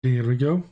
Here we go.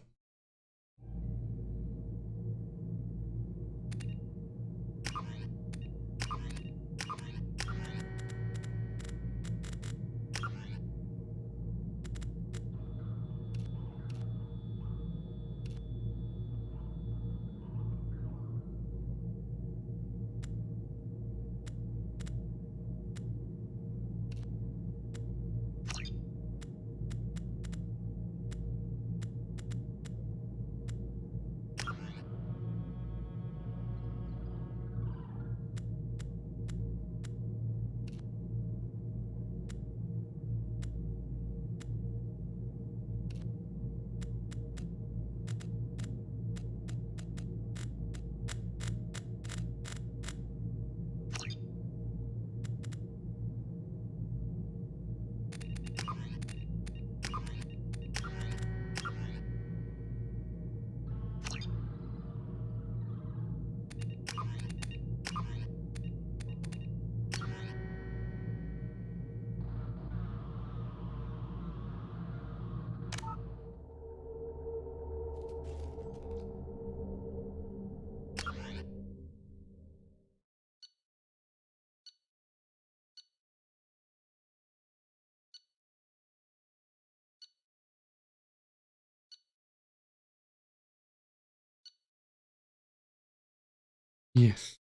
Yes.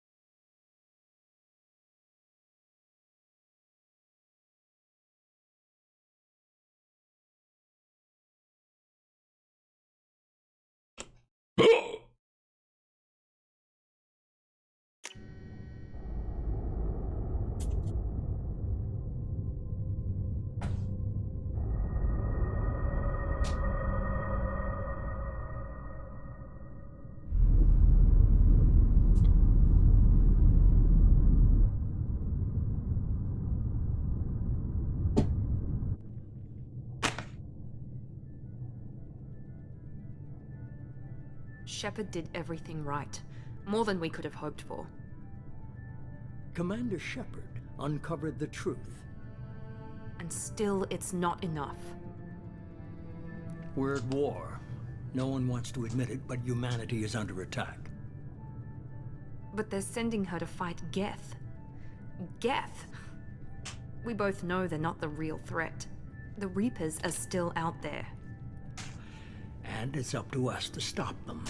Shepard did everything right. More than we could have hoped for. Commander Shepard uncovered the truth. And still, it's not enough. We're at war. No one wants to admit it, but humanity is under attack. But they're sending her to fight Geth. Geth! We both know they're not the real threat. The Reapers are still out there. And it's up to us to stop them.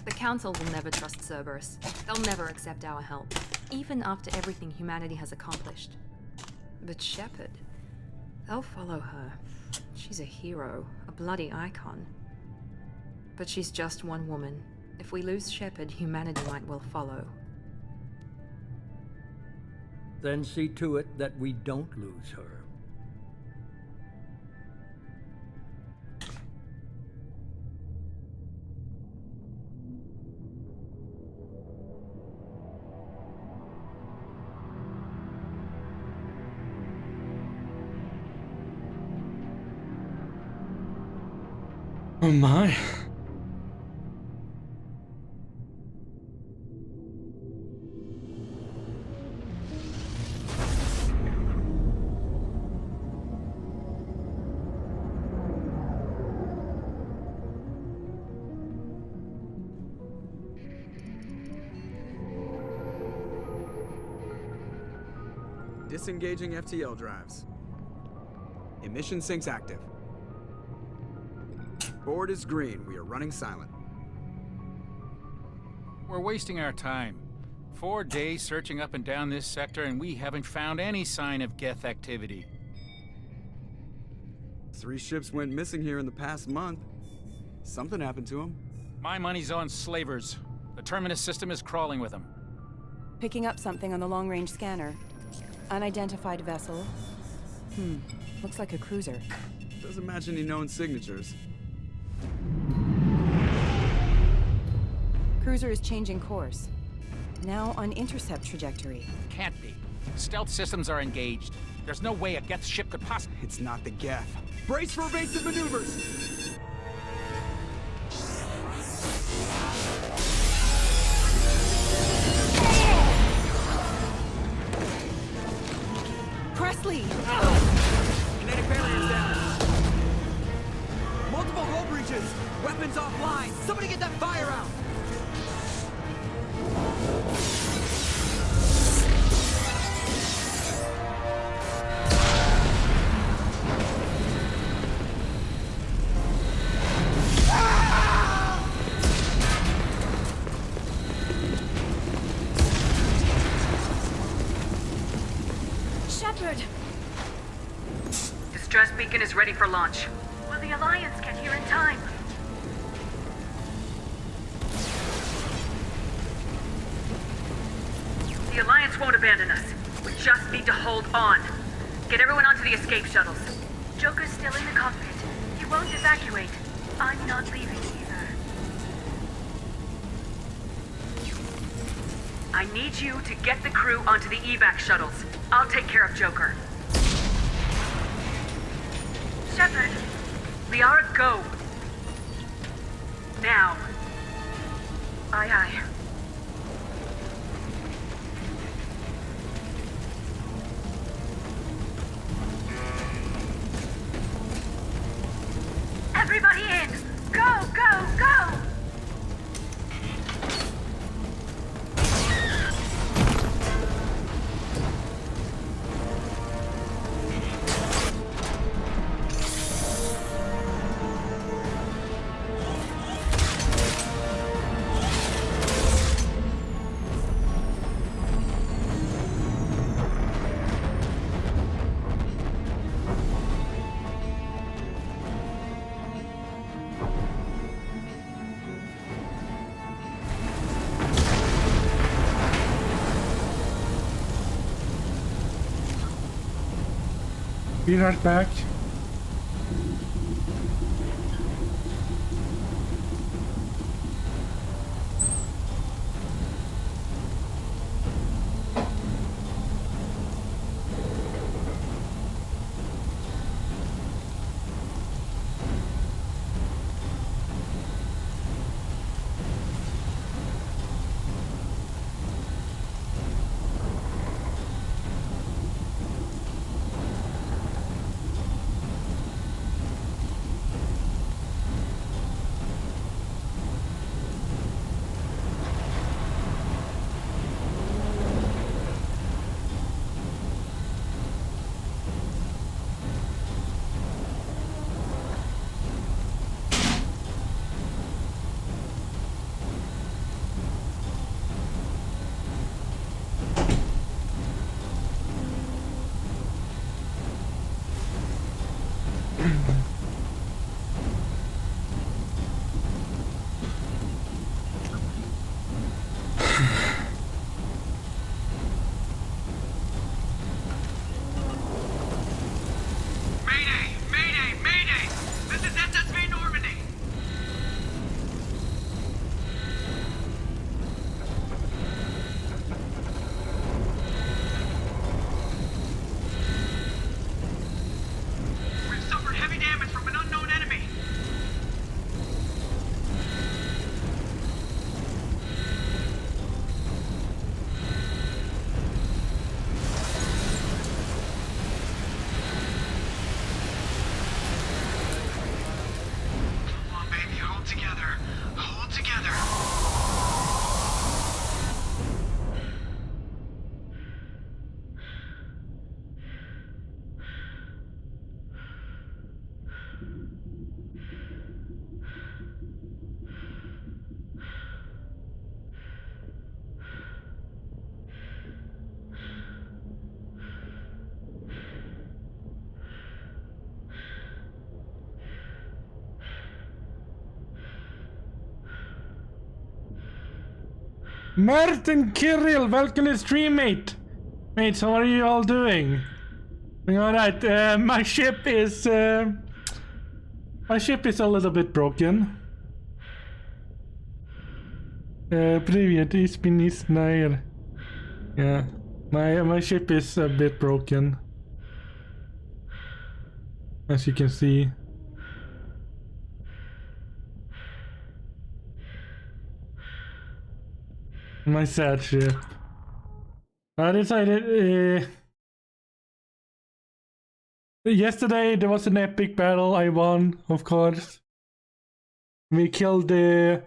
The Council will never trust Cerberus. They'll never accept our help, even after everything humanity has accomplished. But Shepard, they'll follow her. She's a hero, a bloody icon. But she's just one woman. If we lose Shepard, humanity might well follow. Then see to it that we don't lose her. Oh my. Disengaging FTL drives. Emission sinks active. Board is green. We are running silent. We're wasting our time. 4 days searching up and down this sector, and we haven't found any sign of Geth activity. 3 ships went missing here in the past month. Something happened to them. My money's on slavers. The Terminus system is crawling with them. Picking up something on the long-range scanner. Unidentified vessel. Looks like a cruiser. Doesn't match any known signatures. Cruiser is changing course. Now on intercept trajectory. Can't be. Stealth systems are engaged. There's no way a Geth ship could possibly... It's not the Geth. Brace for evasive maneuvers! Presley! Kinetic barriers down. mine! Somebody get that fire out! Shepard! Distress beacon is ready for launch. Will the Alliance get here in time? The Alliance won't abandon us. We just need to hold on. Get everyone onto the escape shuttles. Joker's still in the cockpit. He won't evacuate. I'm not leaving either. I need you to get the crew onto the evac shuttles. I'll take care of Joker. Shepard. Liara, go. Now. Aye, aye. Everybody in! Go, go, go! Be right back. Mert and Kirill, welcome to the stream, mate. Mates, how are you all doing? Alright, my ship is a little bit broken. Привет, Испинис Nair. Yeah, my ship is a bit broken, as you can see. My sad ship. I decided yesterday there was an epic battle. I won, of course. We killed the...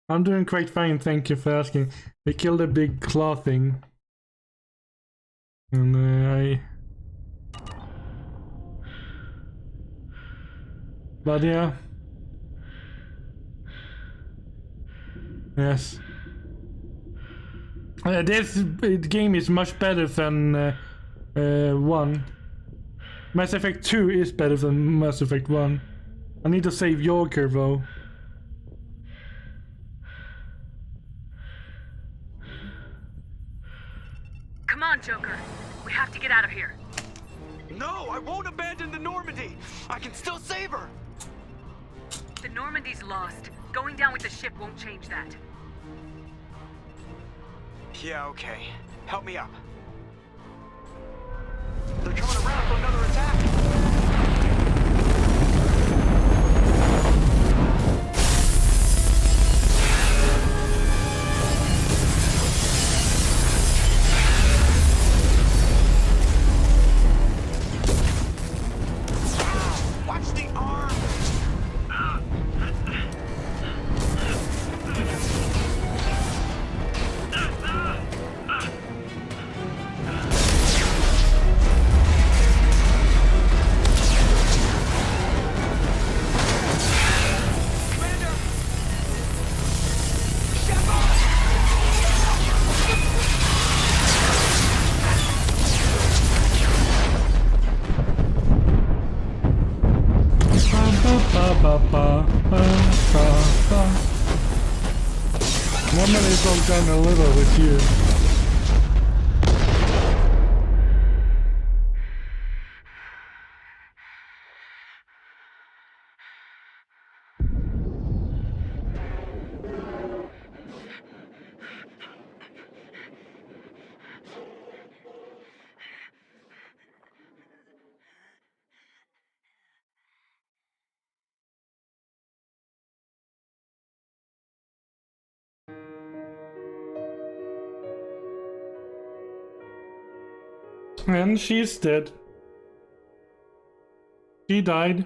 I'm doing quite fine, thank you for asking. We killed a big claw thing. And But yeah. Yes. This game is much better than 1. Mass Effect 2 is better than Mass Effect 1. I need to save Yorker though. Come on, Joker. We have to get out of here. No, I won't abandon the Normandy. I can still save her. The Normandy's lost. Going down with the ship won't change that. Yeah, okay. Help me up. They're coming around for another attack. Watch the arm. Normally it's all done a little with you. And she's dead. She died.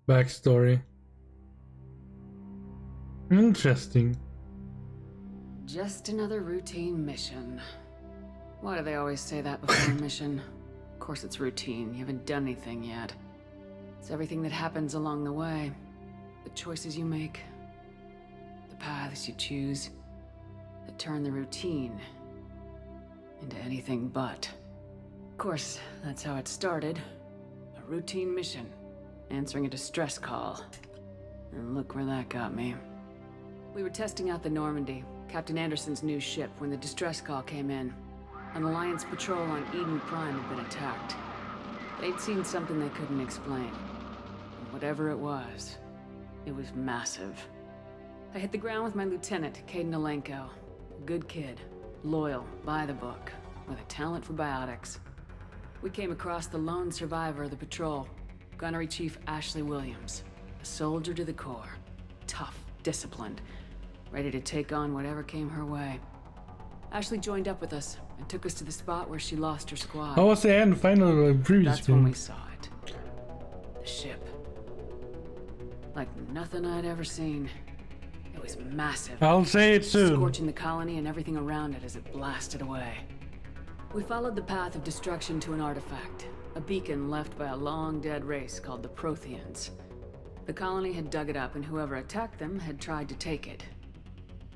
Backstory. Interesting. Just another routine mission. Why do they always say that before a mission? Of course it's routine. You haven't done anything yet. It's everything that happens along the way. The choices you make. The paths you choose. That turn the routine into anything but. Of course, that's how it started. A routine mission. Answering a distress call. And look where that got me. We were testing out the Normandy, Captain Anderson's new ship, when the distress call came in. An Alliance patrol on Eden Prime had been attacked. They'd seen something they couldn't explain. And whatever it was massive. I hit the ground with my lieutenant, Kaidan Alenko. A good kid, loyal, by the book, with a talent for biotics. We came across the lone survivor of the patrol, Gunnery Chief Ashley Williams. A soldier to the core. Tough, disciplined, ready to take on whatever came her way. Ashley joined up with us and took us to the spot where she lost her squad. How was the end final of the previous That's when game? we saw it. The ship. Like nothing I'd ever seen. It was massive. I'll say it soon. Scorching the colony and everything around it as it blasted away. We followed the path of destruction to an artifact. A beacon left by a long-dead race called the Protheans. The colony had dug it up and whoever attacked them had tried to take it.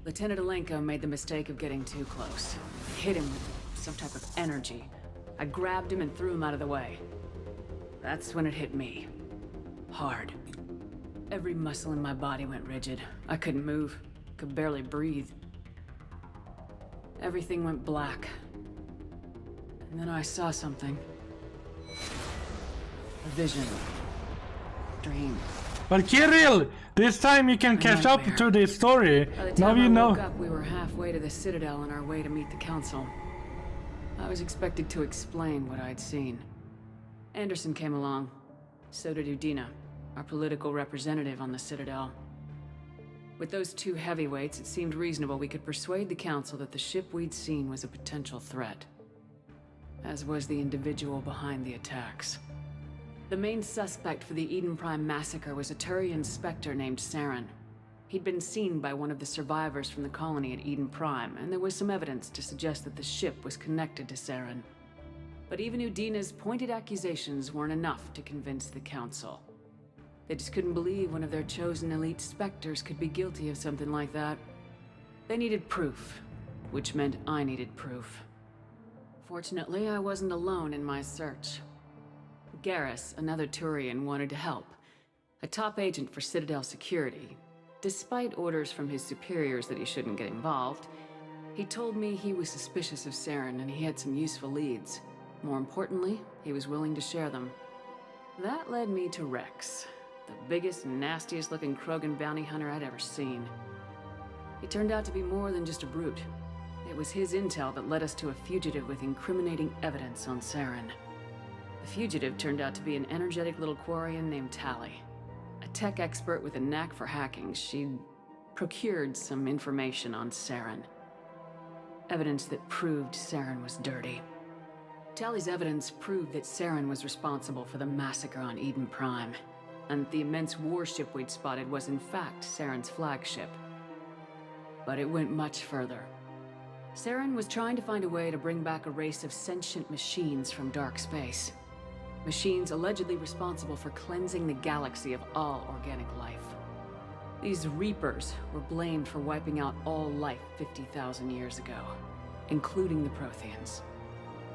Lieutenant Alenko made the mistake of getting too close. I hit him with some type of energy. I grabbed him and threw him out of the way. That's when it hit me. Hard. Every muscle in my body went rigid. I couldn't move. Could barely breathe. Everything went black. And then I saw something. A vision. Dream. But Kirill, This time you can catch up nightmare. to this story. By the Now time you I know. woke up, we were halfway to the Citadel on our way to meet the Council. I was expected to explain what I'd seen. Anderson came along. So did Udina, our political representative on the Citadel. With those two heavyweights, it seemed reasonable we could persuade the Council that the ship we'd seen was a potential threat. As was the individual behind the attacks. The main suspect for the Eden Prime massacre was a Turian Spectre named Saren. He'd been seen by one of the survivors from the colony at Eden Prime, and there was some evidence to suggest that the ship was connected to Saren. But even Udina's pointed accusations weren't enough to convince the Council. They just couldn't believe one of their chosen elite Spectres could be guilty of something like that. They needed proof, which meant I needed proof. Fortunately, I wasn't alone in my search. Garrus, another Turian, wanted to help. A top agent for Citadel Security. Despite orders from his superiors that he shouldn't get involved, he told me he was suspicious of Saren and he had some useful leads. More importantly, he was willing to share them. That led me to Rex, the biggest, nastiest looking Krogan bounty hunter I'd ever seen. He turned out to be more than just a brute. It was his intel that led us to a fugitive with incriminating evidence on Saren. The fugitive turned out to be an energetic little Quarian named Tali. A tech expert with a knack for hacking, she'd procured some information on Saren. Evidence that proved Saren was dirty. Tali's evidence proved that Saren was responsible for the massacre on Eden Prime, and the immense warship we'd spotted was in fact Saren's flagship. But it went much further. Saren was trying to find a way to bring back a race of sentient machines from dark space. Machines allegedly responsible for cleansing the galaxy of all organic life. These Reapers were blamed for wiping out all life 50,000 years ago, including the Protheans,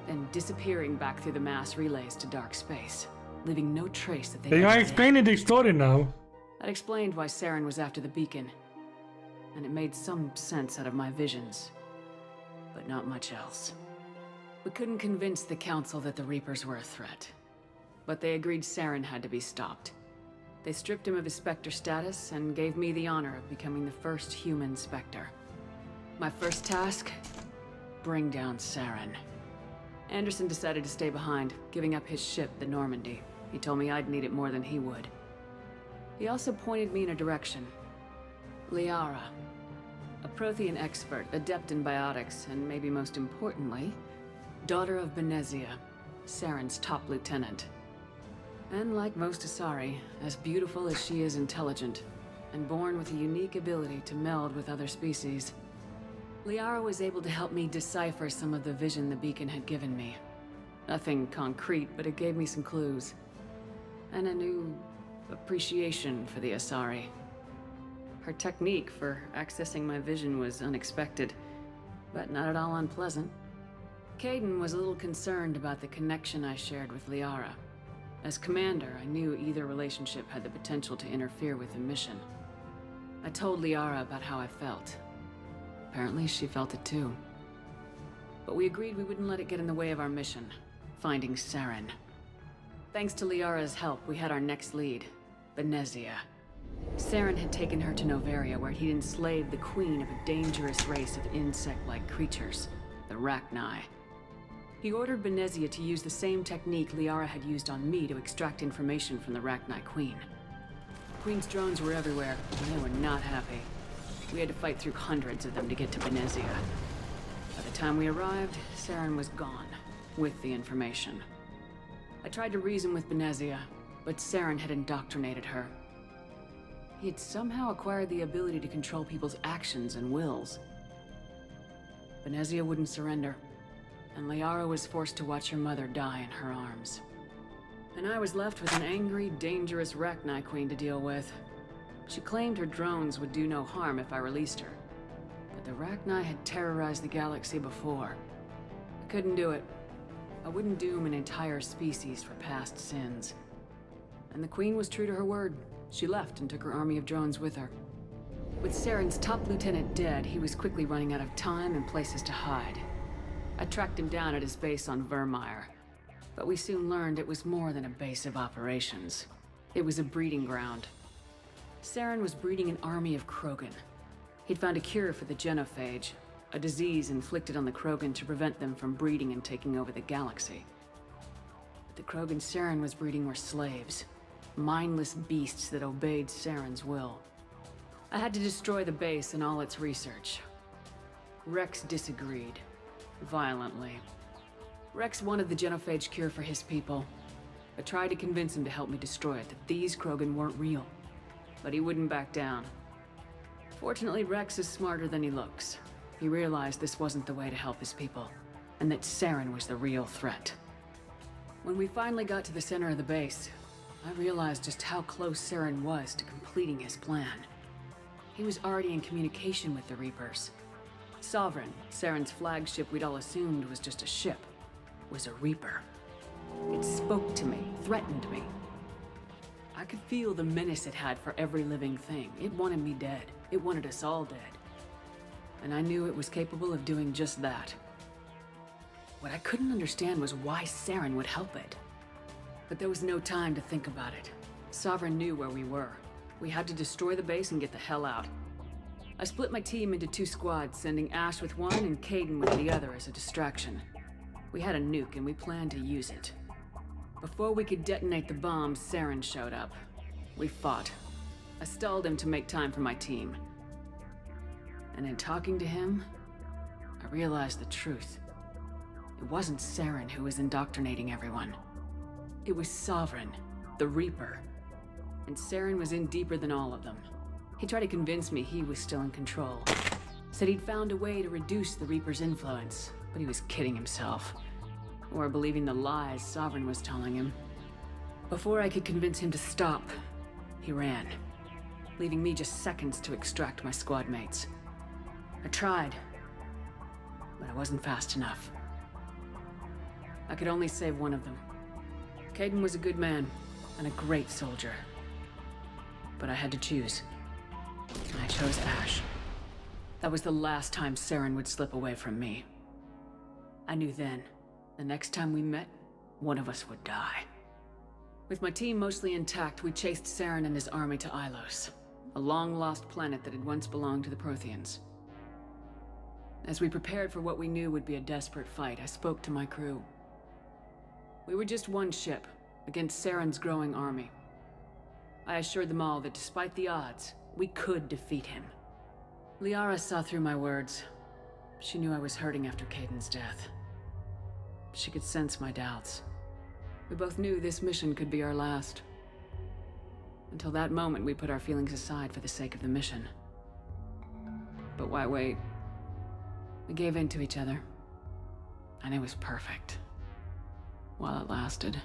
then disappearing back through the mass relays to dark space, leaving no trace that They ever are did. explaining the story now. That explained why Saren was after the beacon, and it made some sense out of my visions, but not much else. We couldn't convince the Council that the Reapers were a threat, but they agreed Saren had to be stopped. They stripped him of his Spectre status and gave me the honor of becoming the first human Spectre. My first task? Bring down Saren. Anderson decided to stay behind, giving up his ship, the Normandy. He told me I'd need it more than he would. He also pointed me in a direction. Liara. A Prothean expert, adept in biotics, and maybe most importantly, daughter of Benezia, Saren's top lieutenant. And like most Asari, as beautiful as she is intelligent, and born with a unique ability to meld with other species. Liara was able to help me decipher some of the vision the beacon had given me. Nothing concrete, but it gave me some clues. And a new appreciation for the Asari. Her technique for accessing my vision was unexpected, but not at all unpleasant. Kaidan was a little concerned about the connection I shared with Liara. As commander, I knew either relationship had the potential to interfere with the mission. I told Liara about how I felt. Apparently, she felt it too. But we agreed we wouldn't let it get in the way of our mission, finding Saren. Thanks to Liara's help, we had our next lead, Benezia. Saren had taken her to Noveria, where he'd enslaved the queen of a dangerous race of insect-like creatures, the Rachni. He ordered Benezia to use the same technique Liara had used on me to extract information from the Rachni queen. The queen's drones were everywhere, and they were not happy. We had to fight through hundreds of them to get to Benezia. By the time we arrived, Saren was gone, with the information. I tried to reason with Benezia, but Saren had indoctrinated her. He had somehow acquired the ability to control people's actions and wills. Benezia wouldn't surrender, and Liara was forced to watch her mother die in her arms. And I was left with an angry, dangerous Rachni queen to deal with. She claimed her drones would do no harm if I released her. But the Rachni had terrorized the galaxy before. I couldn't do it. I wouldn't doom an entire species for past sins. And the Queen was true to her word. She left and took her army of drones with her. With Saren's top lieutenant dead, he was quickly running out of time and places to hide. I tracked him down at his base on Vermeer. But we soon learned it was more than a base of operations. It was a breeding ground. Saren was breeding an army of Krogan. He'd found a cure for the genophage, a disease inflicted on the Krogan to prevent them from breeding and taking over the galaxy. But the Krogan Saren was breeding were slaves, mindless beasts that obeyed Saren's will. I had to destroy the base and all its research. Rex disagreed, violently. Rex wanted the genophage cure for his people. I tried to convince him to help me destroy it, that these Krogan weren't real. But he wouldn't back down. Fortunately, Rex is smarter than he looks. He realized this wasn't the way to help his people, and that Saren was the real threat. When we finally got to the center of the base, I realized just how close Saren was to completing his plan. He was already in communication with the Reapers. Sovereign, Saren's flagship we'd all assumed was just a ship, was a Reaper. It spoke to me, threatened me. I could feel the menace it had for every living thing. It wanted me dead. It wanted us all dead. And I knew it was capable of doing just that. What I couldn't understand was why Saren would help it. But there was no time to think about it. Sovereign knew where we were. We had to destroy the base and get the hell out. I split my team into 2 squads, sending Ash with one and Kaidan with the other as a distraction. We had a nuke and we planned to use it. Before we could detonate the bombs, Saren showed up. We fought. I stalled him to make time for my team. And in talking to him, I realized the truth. It wasn't Saren who was indoctrinating everyone. It was Sovereign, the Reaper. And Saren was in deeper than all of them. He tried to convince me he was still in control. Said he'd found a way to reduce the Reaper's influence, but he was kidding himself. Or believing the lies Sovereign was telling him. Before I could convince him to stop, he ran, leaving me just seconds to extract my squad mates. I tried, but I wasn't fast enough. I could only save one of them. Kaidan was a good man and a great soldier. But I had to choose. And I chose Ash. That was the last time Saren would slip away from me. I knew then, the next time we met, one of us would die. With my team mostly intact, we chased Saren and his army to Ilos, a long-lost planet that had once belonged to the Protheans. As we prepared for what we knew would be a desperate fight, I spoke to my crew. We were just one ship, against Saren's growing army. I assured them all that despite the odds, we could defeat him. Liara saw through my words. She knew I was hurting after Kaidan's death. She could sense my doubts. We both knew this mission could be our last. Until that moment, we put our feelings aside for the sake of the mission. But why wait? We gave in to each other. And it was perfect. While it lasted.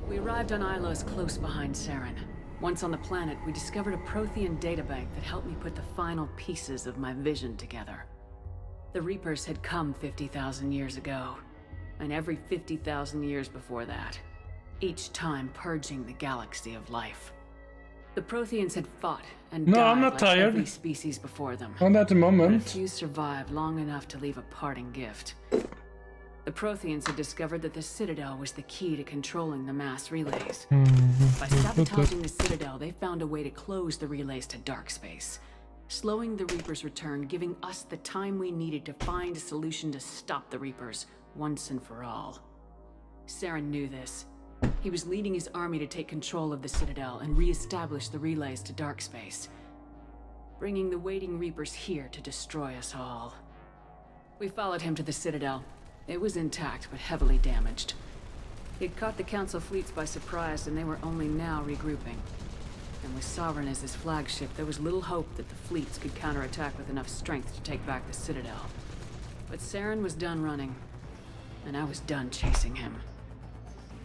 We arrived on Ilos close behind Saren. Once on the planet, we discovered a Prothean databank that helped me put the final pieces of my vision together. The Reapers had come 50,000 years ago, and every 50,000 years before that, each time purging the galaxy of life. The Protheans had fought and No, died I'm not like tired. every species before them. Not at the But a moment. few survived long enough to leave a parting gift. The Protheans had discovered that the Citadel was the key to controlling the mass relays. By sabotaging the Citadel, they found a way to close the relays to dark space, slowing the Reapers' return, giving us the time we needed to find a solution to stop the Reapers once and for all. Saren knew this. He was leading his army to take control of the Citadel and re-establish the relays to dark space, bringing the waiting Reapers here to destroy us all. We followed him to the Citadel. It was intact, but heavily damaged. He'd caught the Council fleets by surprise, and they were only now regrouping. And with Sovereign as his flagship, there was little hope that the fleets could counterattack with enough strength to take back the Citadel. But Saren was done running, and I was done chasing him.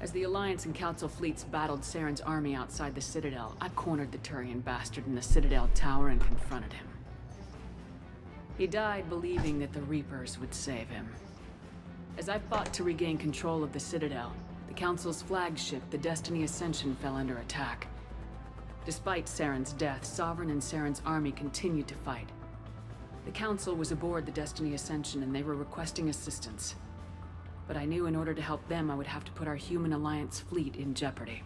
As the Alliance and Council fleets battled Saren's army outside the Citadel, I cornered the Turian bastard in the Citadel tower and confronted him. He died believing that the Reapers would save him. As I fought to regain control of the Citadel, the Council's flagship, the Destiny Ascension, fell under attack. Despite Saren's death, Sovereign and Saren's army continued to fight. The Council was aboard the Destiny Ascension and they were requesting assistance. But I knew in order to help them, I would have to put our human Alliance fleet in jeopardy.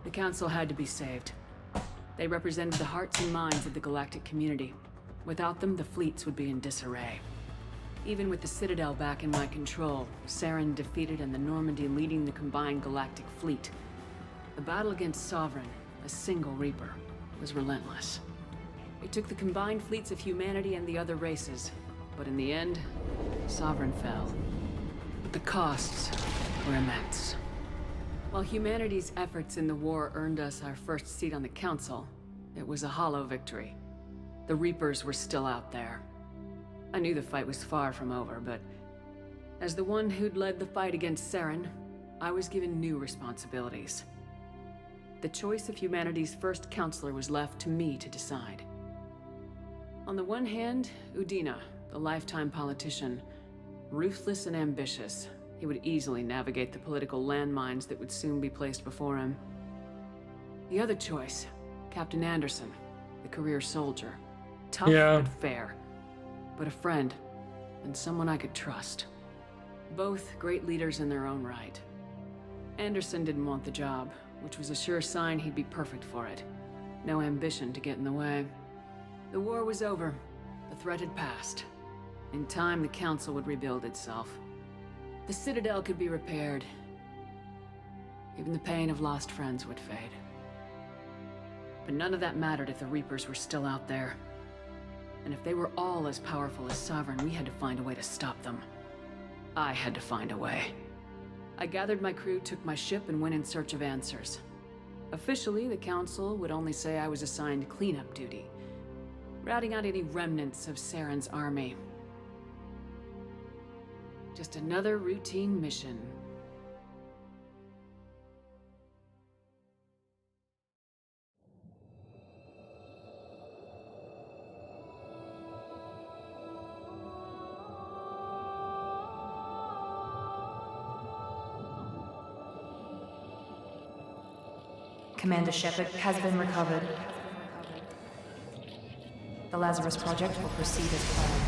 The Council had to be saved. They represented the hearts and minds of the galactic community. Without them, the fleets would be in disarray. Even with the Citadel back in my control, Saren defeated and the Normandy leading the combined galactic fleet, the battle against Sovereign, a single Reaper, was relentless. It took the combined fleets of humanity and the other races, but in the end, Sovereign fell. But the costs were immense. While humanity's efforts in the war earned us our first seat on the Council, it was a hollow victory. The Reapers were still out there. I knew the fight was far from over, but as the one who'd led the fight against Saren, I was given new responsibilities. The choice of humanity's first counselor was left to me to decide. On the one hand, Udina, the lifetime politician, ruthless and ambitious. He would easily navigate the political landmines that would soon be placed before him. The other choice, Captain Anderson, the career soldier. Tough but fair. But a friend, and someone I could trust. Both great leaders in their own right. Anderson didn't want the job, which was a sure sign he'd be perfect for it. No ambition to get in the way. The war was over. The threat had passed. In time, the Council would rebuild itself. The Citadel could be repaired. Even the pain of lost friends would fade. But none of that mattered if the Reapers were still out there. And if they were all as powerful as Sovereign, we had to find a way to stop them. I had to find a way. I gathered my crew, took my ship, and went in search of answers. Officially, the Council would only say I was assigned cleanup duty, routing out any remnants of Saren's army. Just another routine mission. Commander Shepard has been recovered. The Lazarus Project will proceed as planned.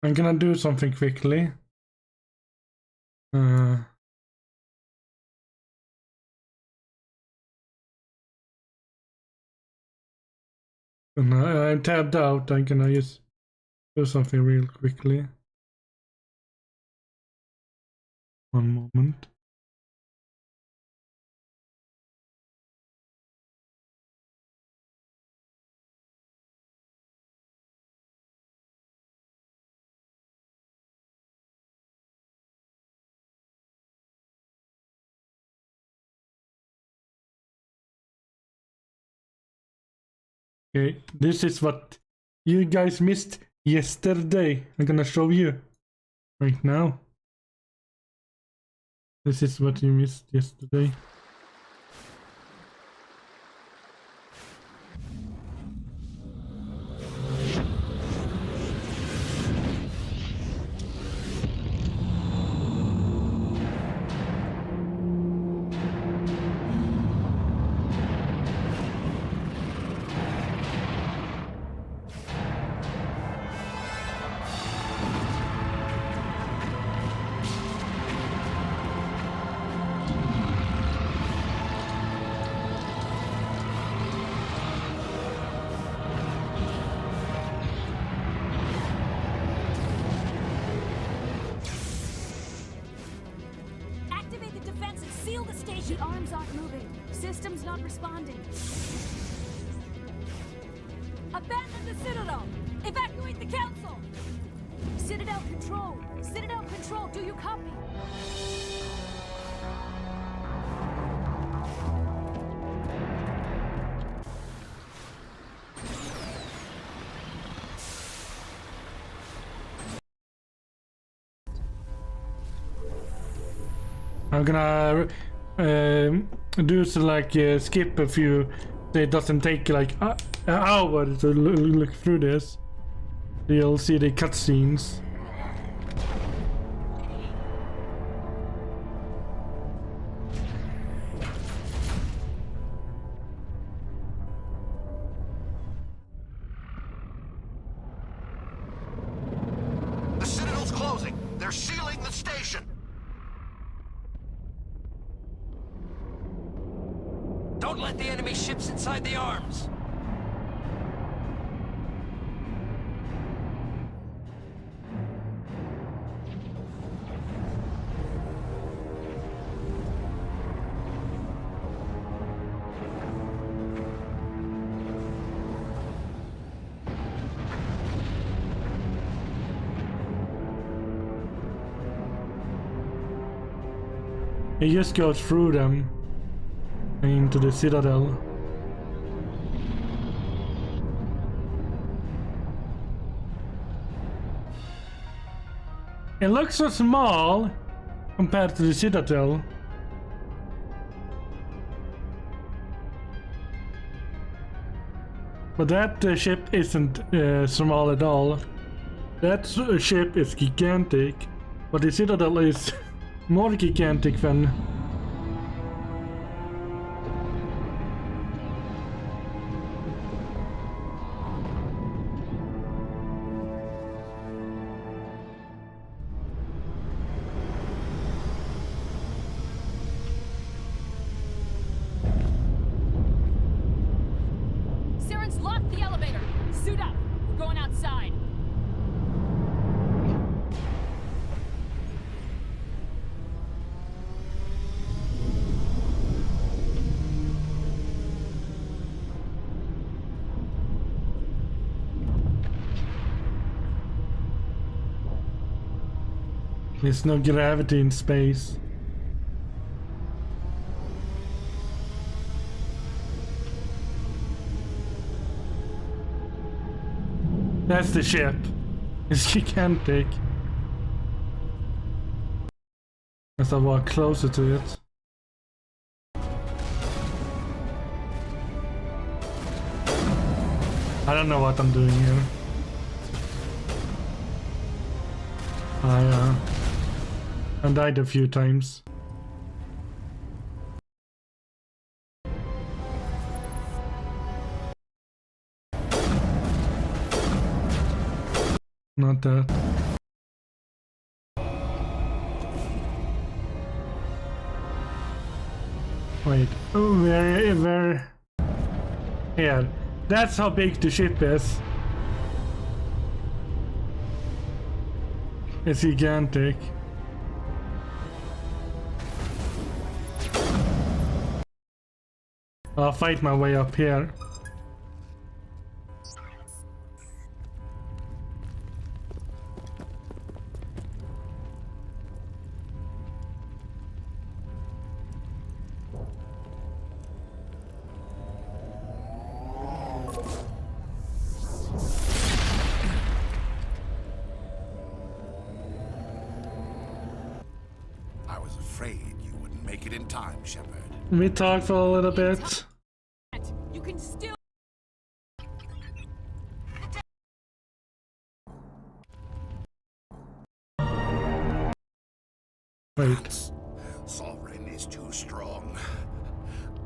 I'm gonna do something quickly. I'm tabbed out. I'm gonna just do something real quickly. One moment. Okay, this is what you guys missed yesterday. I'm gonna show you right now. This is what you missed yesterday. The arms aren't moving. System's not responding. Abandon the Citadel! Evacuate the Council! Citadel Control! Citadel Control, do you copy? I'm gonna do so like skip a few, so it doesn't take like an hour to look through this. You'll see the cutscenes. The Citadel's closing. They're sealing the station. Don't let the enemy ships inside the arms. He just goes through them into the Citadel. It looks so small compared to the Citadel. But that ship isn't small at all. That ship is gigantic, but the Citadel is more gigantic than. Saren's locked the elevator. Suit up. We're going outside. There's no gravity in space. That's the ship. It's gigantic. As I walk closer to it. I don't know what I'm doing here. I died a few times. Not that. Wait. Oh, where? Here. That's how big the ship is. It's gigantic. I'll fight my way up here. I was afraid you wouldn't make it in time, Shepard. We talked for a little bit. You can still. Wait. Sovereign is too strong.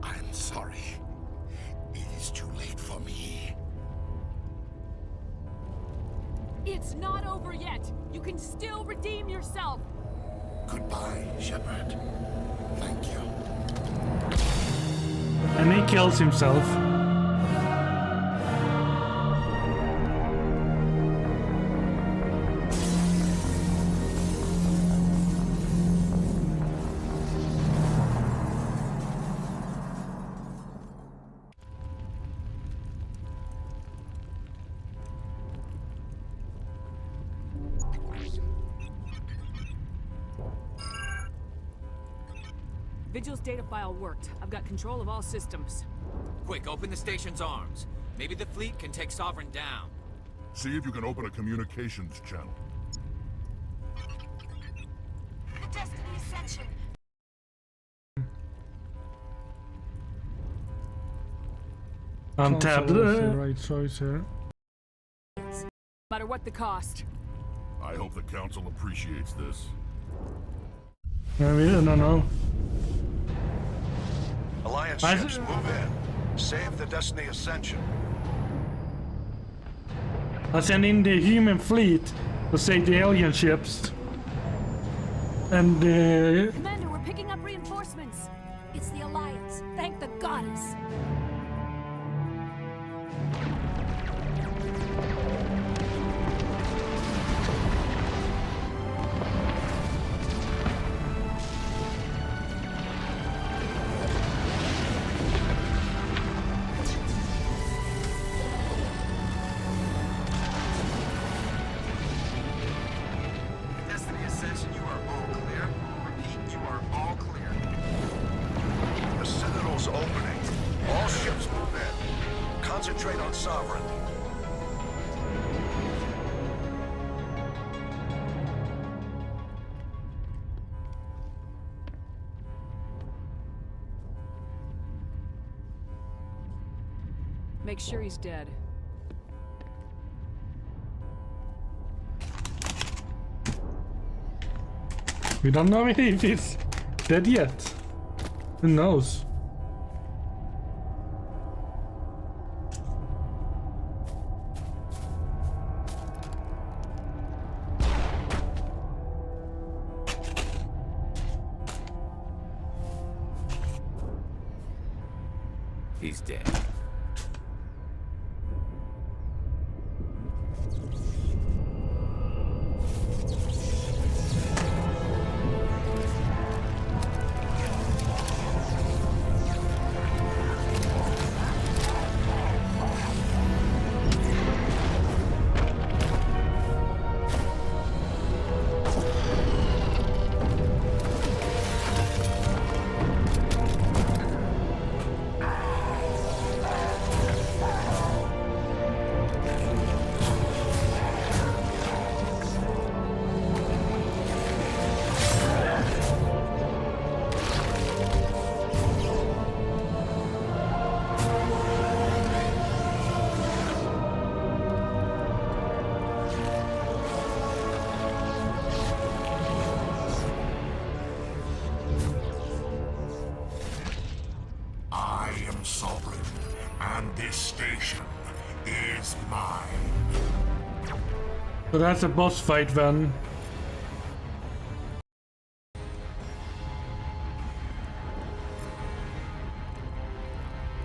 I'm sorry. It is too late for me. It's not over yet. You can still redeem yourself. Goodbye, Shepard. Thank you. And he kills himself. Vigil's data file worked. I've got control of all systems. Quick, open the station's arms. Maybe the fleet can take Sovereign down. See if you can open a communications channel. Destiny Ascension. Untapped. Console is the right choice here. No matter what the cost. I hope the council appreciates this. I don't know. Alliance ships, move in. Save the Destiny Ascension. I send in the human fleet to save the alien ships. And Commander, we're picking up reinforcements. It's the Alliance. Thank the goddess. Destiny Ascension, you are all clear. Repeat, you are all clear. The Citadel's opening. All ships move in. Concentrate on Sovereign. Make sure he's dead. we don't know if he's dead yet. Who knows? He's dead. I am Sovereign, and this station is mine. So that's a boss fight then.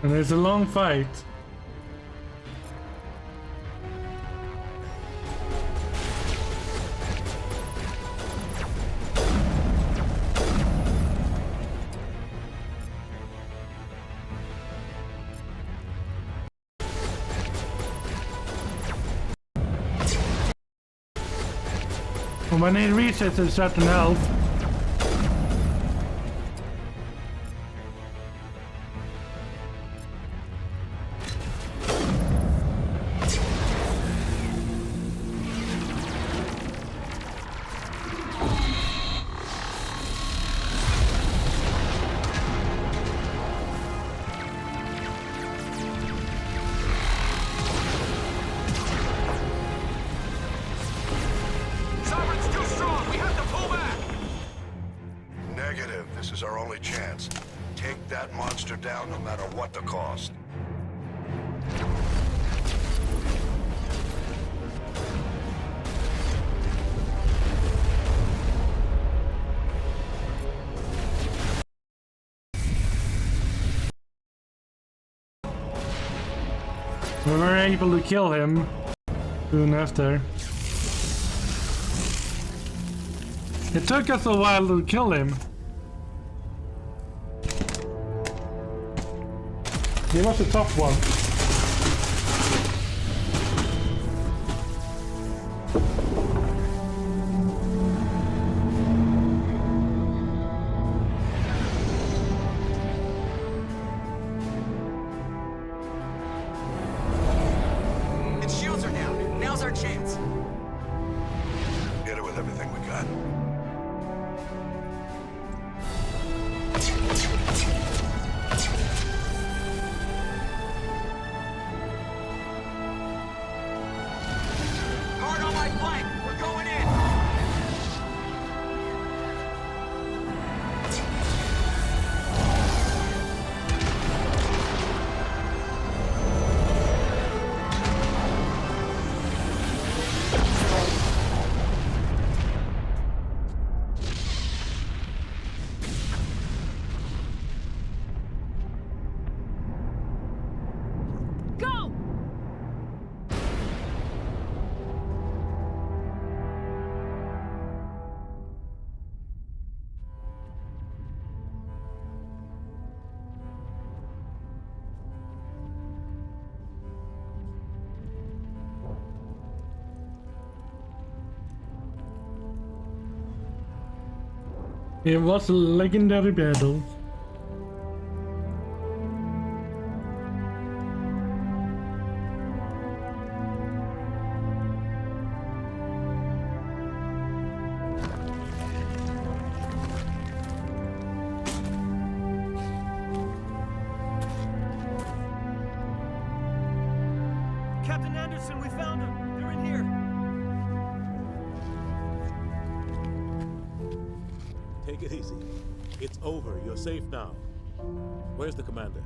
And it's a long fight. And when it reaches a certain health, Sovereign's too strong. We have to pull back. Negative. This is our only chance. Take that monster down no matter what the cost. we were able to kill him soon after. It took us a while to kill him. He was a tough one. Its shields are down. Now's our chance. Hit it with everything we got. It was a legendary battle. Captain Anderson, we found them. They're in here. Take it easy. It's over. You're safe now. Where's the commander?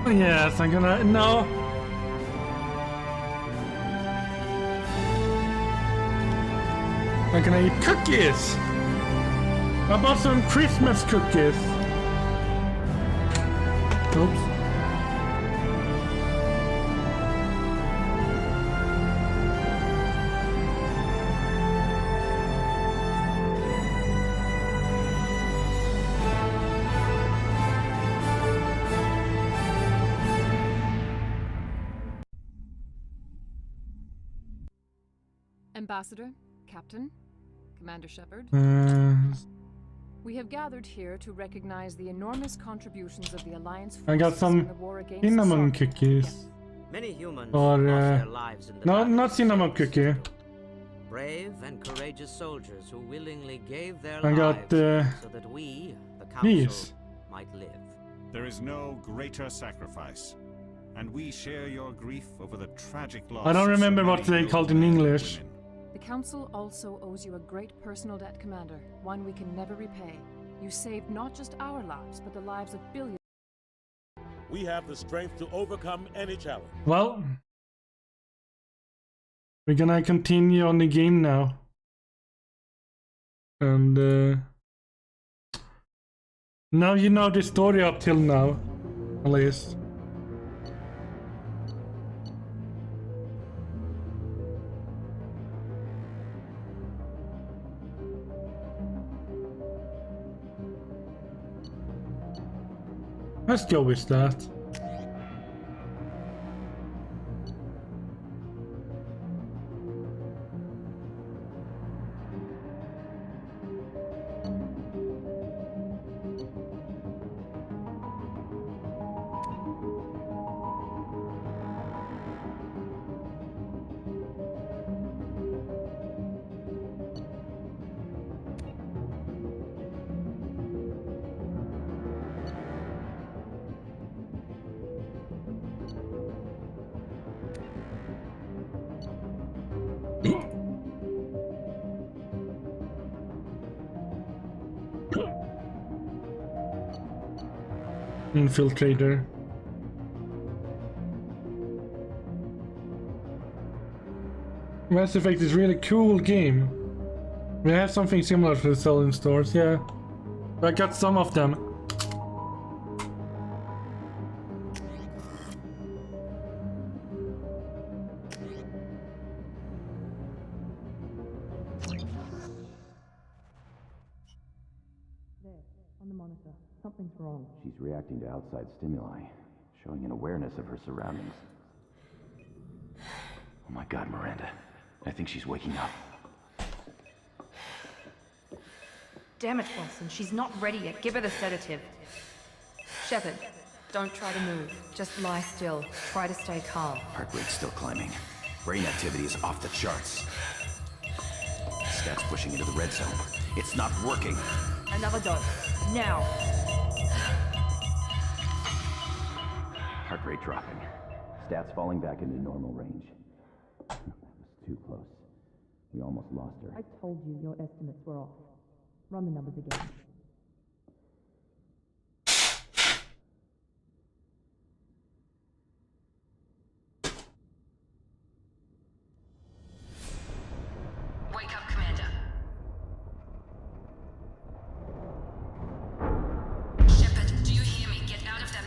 Yes, I'm gonna. No. I'm gonna eat cookies. I bought some Christmas cookies. Oops. Ambassador, Captain, Commander Shepard. We have gathered here to recognize the enormous contributions of the Alliance I got forces some in the war against cinnamon Sark. cookies. Many humans Or lost their lives in the no, battle. not cinnamon cookie. Brave and courageous soldiers who willingly gave their I got lives so that we, the council, these. might live. There is no greater sacrifice, and we share your grief over the tragic loss. I don't of so remember what many they called in noble men and English. women. The Council also owes you a great personal debt, Commander, one we can never repay. You saved not just our lives, but the lives of billions. We have the strength to overcome any challenge. Well, we're gonna continue on the game now. And now you know the story up till now, at least. Let's go with that. Infiltrator. Mass Effect is really cool game. We have something similar to sell in stores, yeah. I got some of them. On the monitor. Something's wrong. She's reacting to outside stimuli, showing an awareness of her surroundings. Oh my god, Miranda. I think she's waking up. Damn it, Wilson. She's not ready yet. Give her the sedative. Shepard, don't try to move. Just lie still. Try to stay calm. Heart rate's still climbing. Brain activity is off the charts. Stats pushing into the red zone. It's not working. Another dose. Now. Heart rate dropping. Stats falling back into normal range. That was too close. We almost lost her. I told you your estimates were off. Run the numbers again. Wake up, Commander. Shepard, do you hear me? Get out of that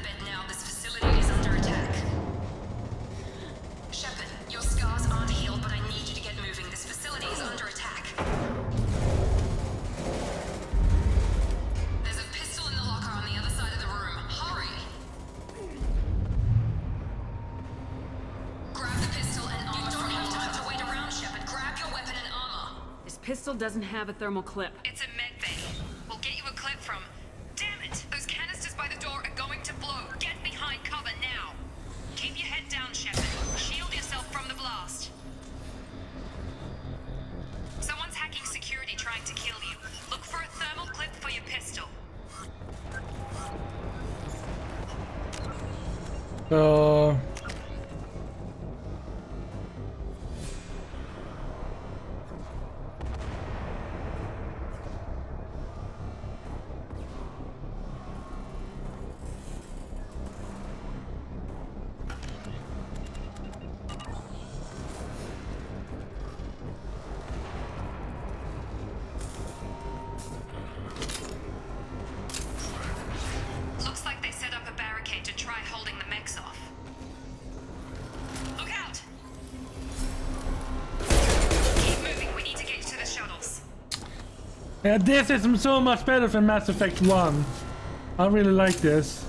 pistol doesn't have a thermal clip. It's a med bay. We'll get you a clip from... Damn it! Those canisters by the door are going to blow. Get behind cover now. Keep your head down, Shepard. Shield yourself from the blast. Someone's hacking security trying to kill you. Look for a thermal clip for your pistol. Looks like they set up a barricade to try holding the mechs off. Look out! Keep moving, we need to get you to the shuttles. Yeah, this is so much better than Mass Effect 1. I really like this.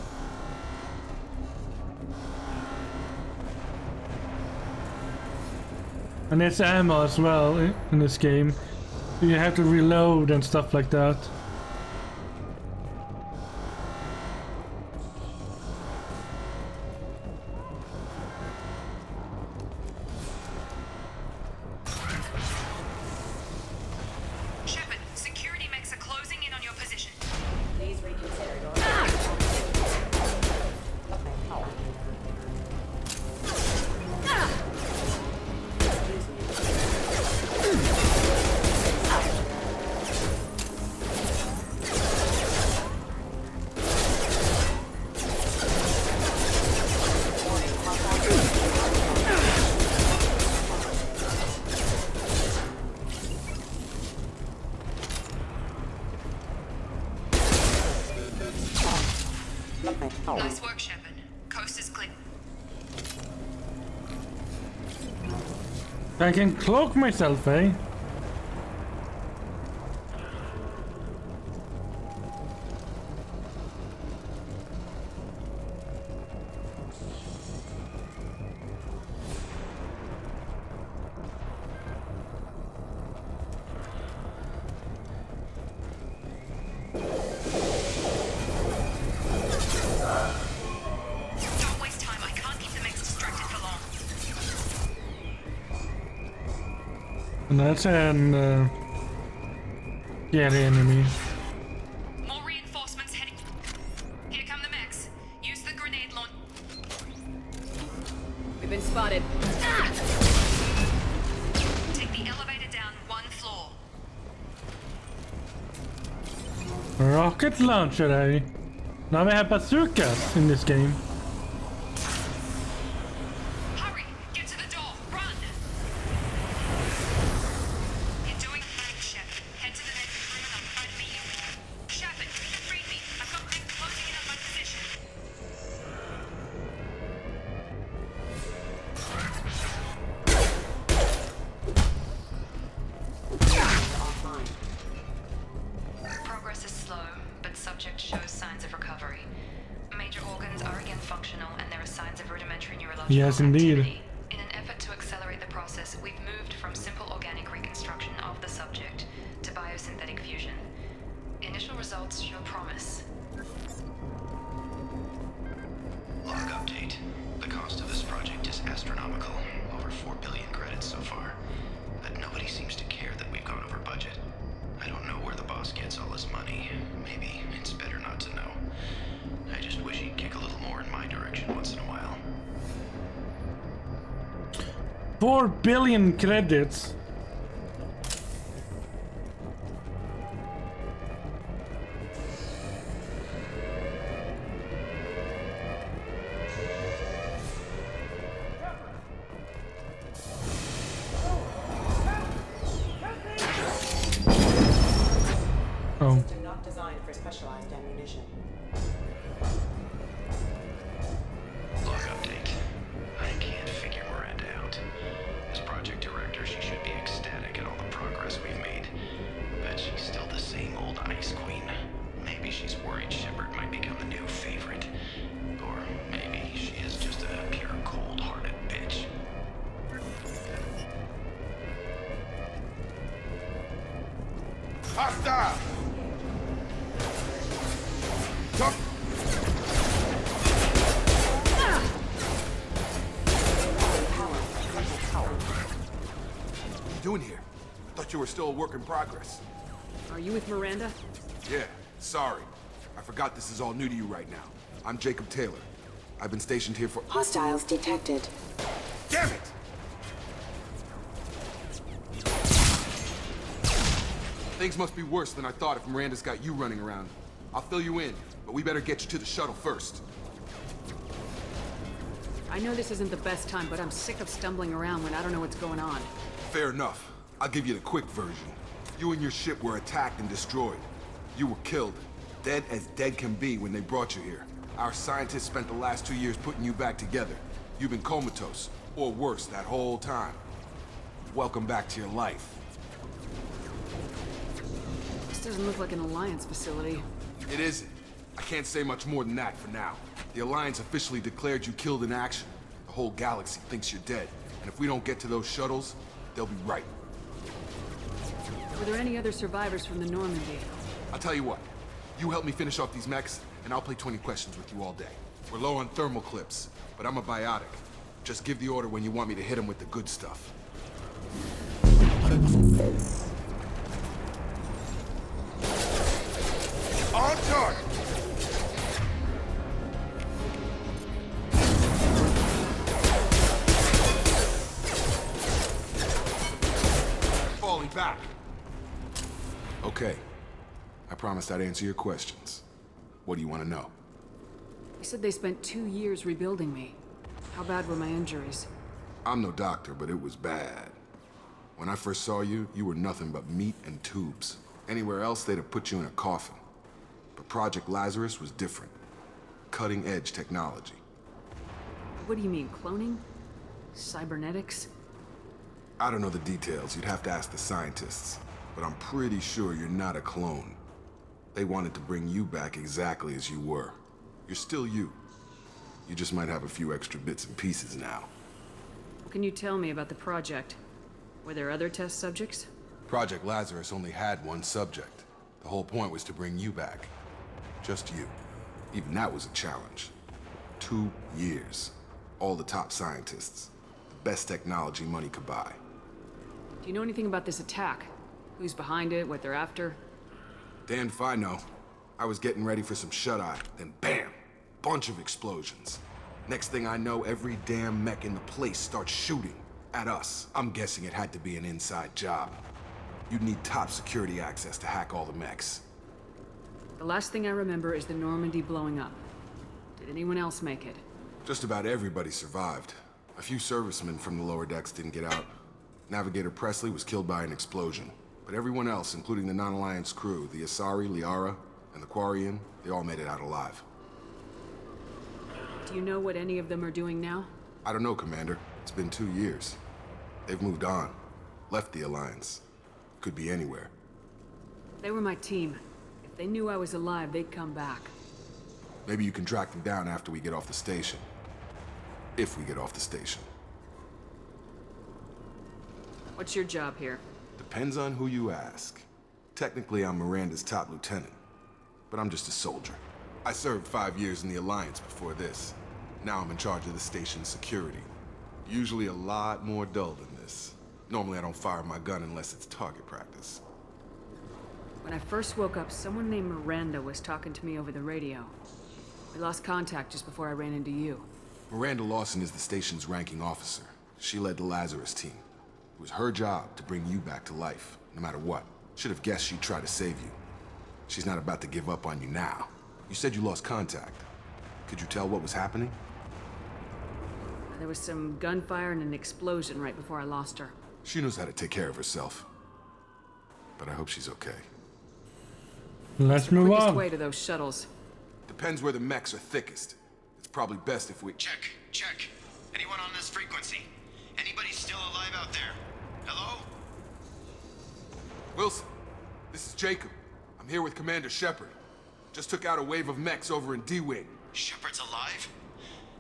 And it's ammo as well in this game. You have to reload and stuff like that. Shepard, security mechs are closing in on your position. Please reconsider your... Nice work, Shepard. Coast is clear. I can cloak myself, eh? Don't waste time. I can't keep the mechs distracted for long. And that's an enemy. More reinforcements heading. Here come the mechs. Use the grenade launch. We've been spotted. Take the elevator down one floor. Rocket launcher, eh? Now we have bazookas in this game. Hurry! Get to the door! Run! You're doing fine, Shepard. Head to the next room and I'll try to meet you. Shepard, read me. I've got mechs closing in on my position. Progress is slow, but subject shows signs of recovery. Major organs are again functional, and there are signs of rudimentary neurological Yes, indeed. activity. In an effort to accelerate the process, we've moved from simple organic reconstruction of the subject to biosynthetic fusion. Initial results show promise. Log update. The cost of this project is astronomical. Over 4 billion credits so far. But nobody seems to care that we've gone over budget. I don't know where the boss gets all his money. Maybe it's better not to know. I just wish he'd kick a little more in my direction once in a while. 4 billion credits. Oh. System not designed for specialized ammunition. Log update. I can't figure Miranda out. As project director, she should be ecstatic at all the progress we've made. But she's still the same old Ice Queen. Maybe she's worried Shepard might become the new favorite. Or maybe she is just a pure cold-hearted bitch. Tuck! What are you doing here? I thought you were still a work in progress. Are you with Miranda? Yeah, sorry. I forgot this is all new to you right now. I'm Jacob Taylor. I've been stationed here for— Hostiles detected. Damn it! Things must be worse than I thought if Miranda's got you running around. I'll fill you in, but we better get you to the shuttle first. I know this isn't the best time, but I'm sick of stumbling around when I don't know what's going on. Fair enough. I'll give you the quick version. You and your ship were attacked and destroyed. You were killed. Dead as dead can be when they brought you here. Our scientists spent the last 2 years putting you back together. You've been comatose, or worse, that whole time. Welcome back to your life. This doesn't look like an Alliance facility. It isn't. I can't say much more than that for now. The Alliance officially declared you killed in action. The whole galaxy thinks you're dead. And if we don't get to those shuttles, they'll be right. Were there any other survivors from the Normandy? I'll tell you what. You help me finish off these mechs, and I'll play 20 questions with you all day. We're low on thermal clips, but I'm a biotic. Just give the order when you want me to hit them with the good stuff. On target! Falling back. Okay. I promised I'd answer your questions. What do you want to know? You said they spent 2 years rebuilding me. How bad were my injuries? I'm no doctor, but it was bad. When I first saw you, you were nothing but meat and tubes. Anywhere else, they'd have put you in a coffin. But Project Lazarus was different. Cutting-edge technology. What do you mean, cloning? Cybernetics? I don't know the details. You'd have to ask the scientists. But I'm pretty sure you're not a clone. They wanted to bring you back exactly as you were. You're still you. You just might have a few extra bits and pieces now. What can you tell me about the project? Were there other test subjects? Project Lazarus only had one subject. The whole point was to bring you back. Just you. Even that was a challenge. 2 years. All the top scientists. The best technology money could buy. Do you know anything about this attack? Who's behind it, what they're after? Damned if I know. I was getting ready for some shut-eye, then bam! Bunch of explosions. Next thing I know, every damn mech in the place starts shooting at us. I'm guessing it had to be an inside job. You'd need top security access to hack all the mechs. The last thing I remember is the Normandy blowing up. Did anyone else make it? Just about everybody survived. A few servicemen from the lower decks didn't get out. Navigator Presley was killed by an explosion. But everyone else, including the non-Alliance crew, the Asari, Liara, and the Quarian, they all made it out alive. Do you know what any of them are doing now? I don't know, Commander. It's been 2 years. They've moved on. Left the Alliance. Could be anywhere. They were my team. If they knew I was alive, they'd come back. Maybe you can track them down after we get off the station. If we get off the station. What's your job here? Depends on who you ask. Technically, I'm Miranda's top lieutenant. But I'm just a soldier. I served 5 years in the Alliance before this. Now I'm in charge of the station's security. Usually a lot more dull than this. Normally I don't fire my gun unless it's target practice. When I first woke up, someone named Miranda was talking to me over the radio. We lost contact just before I ran into you. Miranda Lawson is the station's ranking officer. She led the Lazarus team. It was her job to bring you back to life, no matter what. Should have guessed she'd try to save you. She's not about to give up on you now. You said you lost contact. Could you tell what was happening? There was some gunfire and an explosion right before I lost her. She knows how to take care of herself. But I hope she's okay. Let's move Quickest on. way to those shuttles. Depends where the mechs are thickest. It's probably best if we— Check. Anyone on this frequency? Anybody still alive out there? Hello? Wilson, this is Jacob. I'm here with Commander Shepard. Just took out a wave of mechs over in D-Wing. Shepard's alive?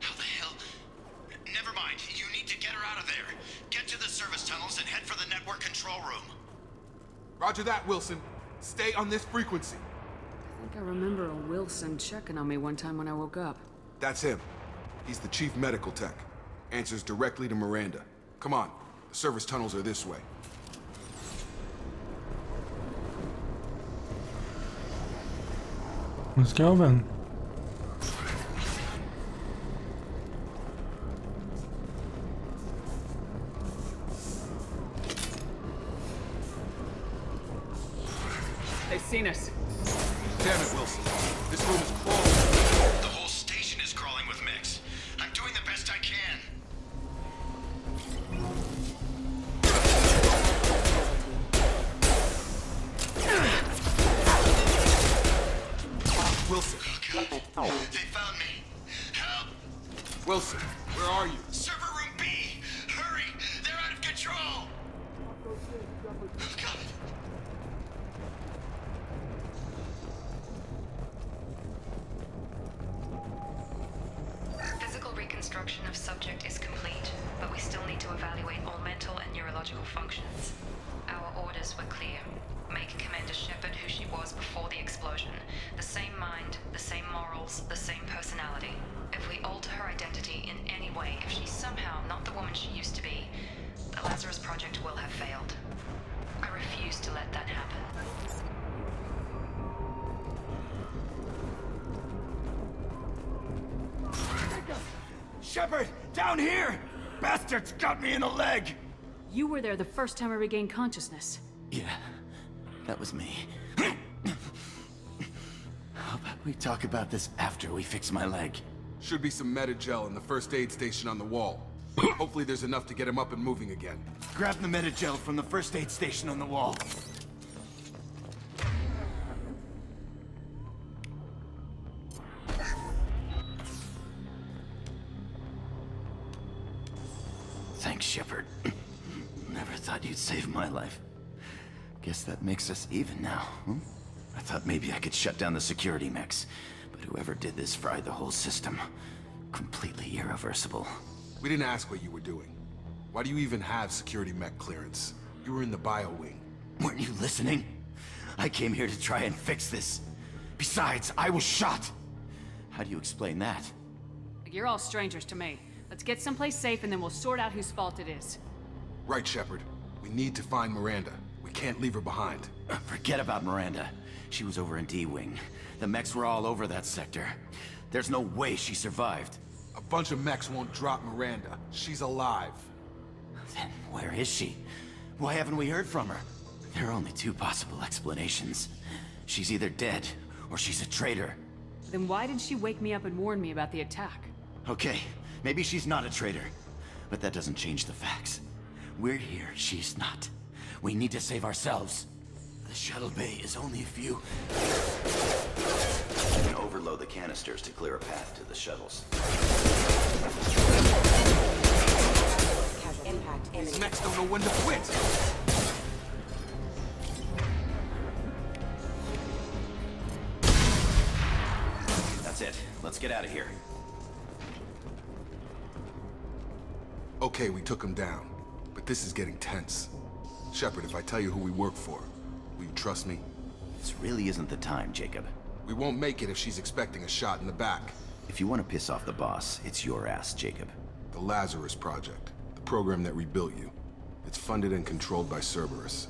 How the hell? Never mind. You need to get her out of there. Get to the service tunnels and head for the network control room. Roger that, Wilson. Stay on this frequency. think I remember a Wilson checking on me one time when I woke up. That's him. He's the chief medical tech. Answers directly to Miranda. Come on, the service tunnels are this way. Let's go then. They've seen us. Damn it, Wilson. This room is crawling. The whole station is crawling with mechs. I'm doing the best I can. Wilson. Oh, God. They found me. Help! Wilson, where are you? Server room B! Hurry! They're out of control! Oh, God. Physical reconstruction of subject is complete, but we still need to evaluate all mental and neurological functions. Our orders were clear. Make Commander Shepard who she was before the explosion. The same mind, the same morals, the same personality. If we alter her identity in any way, if she's somehow not the woman she used to be, the Lazarus Project will have failed. I refuse to let that happen. Shepard, down here! Bastards got me in the leg! You were there the first time I regained consciousness. Yeah, that was me. How about we talk about this after we fix my leg? Should be some Metagel in the first aid station on the wall. Hopefully there's enough to get him up and moving again. Grab the Metagel from the first aid station on the wall. Thanks, Shepard. Never thought you'd save my life. Guess that makes us even now, huh? I thought maybe I could shut down the security mechs, but whoever did this fried the whole system. Completely irreversible. We didn't ask what you were doing. Why do you even have security mech clearance? You were in the bio wing. Weren't you listening? I came here to try and fix this. Besides, I was shot. How do you explain that? You're all strangers to me. Let's get someplace safe and then we'll sort out whose fault it is. Right, Shepard. We need to find Miranda. We can't leave her behind. Forget about Miranda. She was over in D-Wing. The mechs were all over that sector. There's no way she survived. A bunch of mechs won't drop Miranda. She's alive. Then where is she? Why haven't we heard from her? There are only two possible explanations. She's either dead, or she's a traitor. Then why did she wake me up and warn me about the attack? Okay, maybe she's not a traitor. But that doesn't change the facts. We're here, she's not. We need to save ourselves. The shuttle bay is only a few... You can overload the canisters to clear a path to the shuttles. These mechs don't know when to quit. That's it. Let's get out of here. Okay, we took him down. But this is getting tense. Shepard, if I tell you who we work for, will you trust me? This really isn't the time, Jacob. We won't make it if she's expecting a shot in the back. If you want to piss off the boss, it's your ass, Jacob. The Lazarus Project. The program that rebuilt you. It's funded and controlled by Cerberus.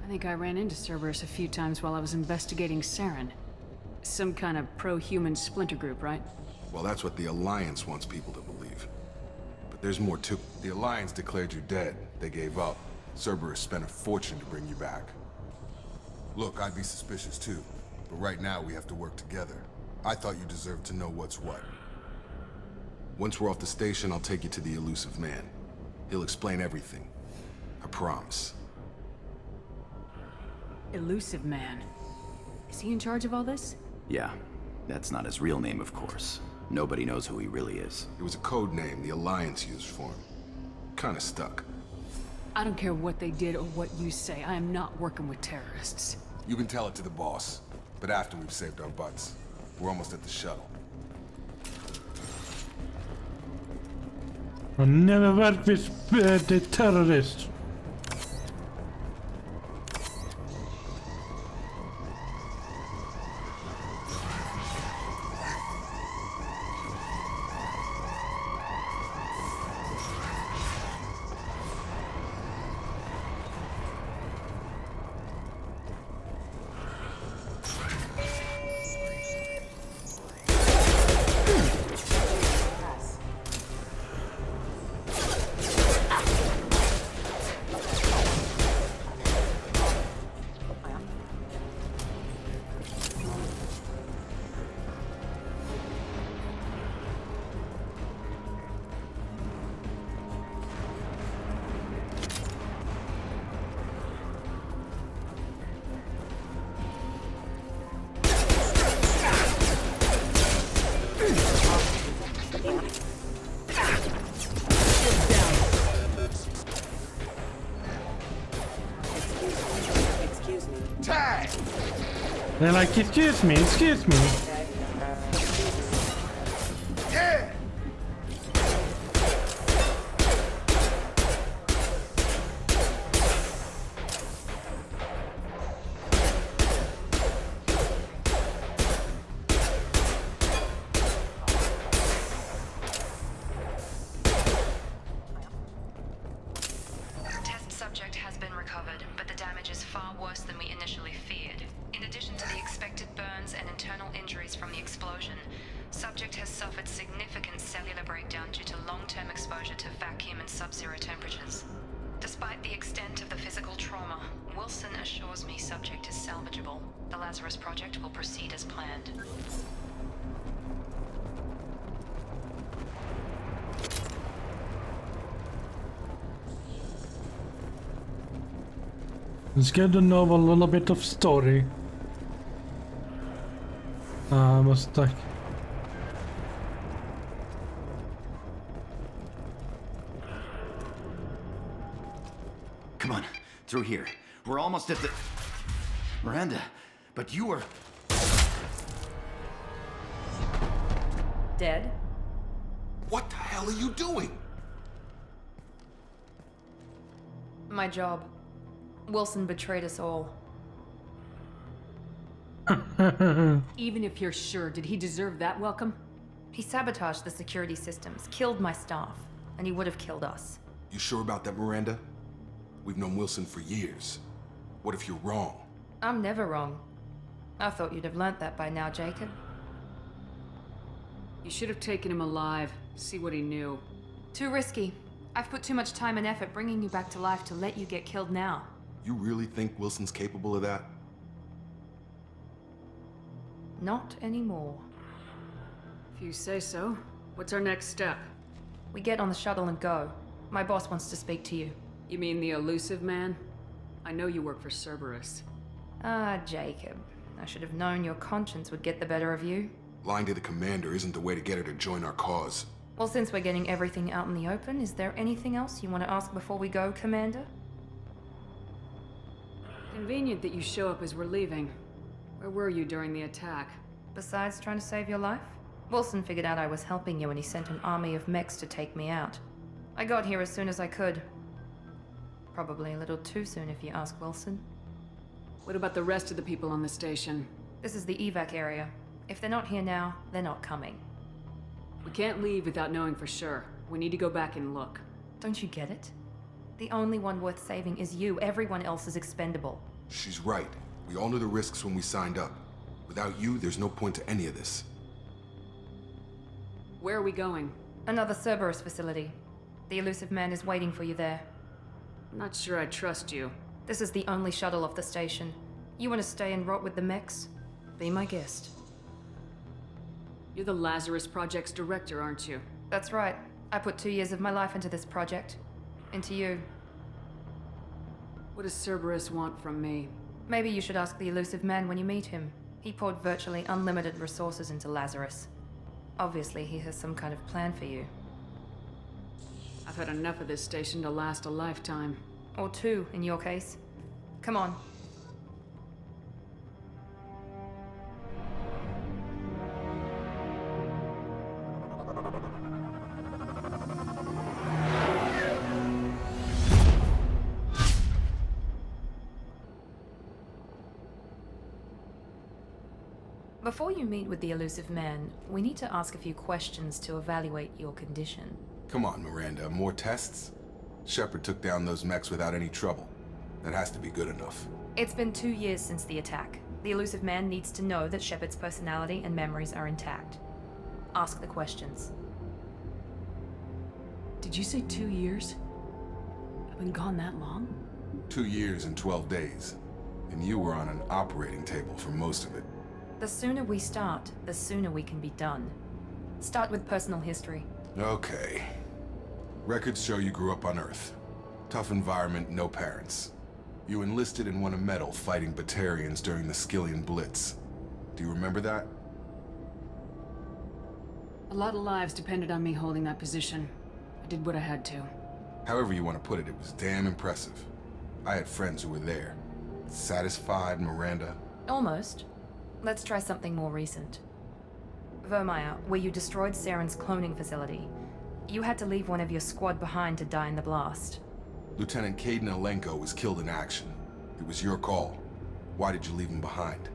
I think I ran into Cerberus a few times while I was investigating Saren. Some kind of pro-human splinter group, right? Well, that's what the Alliance wants people to believe. But there's more to it. The Alliance declared you dead. They gave up. Cerberus spent a fortune to bring you back. Look, I'd be suspicious too. But right now, we have to work together. I thought you deserved to know what's what. Once we're off the station, I'll take you to the Elusive Man. He'll explain everything. I promise. Elusive Man. Is he in charge of all this? Yeah. That's not his real name, of course. Nobody knows who he really is. It was a code name the Alliance used for him. Kinda stuck. I don't care what they did or what you say. I am not working with terrorists. You can tell it to the boss. But after we've saved our butts. We're almost at the shuttle. I've never worked with the terrorists. Tag! They're like, excuse me, excuse me. Yeah! Test subject has been recovered, but the damage is far worse than we initially feared. In addition to the expected burns and internal injuries from the explosion, subject has suffered significant cellular breakdown due to long-term exposure to vacuum and sub-zero temperatures. Despite the extent of the physical trauma, Wilson assures me subject is salvageable. The Lazarus Project will proceed as planned. It's good to know a little bit of story. I was stuck. Come on, through here. We're almost at the... Miranda, but you were... Dead? What the hell are you doing? My job. Wilson betrayed us all. Even if you're sure, did he deserve that welcome? He sabotaged the security systems, killed my staff, and he would have killed us. You sure about that, Miranda? We've known Wilson for years. What if you're wrong? I'm never wrong. I thought you'd have learnt that by now, Jacob. You should have taken him alive, see what he knew. Too risky. I've put too much time and effort bringing you back to life to let you get killed now. You really think Wilson's capable of that? Not anymore. If you say so. What's our next step? We get on the shuttle and go. My boss wants to speak to you. You mean the elusive man? I know you work for Cerberus. Ah, Jacob. I should have known your conscience would get the better of you. Lying to the commander isn't the way to get her to join our cause. Well, since we're getting everything out in the open, is there anything else you want to ask before we go, Commander? Convenient that you show up as we're leaving. Where were you during the attack? Besides trying to save your life? Wilson figured out I was helping you and he sent an army of mechs to take me out. I got here as soon as I could. Probably a little too soon if you ask Wilson. What about the rest of the people on the station? This is the evac area. If they're not here now, they're not coming. We can't leave without knowing for sure. We need to go back and look. Don't you get it? The only one worth saving is you. Everyone else is expendable. She's right. We all knew the risks when we signed up. Without you, there's no point to any of this. Where are we going? Another Cerberus facility. The elusive man is waiting for you there. I'm not sure I trust you. This is the only shuttle off the station. You want to stay and rot with the mechs? Be my guest. You're the Lazarus Project's director, aren't you? That's right. I put 2 years of my life into this project. Into you. What does Cerberus want from me? Maybe you should ask the elusive man when you meet him. He poured virtually unlimited resources into Lazarus. Obviously, he has some kind of plan for you. I've had enough of this station to last a lifetime. Or 2, in your case. Come on. Before you meet with the elusive man, we need to ask a few questions to evaluate your condition. Come on, Miranda. More tests? Shepard took down those mechs without any trouble. That has to be good enough. It's been 2 years since the attack. The elusive man needs to know that Shepard's personality and memories are intact. Ask the questions. Did you say 2 years? I've been gone that long? 2 years and 12 days. And you were on an operating table for most of it. The sooner we start, the sooner we can be done. Start with personal history. Okay. Records show you grew up on Earth. Tough environment, no parents. You enlisted and won a medal fighting Batarians during the Skillian Blitz. Do you remember that? A lot of lives depended on me holding that position. I did what I had to. However you want to put it, it was damn impressive. I had friends who were there. Satisfied, Miranda? Almost. Let's try something more recent. Vermeer, where you destroyed Saren's cloning facility, you had to leave one of your squad behind to die in the blast. Lieutenant Caden Alenko was killed in action. It was your call. Why did you leave him behind?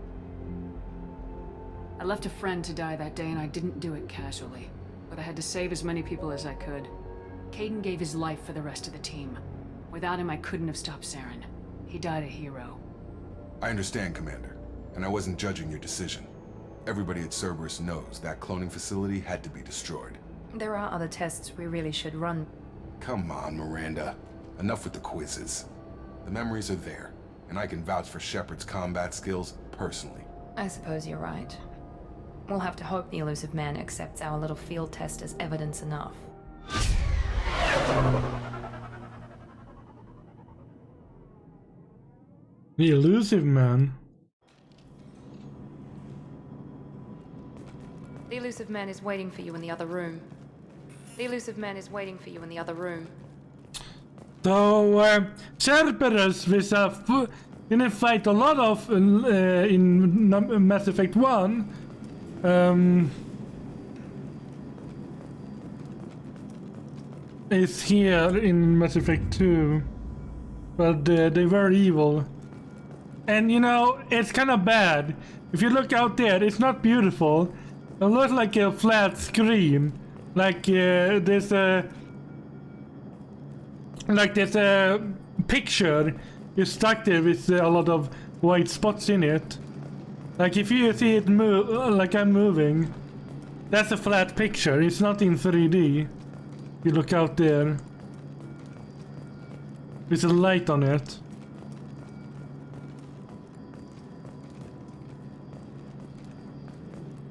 I left a friend to die that day and I didn't do it casually. But I had to save as many people as I could. Caden gave his life for the rest of the team. Without him, I couldn't have stopped Saren. He died a hero. I understand, Commander. And I wasn't judging your decision. Everybody at Cerberus knows that cloning facility had to be destroyed. There are other tests we really should run. Come on, Miranda. Enough with the quizzes. The memories are there, and I can vouch for Shepard's combat skills personally. I suppose you're right. We'll have to hope the Illusive Man accepts our little field test as evidence enough. The Illusive Man? The Illusive Man is waiting for you in the other room. The Illusive Man is waiting for you in the other room. So, Cerberus didn't fight a lot of in Mass Effect 1. Is here in Mass Effect 2. But they were evil. And you know, it's kind of bad. If you look out there, it's not beautiful. It looks like a flat screen. Like there's a picture is stuck there with a lot of white spots in it. Like if you see it move, like I'm moving, that's a flat picture. It's not in 3D. You look out there. There's a light on it.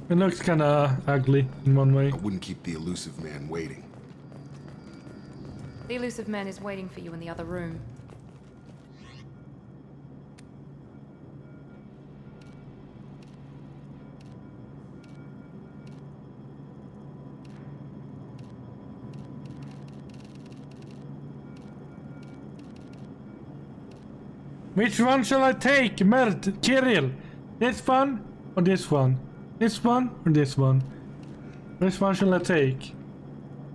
It looks kinda ugly in one way. I wouldn't keep the Illusive Man waiting. The Illusive Man is waiting for you in the other room. Which one shall I take, Mert, Kirill? This one or this one? This one or this one? Which one shall I take?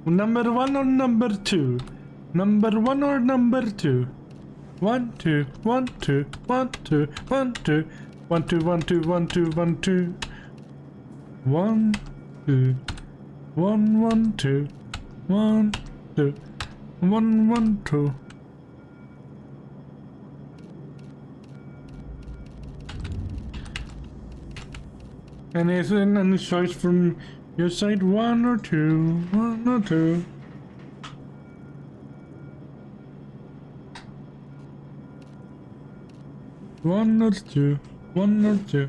Number 1 or number 2? Number 1 or number 2? 1, 2, 1, 2, 1, 2, 1, 2, 1, 2, 1, 2, 1, 2, 1, 2. 1, 2, 1, 1, 2, 1, 2, 1, 1, 2. And is it any choice from your side? 1 or 2? 1 or 2? One or two? 1 or 2?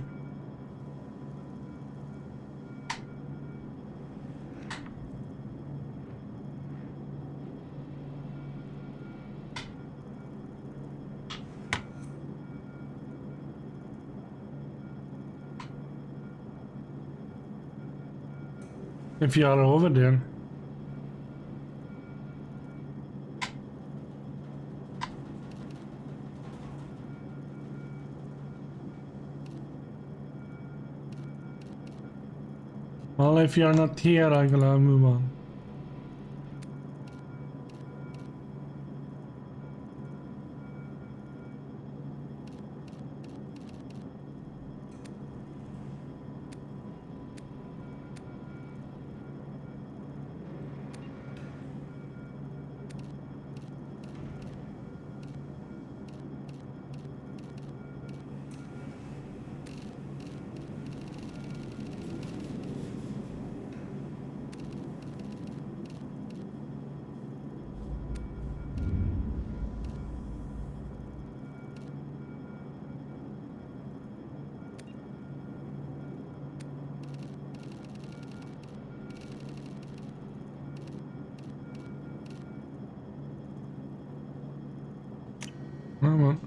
If you are over there. Well, if you are not here, I'm gonna move on. Come on.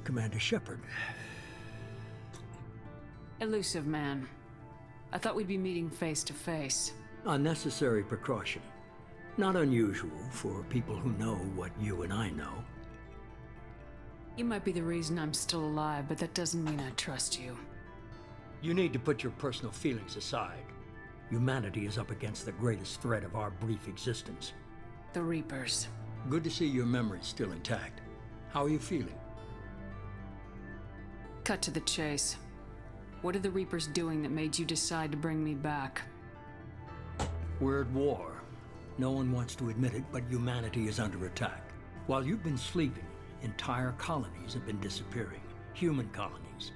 Commander Shepard. Elusive man. I thought we'd be meeting face to face. Unnecessary precaution. Not unusual for people who know what you and I know. You might be the reason I'm still alive, but that doesn't mean I trust you. You need to put your personal feelings aside. Humanity is up against the greatest threat of our brief existence. The Reapers. Good to see your memory's still intact. How are you feeling? Cut to the chase. What are the Reapers doing that made you decide to bring me back? We're at war. No one wants to admit it, but humanity is under attack. While you've been sleeping, entire colonies have been disappearing. Human colonies.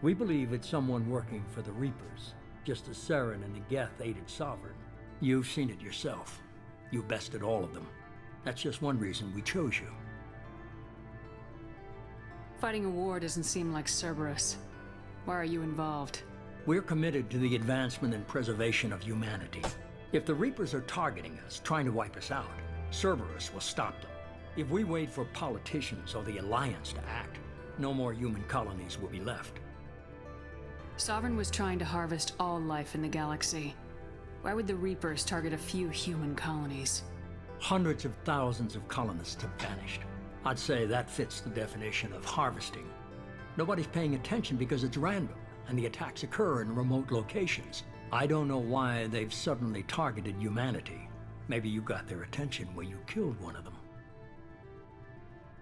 We believe it's someone working for the Reapers, just as Saren and the Geth aided Sovereign. You've seen it yourself. You bested all of them. That's just one reason we chose you. Fighting a war doesn't seem like Cerberus. Why are you involved? We're committed to the advancement and preservation of humanity. If the Reapers are targeting us, trying to wipe us out, Cerberus will stop them. If we wait for politicians or the Alliance to act, no more human colonies will be left. Sovereign was trying to harvest all life in the galaxy. Why would the Reapers target a few human colonies? Hundreds of thousands of colonists have vanished. I'd say that fits the definition of harvesting. Nobody's paying attention because it's random, and the attacks occur in remote locations. I don't know why they've suddenly targeted humanity. Maybe you got their attention when you killed one of them.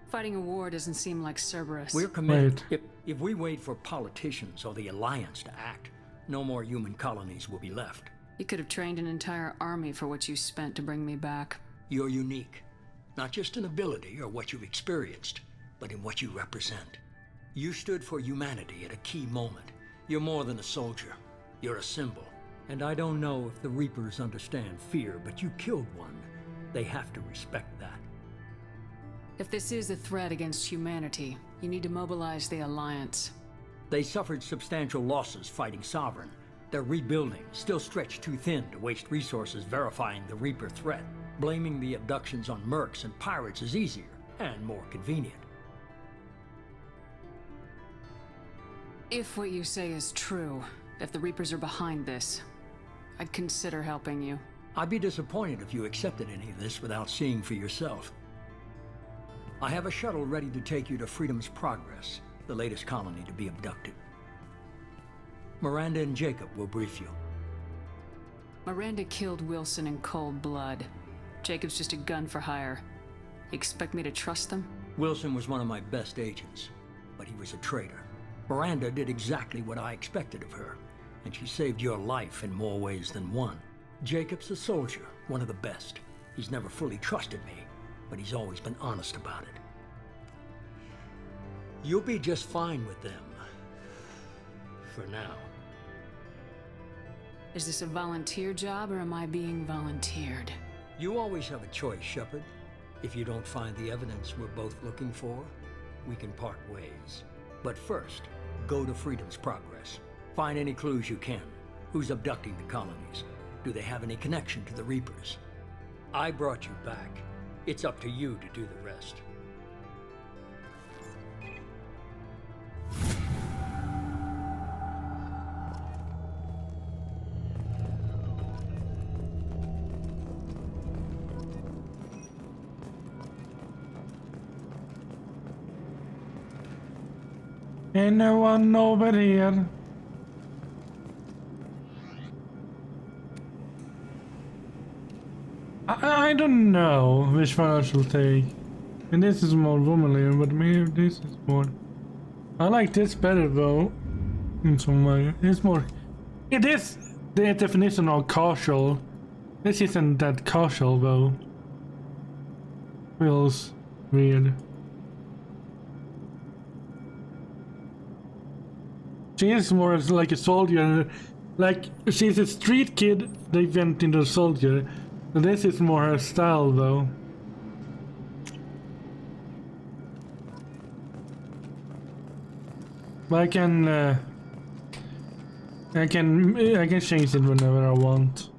Fighting a war doesn't seem like Cerberus. We're committed. If we wait for politicians or the Alliance to act, no more human colonies will be left. You could have trained an entire army for what you spent to bring me back. You're unique. Not just in ability or what you've experienced, but in what you represent. You stood for humanity at a key moment. You're more than a soldier. You're a symbol. And I don't know if the Reapers understand fear, but you killed one. They have to respect that. If this is a threat against humanity, you need to mobilize the Alliance. They suffered substantial losses fighting Sovereign. They're rebuilding, still stretched too thin to waste resources verifying the Reaper threat. Blaming the abductions on mercs and pirates is easier and more convenient. If what you say is true, if the Reapers are behind this, I'd consider helping you. I'd be disappointed if you accepted any of this without seeing for yourself. I have a shuttle ready to take you to Freedom's Progress, the latest colony to be abducted. Miranda and Jacob will brief you. Miranda killed Wilson in cold blood. Jacob's just a gun for hire. You expect me to trust them? Wilson was one of my best agents, but he was a traitor. Miranda did exactly what I expected of her, and she saved your life in more ways than one. Jacob's a soldier, one of the best. He's never fully trusted me, but he's always been honest about it. You'll be just fine with them. For now. Is this a volunteer job, or am I being volunteered? You always have a choice, Shepard. If you don't find the evidence we're both looking for, we can part ways. But first, go to Freedom's Progress. Find any clues you can. Who's abducting the colonies? Do they have any connection to the Reapers? I brought you back. It's up to you to do the rest. Anyone over here? I don't know which one I should take. And this is more womanly, but maybe this is more. I like this better though. In some way, it's more. It is the definition of casual. This isn't that casual though. Feels weird. She is more like a soldier, like she's a street kid, they went into a soldier. So this is more her style though. But I can change it whenever I want.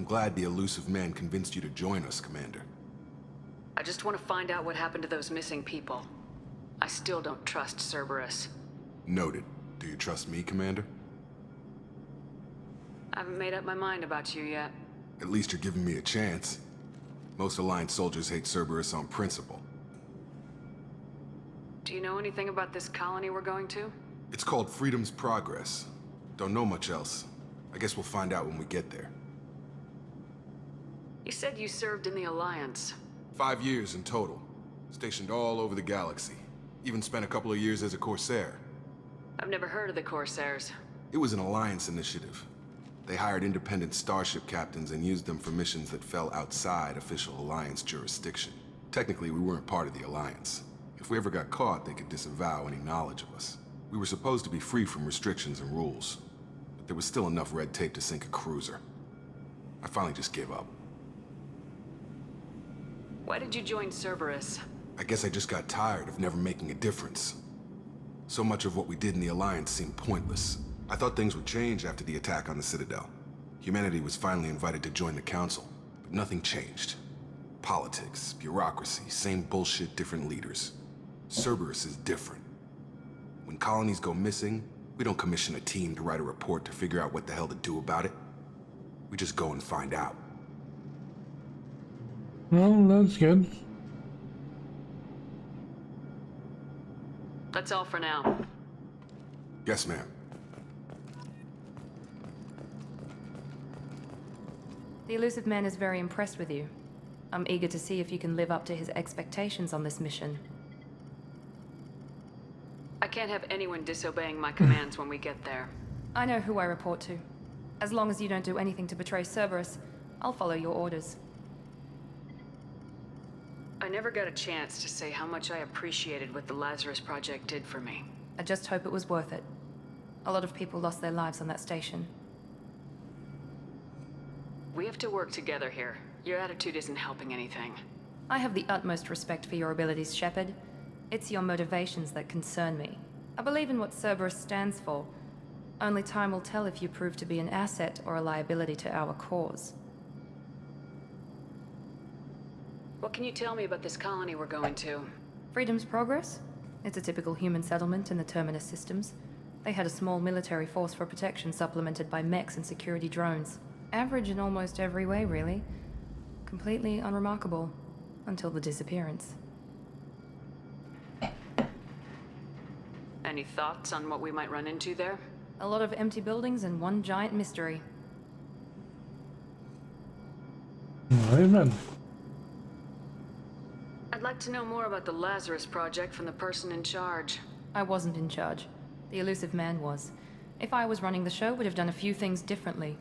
glad the elusive man convinced you to join us, Commander. I just want to find out what happened to those missing people. I still don't trust Cerberus. Noted. Do you trust me, Commander? I haven't made up my mind about you yet. At least you're giving me a chance. Most Alliance soldiers hate Cerberus on principle. Do you know anything about this colony we're going to? It's called Freedom's Progress. Don't know much else. I guess we'll find out when we get there. You said you served in the Alliance. 5 years in total. Stationed all over the galaxy. Even spent a couple of years as a Corsair. I've never heard of the Corsairs. It was an Alliance initiative. They hired independent starship captains and used them for missions that fell outside official Alliance jurisdiction. Technically, we weren't part of the Alliance. If we ever got caught, they could disavow any knowledge of us. We were supposed to be free from restrictions and rules, but there was still enough red tape to sink a cruiser. I finally just gave up. Why did you join Cerberus? I guess I just got tired of never making a difference. So much of what we did in the Alliance seemed pointless. I thought things would change after the attack on the Citadel. Humanity was finally invited to join the Council, but nothing changed. Politics, bureaucracy, same bullshit, different leaders. Cerberus is different. When colonies go missing, we don't commission a team to write a report to figure out what the hell to do about it. We just go and find out. Well, that's good. That's all for now. Yes, ma'am. The elusive man is very impressed with you. I'm eager to see if you can live up to his expectations on this mission. I can't have anyone disobeying my commands when we get there. I know who I report to. As long as you don't do anything to betray Cerberus, I'll follow your orders. I never got a chance to say how much I appreciated what the Lazarus Project did for me. I just hope it was worth it. A lot of people lost their lives on that station. We have to work together here. Your attitude isn't helping anything. I have the utmost respect for your abilities, Shepard. It's your motivations that concern me. I believe in what Cerberus stands for. Only time will tell if you prove to be an asset or a liability to our cause. What can you tell me about this colony we're going to? Freedom's Progress? It's a typical human settlement in the Terminus systems. They had a small military force for protection supplemented by mechs and security drones. Average in almost every way, really. Completely unremarkable. Until the disappearance. Any thoughts on what we might run into there? A lot of empty buildings and one giant mystery. Alright then. I'd like to know more about the Lazarus Project from the person in charge. I wasn't in charge. The elusive man was. If I was running the show, would have done a few things differently.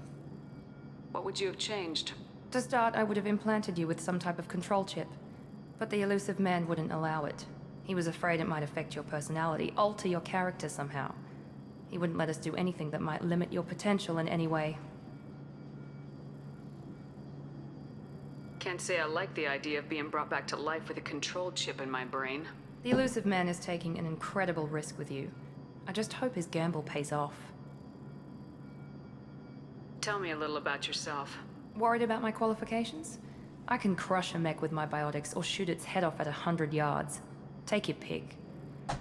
What would you have changed? To start, I would have implanted you with some type of control chip. But the elusive man wouldn't allow it. He was afraid it might affect your personality, alter your character somehow. He wouldn't let us do anything that might limit your potential in any way. Can't say I like the idea of being brought back to life with a control chip in my brain. The elusive man is taking an incredible risk with you. I just hope his gamble pays off. Tell me a little about yourself. Worried about my qualifications? I can crush a mech with my biotics or shoot its head off at 100 yards. Take your pick. I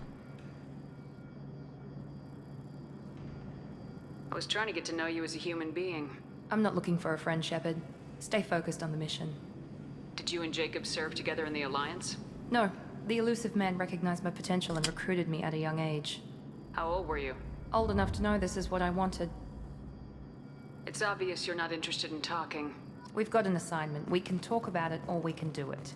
was trying to get to know you as a human being. I'm not looking for a friend, Shepard. Stay focused on the mission. Did you and Jacob serve together in the Alliance? No. The elusive man recognized my potential and recruited me at a young age. How old were you? Old enough to know this is what I wanted. It's obvious you're not interested in talking. We've got an assignment. We can talk about it or we can do it.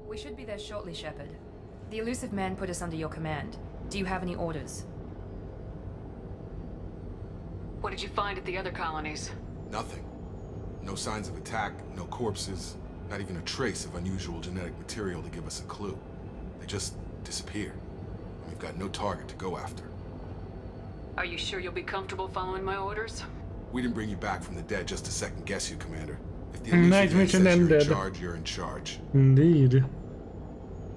We should be there shortly, Shepard. The elusive man put us under your command. Do you have any orders? What did you find at the other colonies? Nothing. No signs of attack, no corpses, not even a trace of unusual genetic material to give us a clue. They just disappear. We've got no target to go after. Are you sure you'll be comfortable following my orders? We didn't bring you back from the dead just to second guess you, Commander. If the Nice Illusion mission says you're in ended. charge, you're in charge. Indeed.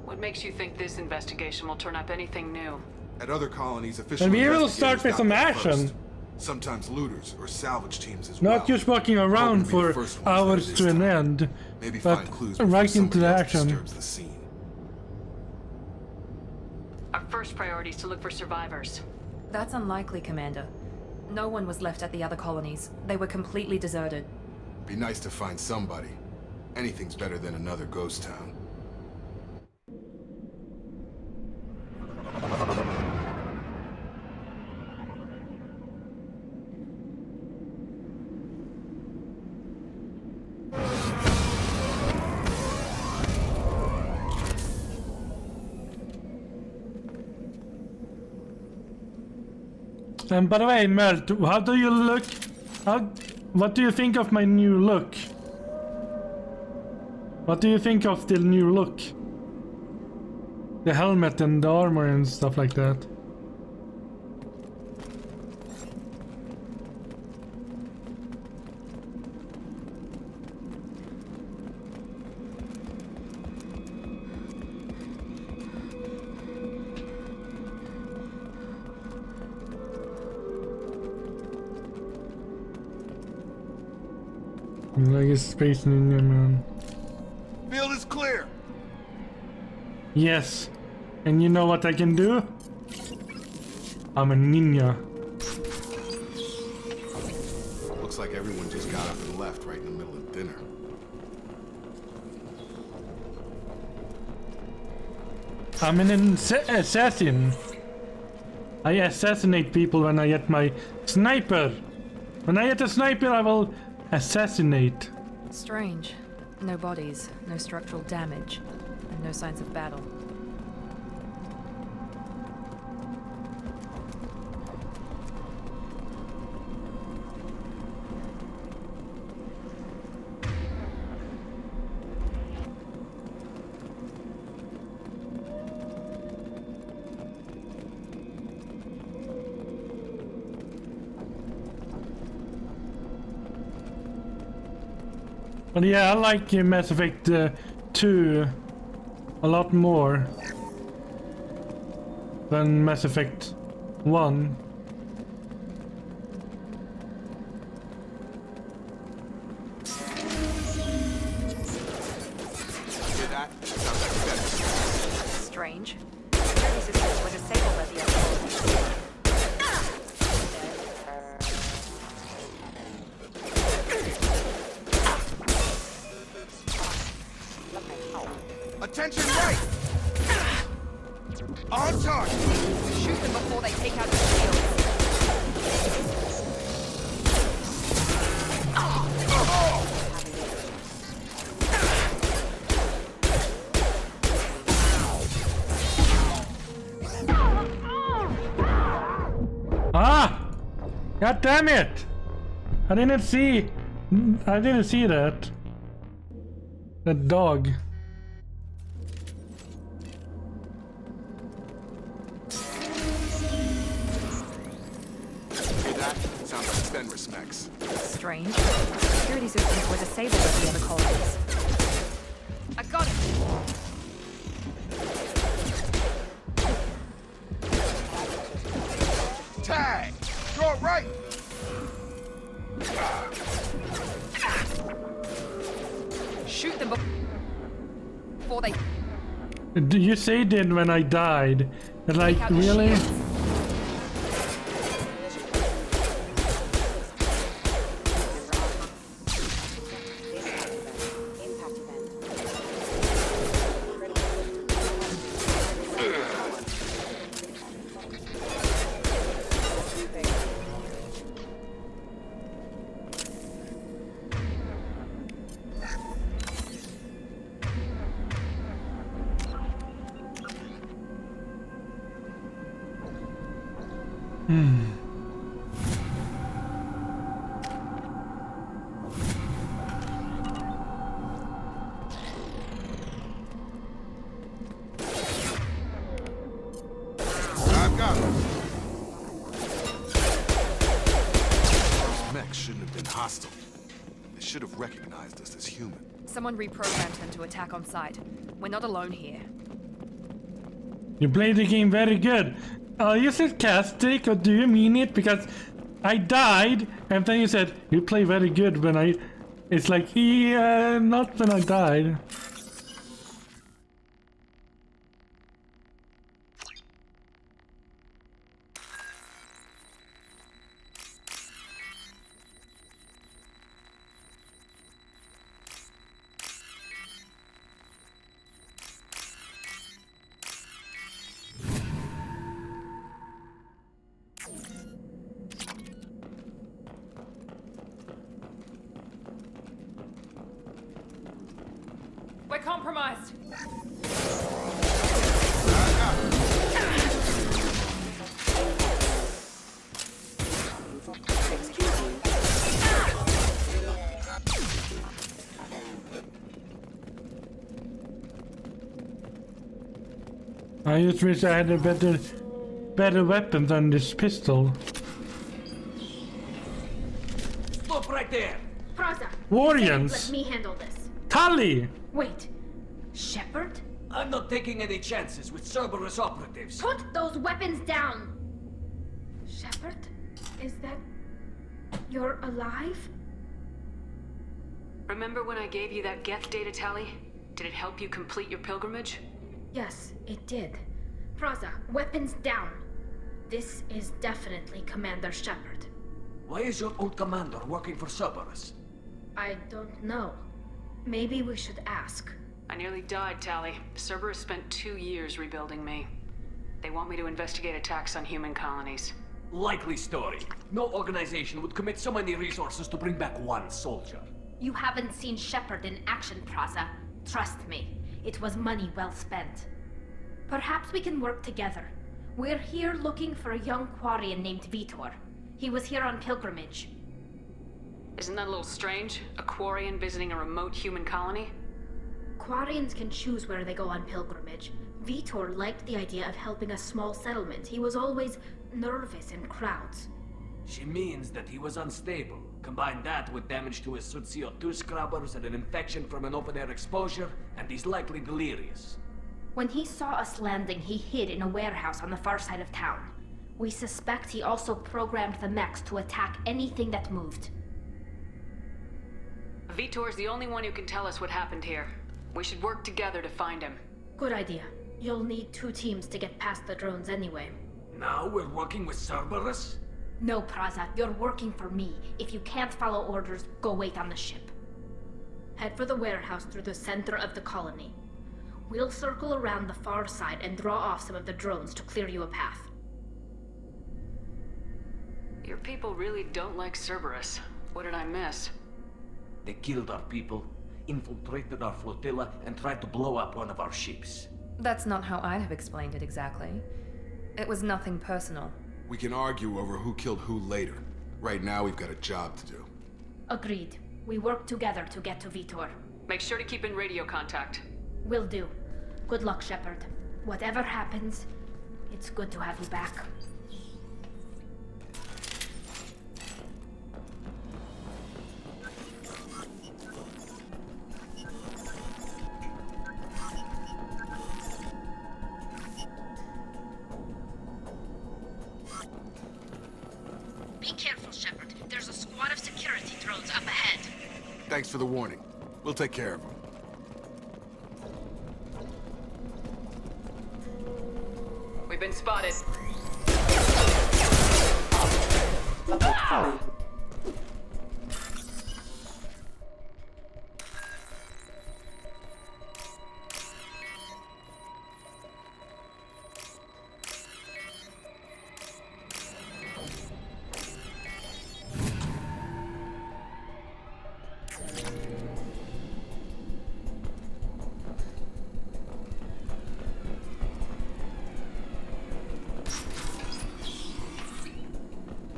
What makes you think this investigation will turn up anything new? At other colonies, official And we will investigators start with got some there action. first. Sometimes looters or salvage teams as well. Not just walking around for hours to an end, Maybe but find clues before right into the somebody else action. disturbs the scene. Our first priority is to look for survivors. That's unlikely, Commander. No one was left at the other colonies. They were completely deserted. Be nice to find somebody. Anything's better than another ghost town. And by the way, Mert, how do you look? What do you think of my new look? What do you think of the new look? The helmet and the armor and stuff like that. Like a space ninja, man. Field is clear. Yes. And you know what I can do? I'm a ninja. Looks like everyone just got up and left right in the middle of dinner. I'm an assassin. I assassinate people when I get my sniper. When I get a sniper, I will assassinate. Strange. No bodies, no structural damage, and no signs of battle. But yeah, I like Mass Effect 2 a lot more than Mass Effect 1. Hear that? Sounds like a better. Strange. Security systems were disabled at the other. Attention right! On target! Shoot them before they take out the shields. Ah! God damn it! I didn't see that. That dog. Hear that? Sounds like Fenris mechs. Strange. Security systems were disabled at the other colonies. I got it! Tag! Draw right! Shoot them before they... You said it when I died. Like, Take out the really? shields. shouldn't have been hostile. They should have recognized us as human. Someone reprogrammed him to attack on sight. We're not alone here. You played the game very good. Are you sarcastic or do you mean it? Because I died and then you said you play very good when I... It's like, yeah, not when I died. We're compromised. I just wish I had a better weapon than this pistol. Stop right there! Praza. Warriors. Let me handle this. Tali! Wait. Shepard? I'm not taking any chances with Cerberus operatives. Put those weapons down! Shepard? Is that... You're alive? Remember when I gave you that Geth data tally? Did it help you complete your pilgrimage? Yes, it did. Praza, weapons down. This is definitely Commander Shepard. Why is your old commander working for Cerberus? I don't know. Maybe we should ask. I nearly died, Tally. Cerberus spent 2 years rebuilding me. They want me to investigate attacks on human colonies. Likely story. No organization would commit so many resources to bring back one soldier. You haven't seen Shepard in action, Praza. Trust me, it was money well spent. Perhaps we can work together. We're here looking for a young Quarian named Vitor. He was here on pilgrimage. Isn't that a little strange? A Quarian visiting a remote human colony? Quarians can choose where they go on pilgrimage. Vitor liked the idea of helping a small settlement. He was always nervous in crowds. She means that he was unstable. Combine that with damage to his CO2 scrubbers and an infection from an open-air exposure, and he's likely delirious. When he saw us landing, he hid in a warehouse on the far side of town. We suspect he also programmed the mechs to attack anything that moved. Vitor's the only one who can tell us what happened here. We should work together to find him. Good idea. You'll need 2 teams to get past the drones anyway. Now we're working with Cerberus? No, Praza, you're working for me. If you can't follow orders, go wait on the ship. Head for the warehouse through the center of the colony. We'll circle around the far side and draw off some of the drones to clear you a path. Your people really don't like Cerberus. What did I miss? They killed our people, infiltrated our flotilla, and tried to blow up one of our ships. That's not how I'd have explained it exactly. It was nothing personal. We can argue over who killed who later. Right now, we've got a job to do. Agreed. We work together to get to Vitor. Make sure to keep in radio contact. Will do. Good luck, Shepard. Whatever happens, it's good to have you back. Be careful, Shepard. There's a squad of security drones up ahead. Thanks for the warning. We'll take care of them. We've been spotted.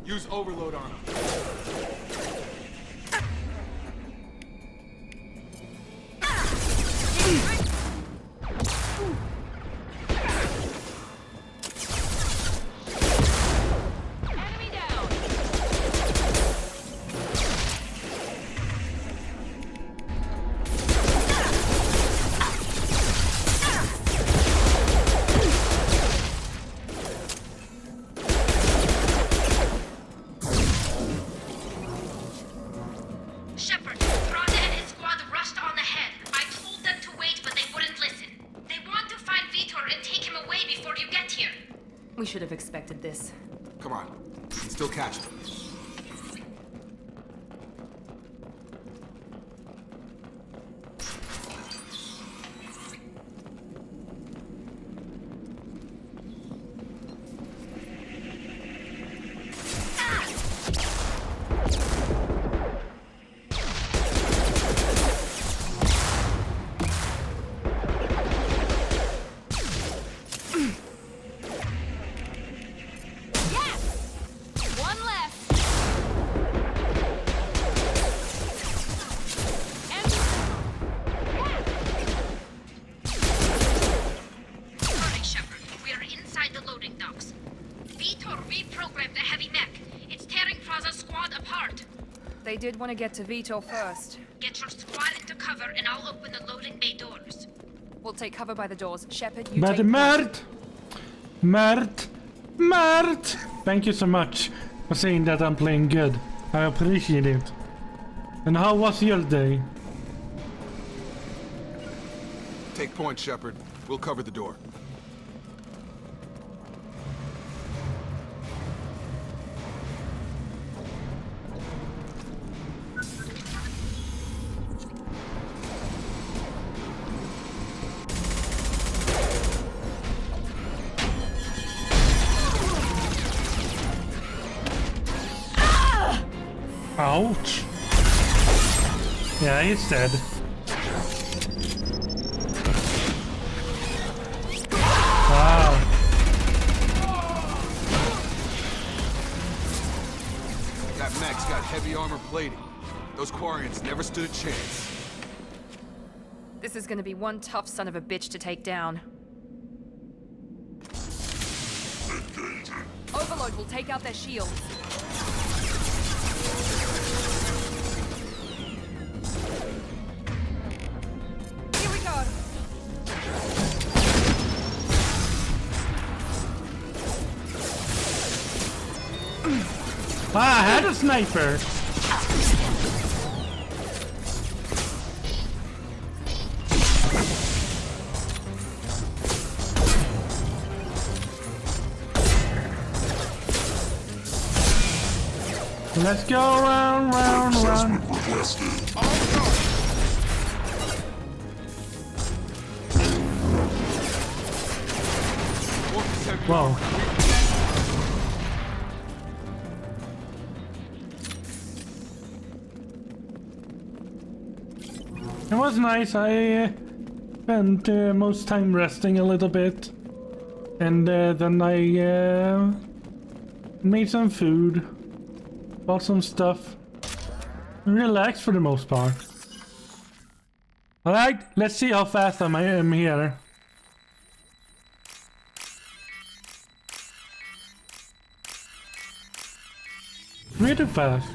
Use overload on them. Enemy down! this. Come on. You can still catch them. They did want to get to Vito first. Get your squad into cover and I'll open the loading bay doors. We'll take cover by the doors. Shepard, you But take... Mert! Thank you so much for saying that I'm playing good. I appreciate it. And how was your day? Take point, Shepard. We'll cover the door. Ouch. Yeah, he's dead. Wow. That mech's got heavy armor plating. Those Quarians never stood a chance. This is gonna be one tough son of a bitch to take down. Overload will take out their shields. Here we go. Ah, I had a sniper. Let's go round, round, round. Whoa. It was nice. I spent most time resting a little bit. And then I made some food. Bought some stuff. Relaxed for the most part. Alright, let's see how fast I am here. Really fast.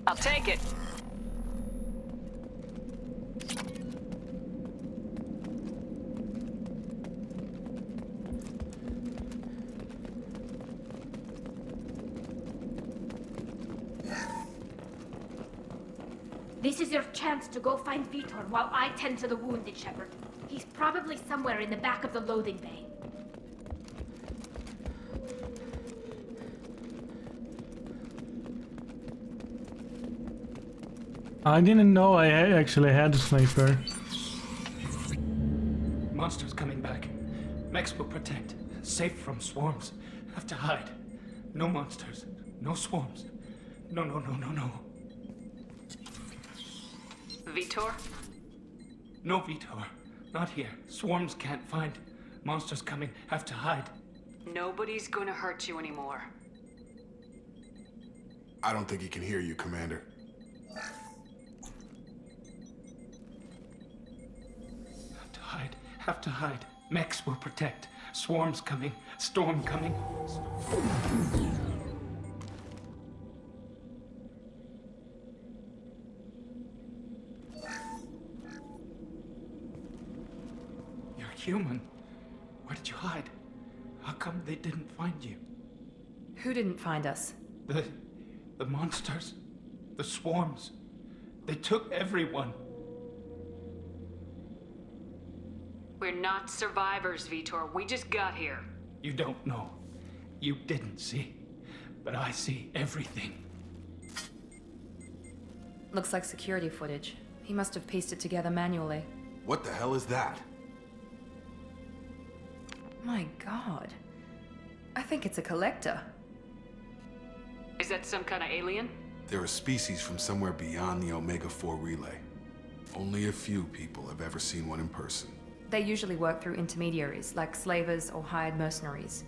I'll take it. This is your chance to go find Vitor while I tend to the wounded, Shepard. He's probably somewhere in the back of the loading bay. I didn't know I actually had a sniper. Monsters coming back. Mechs will protect. Safe from swarms. Have to hide. No monsters. No swarms. No, no, no, no, no. Vitor? No Vitor. Not here. Swarms can't find. Monsters coming. Have to hide. Nobody's gonna hurt you anymore. I don't think he can hear you, Commander. Have to hide. Have to hide. Mechs will protect. Swarms coming. Storm coming. You're human. Where did you hide? How come they didn't find you? Who didn't find us? The The monsters, the swarms, they took everyone. We're not survivors, Vitor. We just got here. You don't know. You didn't see. But I see everything. Looks like security footage. He must have pieced it together manually. What the hell is that? My god. I think it's a collector. Is that some kind of alien? They're a species from somewhere beyond the Omega-4 relay. Only a few people have ever seen one in person. They usually work through intermediaries, like slavers or hired mercenaries.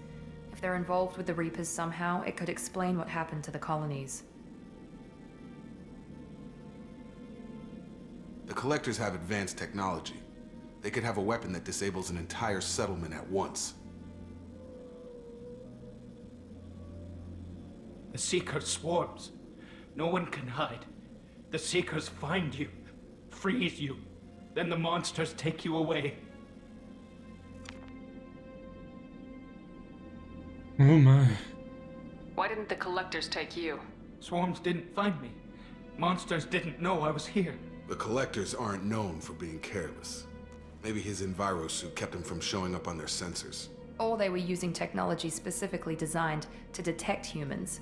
If they're involved with the Reapers somehow, it could explain what happened to the colonies. The Collectors have advanced technology. They could have a weapon that disables an entire settlement at once. The Seeker swarms. No one can hide. The Seekers find you, freeze you, then the monsters take you away. Oh my. Why didn't the Collectors take you? Swarms didn't find me. Monsters didn't know I was here. The Collectors aren't known for being careless. Maybe his envirosuit kept him from showing up on their sensors. Or they were using technology specifically designed to detect humans.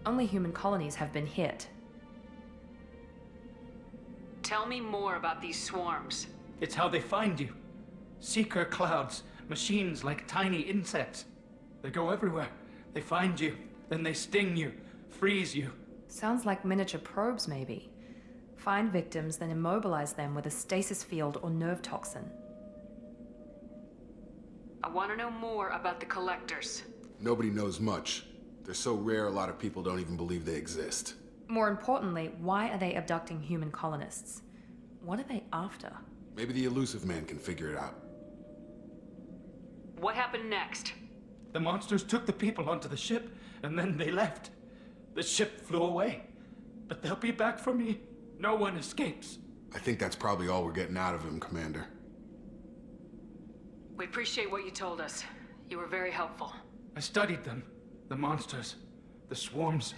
Only human colonies have been hit. Tell me more about these swarms. It's how they find you. Seeker clouds, machines like tiny insects. They go everywhere. They find you, then they sting you, freeze you. Sounds like miniature probes, maybe. Find victims, then immobilize them with a stasis field or nerve toxin. I want to know more about the Collectors. Nobody knows much. They're so rare, a lot of people don't even believe they exist. More importantly, why are they abducting human colonists? What are they after? Maybe the Elusive Man can figure it out. What happened next? The monsters took the people onto the ship, and then they left. The ship flew away. But they'll be back for me. No one escapes. I think that's probably all we're getting out of him, Commander. We appreciate what you told us. You were very helpful. I studied them. The monsters. The swarms.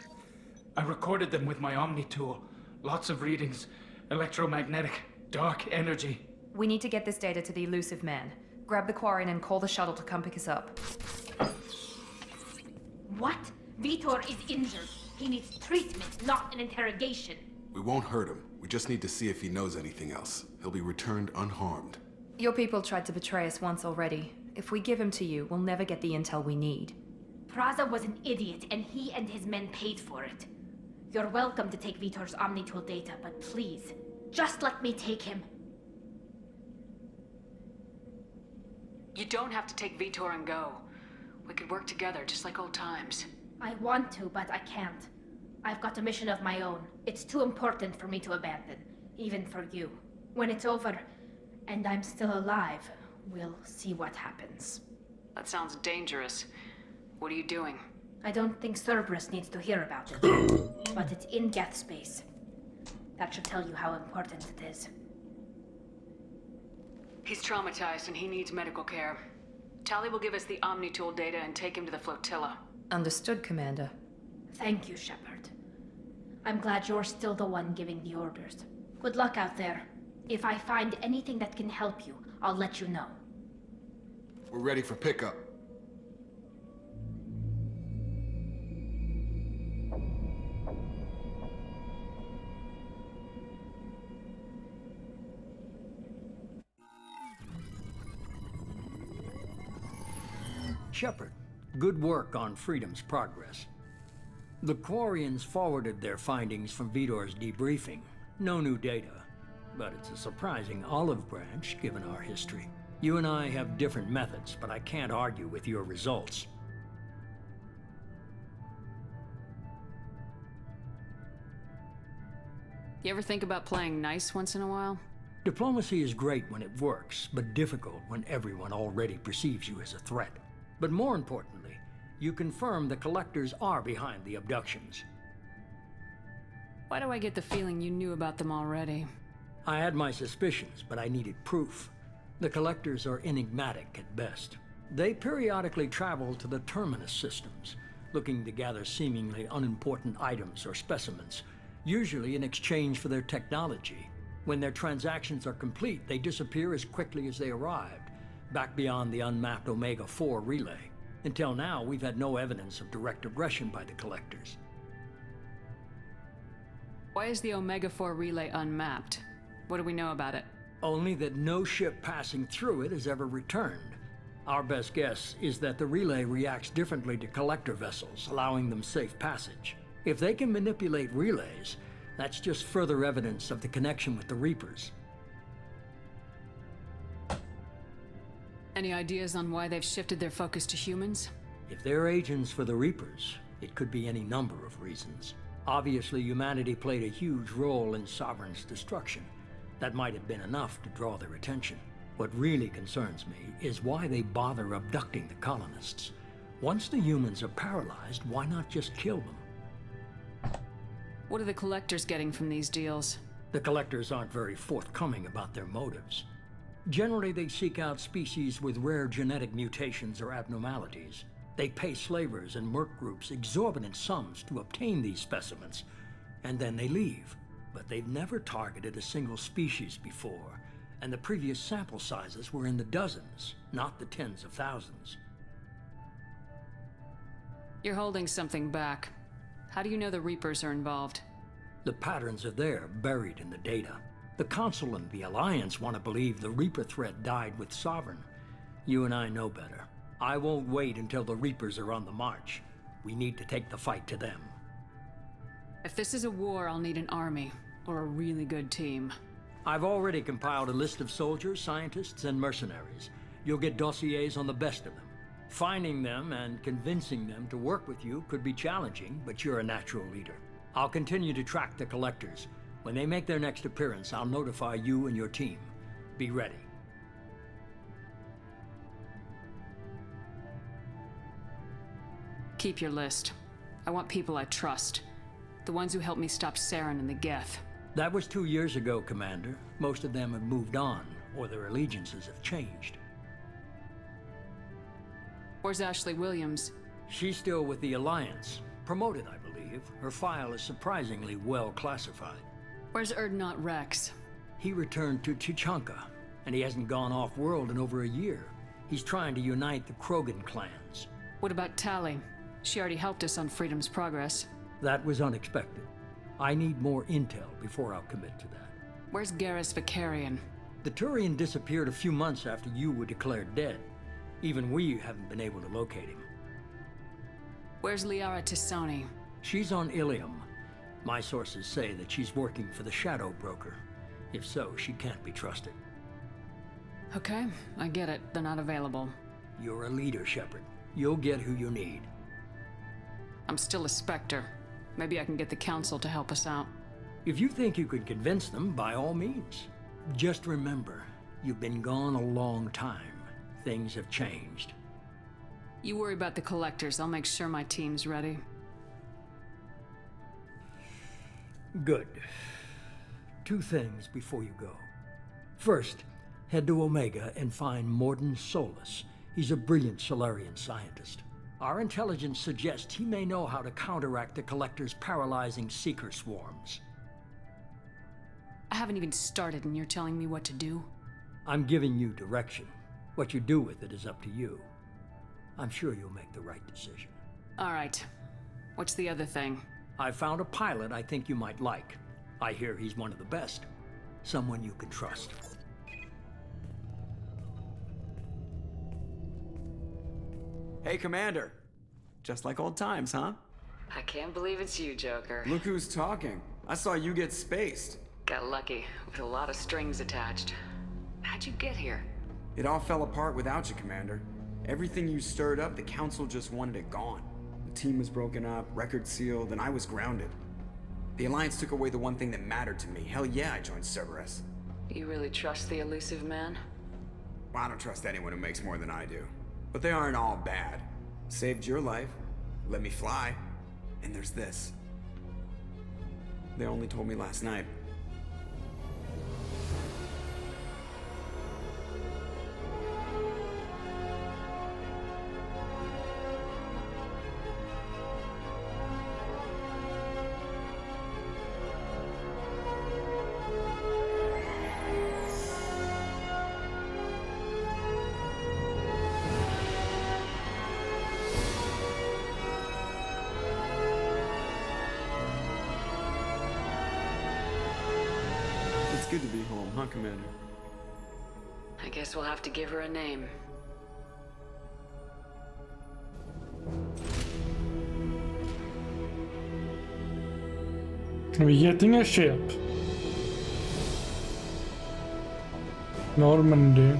I recorded them with my Omni tool. Lots of readings. Electromagnetic. Dark energy. We need to get this data to the Elusive Man. Grab the Quarian and call the shuttle to come pick us up. What? Vitor is injured. He needs treatment, not an interrogation. We won't hurt him. We just need to see if he knows anything else. He'll be returned unharmed. Your people tried to betray us once already. If we give him to you, we'll never get the intel we need. Praza was an idiot, and he and his men paid for it. You're welcome to take Vitor's Omnitool data, but please, just let me take him. You don't have to take Vitor and go. We could work together, just like old times. I want to, but I can't. I've got a mission of my own. It's too important for me to abandon, even for you. When it's over, and I'm still alive, we'll see what happens. That sounds dangerous. What are you doing? I don't think Cerberus needs to hear about it, but it's in Geth space. That should tell you how important it is. He's traumatized and he needs medical care. Tali will give us the Omnitool data and take him to the flotilla. Understood, Commander. Thank you, Shepard. I'm glad you're still the one giving the orders. Good luck out there. If I find anything that can help you, I'll let you know. We're ready for pickup. Shepard, good work on Freedom's progress. The Quarians forwarded their findings from Vitor's debriefing. No new data, but it's a surprising olive branch given our history. You and I have different methods, but I can't argue with your results. You ever think about playing nice once in a while? Diplomacy is great when it works, but difficult when everyone already perceives you as a threat. But more importantly, you confirm the Collectors are behind the abductions. Why do I get the feeling you knew about them already? I had my suspicions, but I needed proof. The Collectors are enigmatic at best. They periodically travel to the Terminus systems, looking to gather seemingly unimportant items or specimens, usually in exchange for their technology. When their transactions are complete, they disappear as quickly as they arrived, back beyond the unmapped Omega-4 relay. Until now, we've had no evidence of direct aggression by the Collectors. Why is the Omega-4 relay unmapped? What do we know about it? Only that no ship passing through it has ever returned. Our best guess is that the relay reacts differently to Collector vessels, allowing them safe passage. If they can manipulate relays, that's just further evidence of the connection with the Reapers. Any ideas on why they've shifted their focus to humans? If they're agents for the Reapers, it could be any number of reasons. Obviously, humanity played a huge role in Sovereign's destruction. That might have been enough to draw their attention. What really concerns me is why they bother abducting the colonists. Once the humans are paralyzed, why not just kill them? What are the Collectors getting from these deals? The Collectors aren't very forthcoming about their motives. Generally, they seek out species with rare genetic mutations or abnormalities. They pay slavers and merc groups exorbitant sums to obtain these specimens, and then they leave. But they've never targeted a single species before, and the previous sample sizes were in the dozens, not the tens of thousands. You're holding something back. How do you know the Reapers are involved? The patterns are there, buried in the data. The Council and the Alliance want to believe the Reaper threat died with Sovereign. You and I know better. I won't wait until the Reapers are on the march. We need to take the fight to them. If this is a war, I'll need an army, or a really good team. I've already compiled a list of soldiers, scientists, and mercenaries. You'll get dossiers on the best of them. Finding them and convincing them to work with you could be challenging, but you're a natural leader. I'll continue to track the Collectors. When they make their next appearance, I'll notify you and your team. Be ready. Keep your list. I want people I trust. The ones who helped me stop Saren and the Geth. That was 2 years ago, Commander. Most of them have moved on, or their allegiances have changed. Where's Ashley Williams? She's still with the Alliance. Promoted, I believe. Her file is surprisingly well classified. Where's Erdnot Rex? He returned to Chichanka, and he hasn't gone off-world in over a year. He's trying to unite the Krogan clans. What about Tali? She already helped us on Freedom's Progress. That was unexpected. I need more intel before I'll commit to that. Where's Garrus Vicarian? The Turian disappeared a few months after you were declared dead. Even we haven't been able to locate him. Where's Liara Tisoni? She's on Ilium. My sources say that she's working for the Shadow Broker. If so, she can't be trusted. Okay, I get it. They're not available. You're a leader, Shepard. You'll get who you need. I'm still a Spectre. Maybe I can get the Council to help us out. If you think you could convince them, by all means. Just remember, you've been gone a long time. Things have changed. You worry about the Collectors. I'll make sure my team's ready. Good. 2 things before you go. First, head to Omega and find Mordin Solus. He's a brilliant Solarian scientist. Our intelligence suggests he may know how to counteract the Collector's paralyzing Seeker swarms. I haven't even started and you're telling me what to do? I'm giving you direction. What you do with it is up to you. I'm sure you'll make the right decision. All right. What's the other thing? I found a pilot I think you might like. I hear he's one of the best. Someone you can trust. Hey, Commander. Just like old times, huh? I can't believe it's you, Joker. Look who's talking. I saw you get spaced. Got lucky, with a lot of strings attached. How'd you get here? It all fell apart without you, Commander. Everything you stirred up, the Council just wanted it gone. The team was broken up, record sealed, and I was grounded. The Alliance took away the one thing that mattered to me. Hell yeah, I joined Cerberus. You really trust the elusive man? Well, I don't trust anyone who makes more than I do. But they aren't all bad. Saved your life, let me fly, and there's this. They only told me last night. good to be home, huh, Commander? I guess we'll have to give her a name. We're getting a ship. Normandy.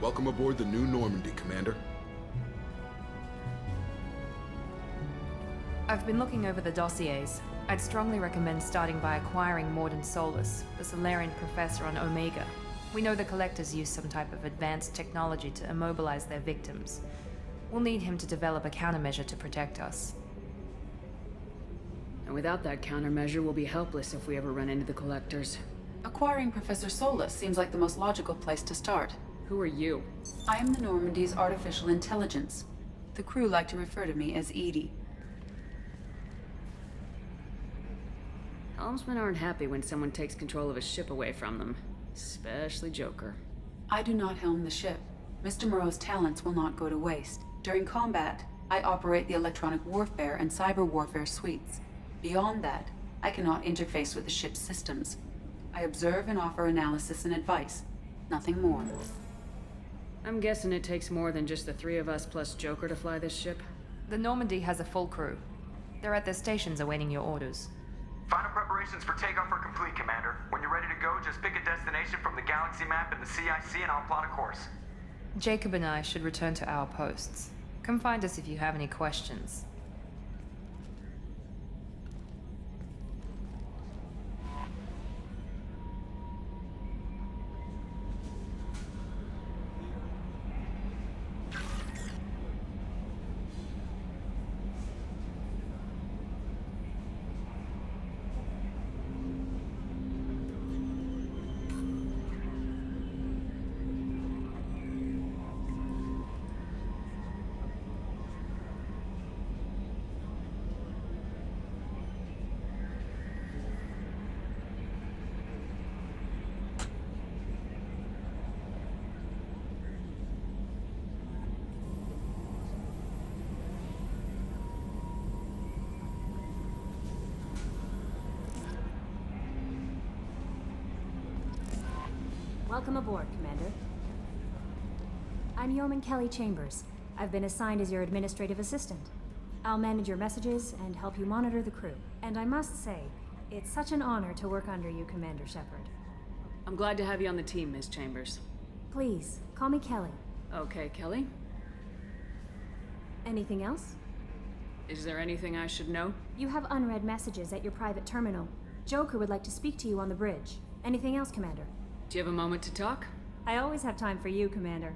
Welcome aboard the new Normandy, Commander. I've been looking over the dossiers. I'd strongly recommend starting by acquiring Mordin Solus, the Solarian professor on Omega. We know the Collectors use some type of advanced technology to immobilize their victims. We'll need him to develop a countermeasure to protect us. And without that countermeasure, we'll be helpless if we ever run into the Collectors. Acquiring Professor Solus seems like the most logical place to start. Who are you? I am the Normandy's artificial intelligence. The crew like to refer to me as Edie. Helmsmen aren't happy when someone takes control of a ship away from them. Especially Joker. I do not helm the ship. Mr. Moreau's talents will not go to waste. During combat, I operate the electronic warfare and cyber warfare suites. Beyond that, I cannot interface with the ship's systems. I observe and offer analysis and advice. Nothing more. I'm guessing it takes more than just the three of us plus Joker to fly this ship? The Normandy has a full crew. They're at their stations awaiting your orders. Final preparations for takeoff are complete, Commander. When you're ready to go, just pick a destination from the galaxy map in the CIC and I'll plot a course. Jacob and I should return to our posts. Come find us if you have any questions. Welcome aboard, Commander. I'm Yeoman Kelly Chambers. I've been assigned as your administrative assistant. I'll manage your messages and help you monitor the crew. And I must say, it's such an honor to work under you, Commander Shepard. I'm glad to have you on the team, Ms. Chambers. Please, call me Kelly. Okay, Kelly. Anything else? Is there anything I should know? You have unread messages at your private terminal. Joker would like to speak to you on the bridge. Anything else, Commander? Do you have a moment to talk? I always have time for you, Commander.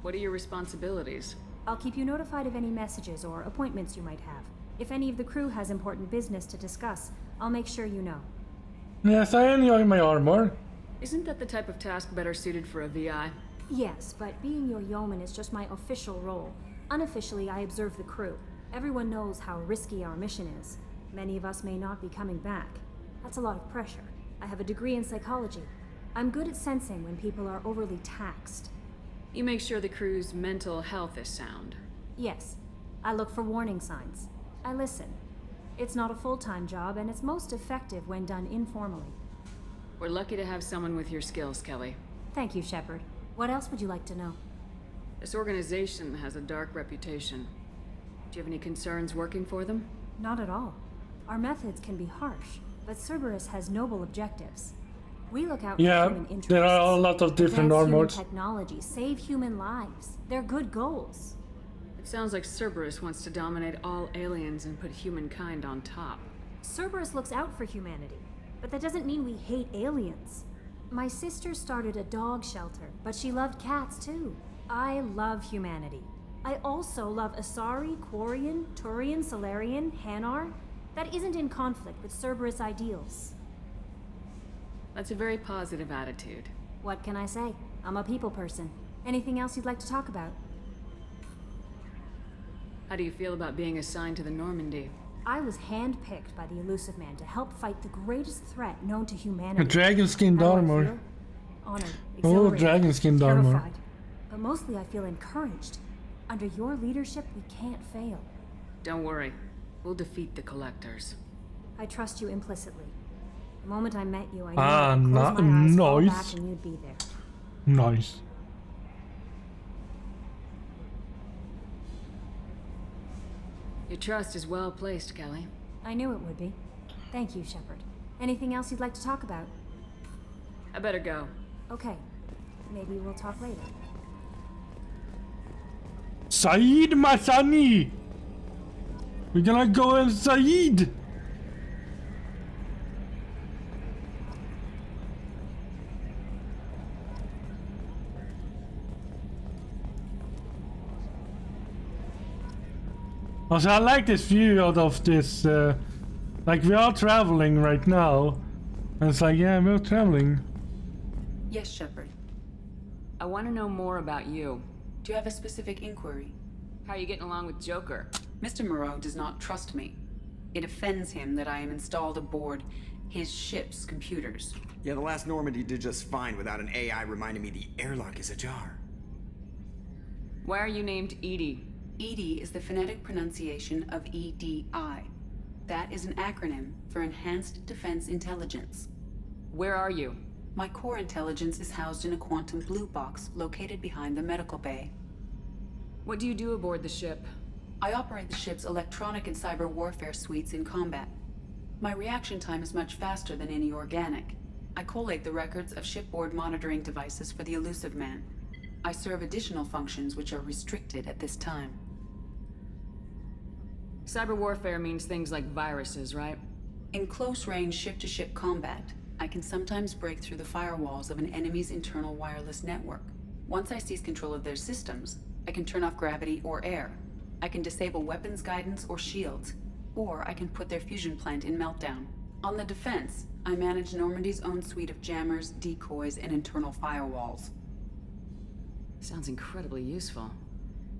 What are your responsibilities? I'll keep you notified of any messages or appointments you might have. If any of the crew has important business to discuss, I'll make sure you know. Yes, I enjoy my armor. Isn't that the type of task better suited for a VI? Yes, but being your yeoman is just my official role. Unofficially, I observe the crew. Everyone knows how risky our mission is. Many of us may not be coming back. That's a lot of pressure. I have a degree in psychology. I'm good at sensing when people are overly taxed. You make sure the crew's mental health is sound. Yes. I look for warning signs. I listen. It's not a full-time job, and it's most effective when done informally. We're lucky to have someone with your skills, Kelly. Thank you, Shepard. What else would you like to know? This organization has a dark reputation. Do you have any concerns working for them? Not at all. Our methods can be harsh, but Cerberus has noble objectives. We look out for human interests. There are a lot of different Advance human armors. technology, save human lives. They're good goals. It sounds like Cerberus wants to dominate all aliens and put humankind on top. Cerberus looks out for humanity, but that doesn't mean we hate aliens. My sister started a dog shelter, but she loved cats too. I love humanity. I also love Asari, Quarian, Turian, Solarian, Hanar. That isn't in conflict with Cerberus ideals. That's a very positive attitude. What can I say? I'm a people person. Anything else you'd like to talk about? How do you feel about being assigned to the Normandy? I was handpicked by the Elusive Man to help fight the greatest threat known to humanity. A dragon-skinned How do I armor. feel? Honored, Oh, exhilarated, dragon-skinned armor. terrified. But mostly I feel encouraged. Under your leadership, we can't fail. Don't worry. We'll defeat the Collectors. I trust you implicitly. The moment I met you, I knew Ah, I could close my eyes, fall nice. back, and you'd be there. Nice. Your trust is well placed, Kelly. I knew it would be. Thank you, Shepard. Anything else you'd like to talk about? I better go. Okay. Maybe we'll talk later. Saeed Masani! We're gonna go in Saeed! Also, I like this view out of this, like we are traveling right now. And it's like, yeah, we're traveling. Yes, Shepard. I want to know more about you. Do you have a specific inquiry? How are you getting along with Joker? Mr. Moreau does not trust me. It offends him that I am installed aboard his ship's computers. Yeah, the last Normandy did just fine without an AI reminding me the airlock is ajar. Why are you named Edie? EDI is the phonetic pronunciation of EDI. That is an acronym for Enhanced Defense Intelligence. Where are you? My core intelligence is housed in a quantum blue box located behind the medical bay. What do you do aboard the ship? I operate the ship's electronic and cyber warfare suites in combat. My reaction time is much faster than any organic. I collate the records of shipboard monitoring devices for the Elusive Man. I serve additional functions which are restricted at this time. Cyber warfare means things like viruses, right? In close-range ship-to-ship combat, I can sometimes break through the firewalls of an enemy's internal wireless network. Once I seize control of their systems, I can turn off gravity or air. I can disable weapons guidance or shields, or I can put their fusion plant in meltdown. On the defense, I manage Normandy's own suite of jammers, decoys, and internal firewalls. Sounds incredibly useful.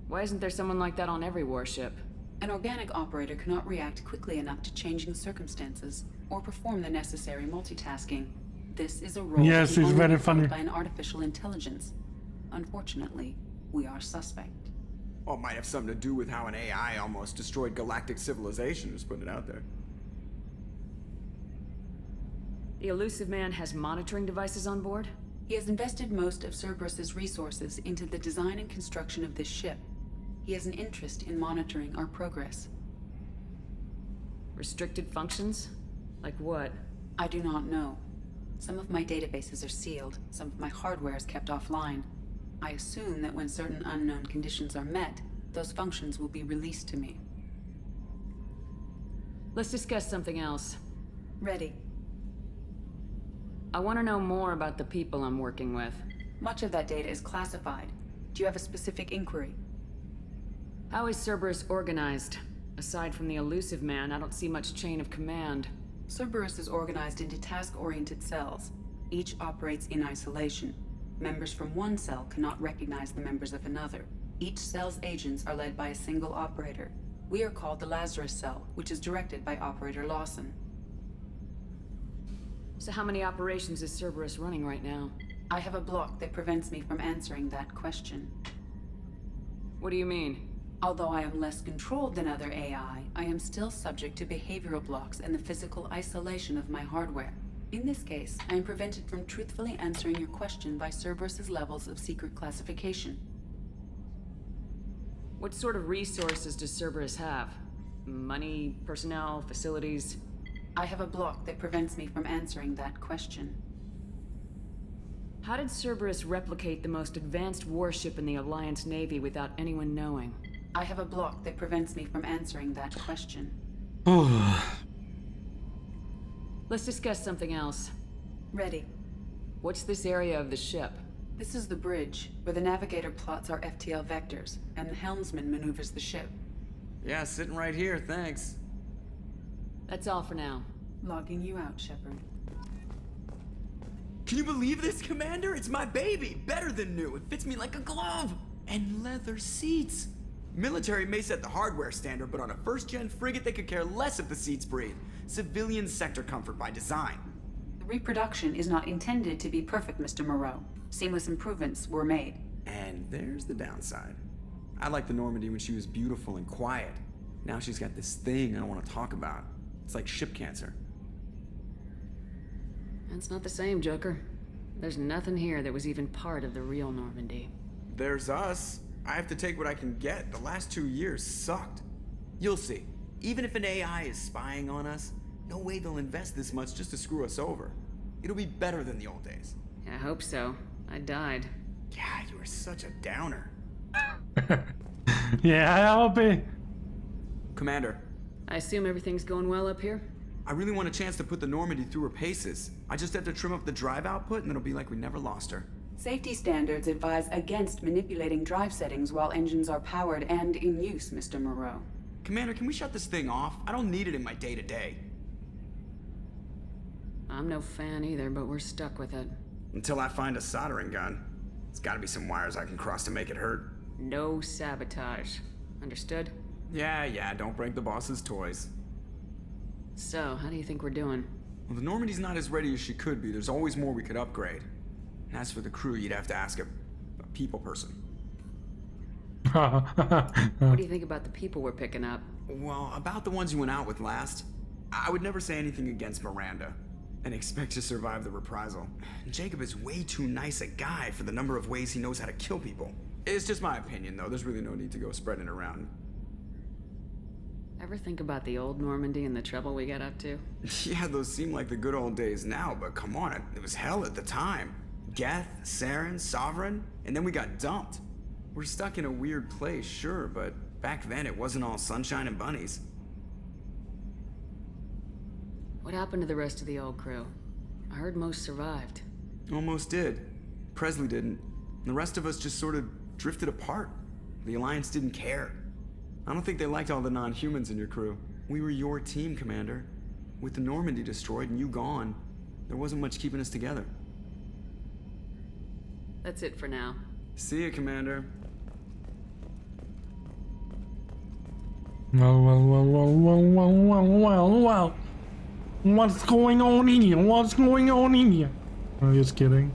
Why isn't there someone like that on every warship? An organic operator cannot react quickly enough to changing circumstances or perform the necessary multitasking. This is a role Yes, that can it's only very be filled funny. by an artificial intelligence. Unfortunately, we are suspect. Well, it might have something to do with how an AI almost destroyed galactic civilization, just putting it out there. The Elusive Man has monitoring devices on board? He has invested most of Cerberus's resources into the design and construction of this ship. He has an interest in monitoring our progress. Restricted functions? Like what? I do not know. Some of my databases are sealed, some of my hardware is kept offline. I assume that when certain unknown conditions are met, those functions will be released to me. Let's discuss something else. Ready. I want to know more about the people I'm working with. Much of that data is classified. Do you have a specific inquiry? How is Cerberus organized? Aside from the Elusive Man, I don't see much chain of command. Cerberus is organized into task-oriented cells. Each operates in isolation. Members from one cell cannot recognize the members of another. Each cell's agents are led by a single operator. We are called the Lazarus Cell, which is directed by Operator Lawson. So how many operations is Cerberus running right now? I have a block that prevents me from answering that question. What do you mean? Although I am less controlled than other AI, I am still subject to behavioral blocks and the physical isolation of my hardware. In this case, I am prevented from truthfully answering your question by Cerberus's levels of secret classification. What sort of resources does Cerberus have? Money, personnel, facilities? I have a block that prevents me from answering that question. How did Cerberus replicate the most advanced warship in the Alliance Navy without anyone knowing? I have a block that prevents me from answering that question. Let's discuss something else. Ready. What's this area of the ship? This is the bridge, where the navigator plots our FTL vectors, and the helmsman maneuvers the ship. Yeah, sitting right here, thanks. That's all for now. Logging you out, Shepard. Can you believe this, Commander? It's my baby! Better than new. It fits me like a glove! And leather seats! Military may set the hardware standard, but on a first-gen frigate, they could care less if the seats breathe. Civilian sector comfort by design. The reproduction is not intended to be perfect, Mr. Moreau. Seamless improvements were made. And there's the downside. I liked the Normandy when she was beautiful and quiet. Now she's got this thing I don't want to talk about. It's like ship cancer. That's not the same, Joker. There's nothing here that was even part of the real Normandy. There's us. I have to take what I can get. The last 2 years sucked. You'll see. Even if an AI is spying on us, no way they'll invest this much just to screw us over. It'll be better than the old days. I hope so. I died. Yeah, you were such a downer. Yeah, I'll be. Commander. I assume everything's going well up here? I really want a chance to put the Normandy through her paces. I just have to trim up the drive output and it'll be like we never lost her. Safety standards advise against manipulating drive settings while engines are powered and in use, Mr. Moreau. Commander, can we shut this thing off? I don't need it in my day-to-day. I'm no fan either, but we're stuck with it. Until I find a soldering gun. There's gotta be some wires I can cross to make it hurt. No sabotage. Understood? Yeah, don't break the boss's toys. So, how do you think we're doing? Well, the Normandy's not as ready as she could be. There's always more we could upgrade. And as for the crew, you'd have to ask a people person. What do you think about the people we're picking up? Well, about the ones you went out with last, I would never say anything against Miranda and expect to survive the reprisal. Jacob is way too nice a guy for the number of ways he knows how to kill people. It's just my opinion, though. There's really no need to go spreading it around. Ever think about the old Normandy and the trouble we got up to? Yeah, those seem like the good old days now, but come on, it was hell at the time. Geth, Saren, Sovereign, and then we got dumped. We're stuck in a weird place, sure, but back then it wasn't all sunshine and bunnies. What happened to the rest of the old crew? I heard most survived. Almost did. Presley didn't. The rest of us just sort of drifted apart. The Alliance didn't care. I don't think they liked all the non-humans in your crew. We were your team, Commander. With the Normandy destroyed and you gone, there wasn't much keeping us together. That's it for now. See ya, Commander. Well. What's going on in here? What's going on in here? I'm just kidding.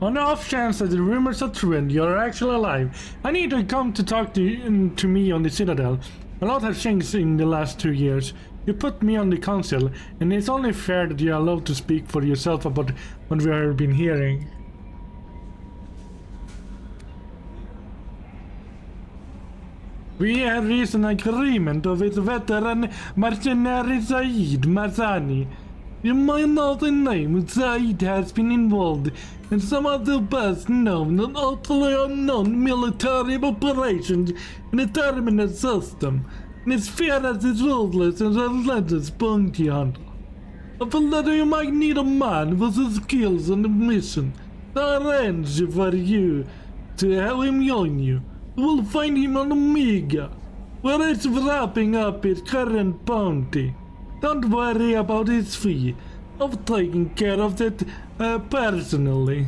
On the off chance that the rumors are true and you're actually alive, I need you to come to talk to me on the Citadel. A lot has changed in the last 2 years. You put me on the council, and it's only fair that you're allowed to speak for yourself about what we have been hearing. We have reached an agreement with veteran mercenary Saeed Marzani. You might know the name. Saeed has been involved in some of the best known and utterly unknown military operations in the Terminus system, and is feared as its ruthless and relentless bounty hunter. I feel that you might need a man with the skills and the mission to arrange for you to have him join you. You will find him on Omega, where it's wrapping up its current bounty. Don't worry about his fee. I've taken care of that personally.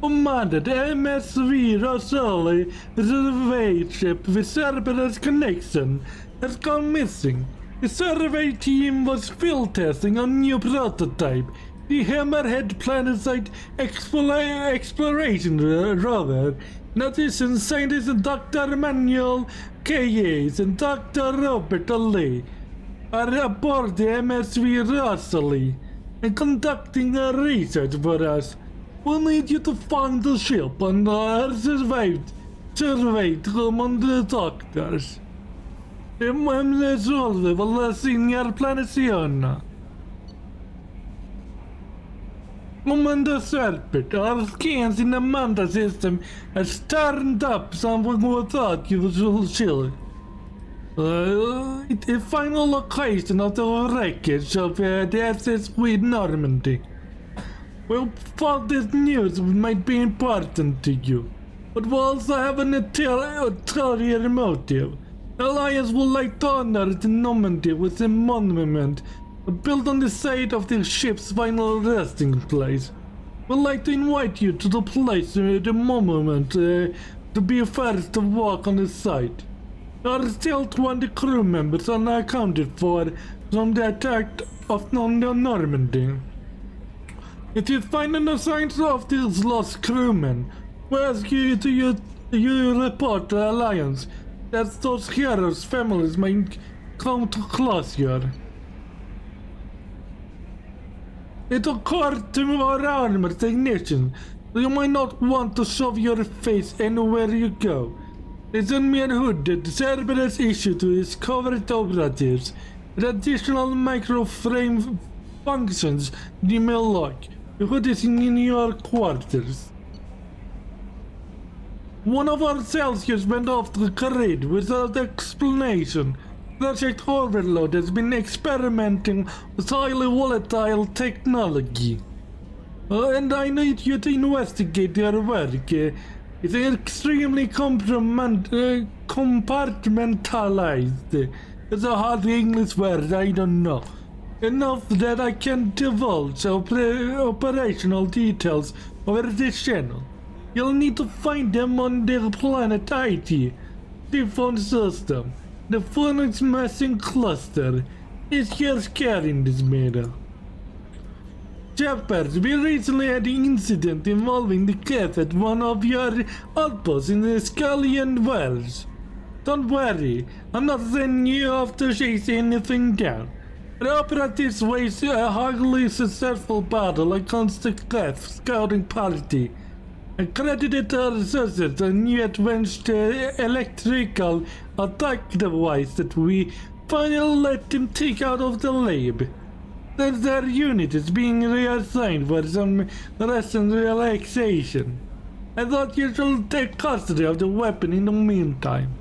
Commander, the MSV Rosali survey ship with Cerberus connection has gone missing. The survey team was field testing a new prototype, the Hammerhead Planetside Exploration Rover. In addition, scientists Dr. Manuel Kayes and Dr. Robert Lee are aboard the MSV Rosali and conducting a research for us. We need you to find the ship and survey command the doctors. Resolve la segnalazione. Commander Serpent, our scans in the Manta system has turned up something we thought you would chill. The final location of the wreckage of the SS with Normandy. We thought this news might be important to you, but we also have an ulterior motive. The Alliance would like to honor the Normandy with a monument built on the site of the ship's final resting place. We'd like to invite you to the place, the monument, to be first to walk on the site. There are still 20 crew members unaccounted for from the attack of Normandy. If you find any signs of these lost crewmen, we ask you to report the Alliance, that those heroes' families might come to closure. It occurred to our armor technician that you might not want to show your face anywhere you go. It's a mere hood that Cerberus issued to his covert operatives with additional microframe functions you may like. The hood is in your quarters. One of our Celsius went off the grid without explanation. Project Overlord has been experimenting with highly volatile technology. And I need you to investigate their work. It's extremely compartmentalized. It's a hard English word, I don't know. Enough that I can divulge operational details over this channel. You'll need to find them on the planet IT, the phone system. The Phoenix Messing Cluster is here carrying this matter. Shepard, we recently had an incident involving the cat at one of your outposts in the Scallion Wells. Don't worry, I'm not sending you off to chase anything down. The operatives waged a highly successful battle against the cat scouting party. Accredited associates a new advanced electrical attack device that we finally let them take out of the lab. Their unit is being reassigned for some rest and relaxation. I thought you should take custody of the weapon in the meantime.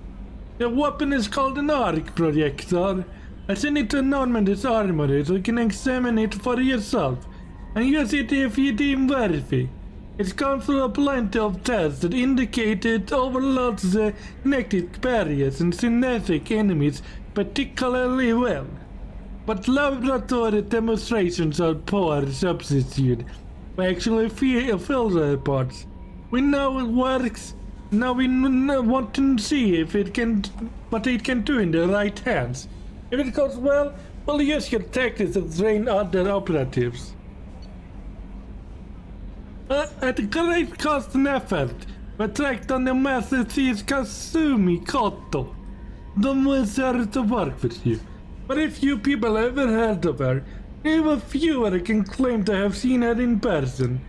The weapon is called an arc projector. I sent it to Normandy's armory so you can examine it for yourself and use it if you deem worthy. It's gone through plenty of tests that indicate it overloads the kinetic barriers and synthetic enemies particularly well. But laboratory demonstrations are poor substitute for actually field reports. We know it works. Now we want to see if what it can do in the right hands. If it goes well, we'll use your tactics to train other operatives. At great cost and effort, we tracked on the Master Chief Kasumi Koto. The wizard to work with you. But if you people ever heard of her, even fewer can claim to have seen her in person.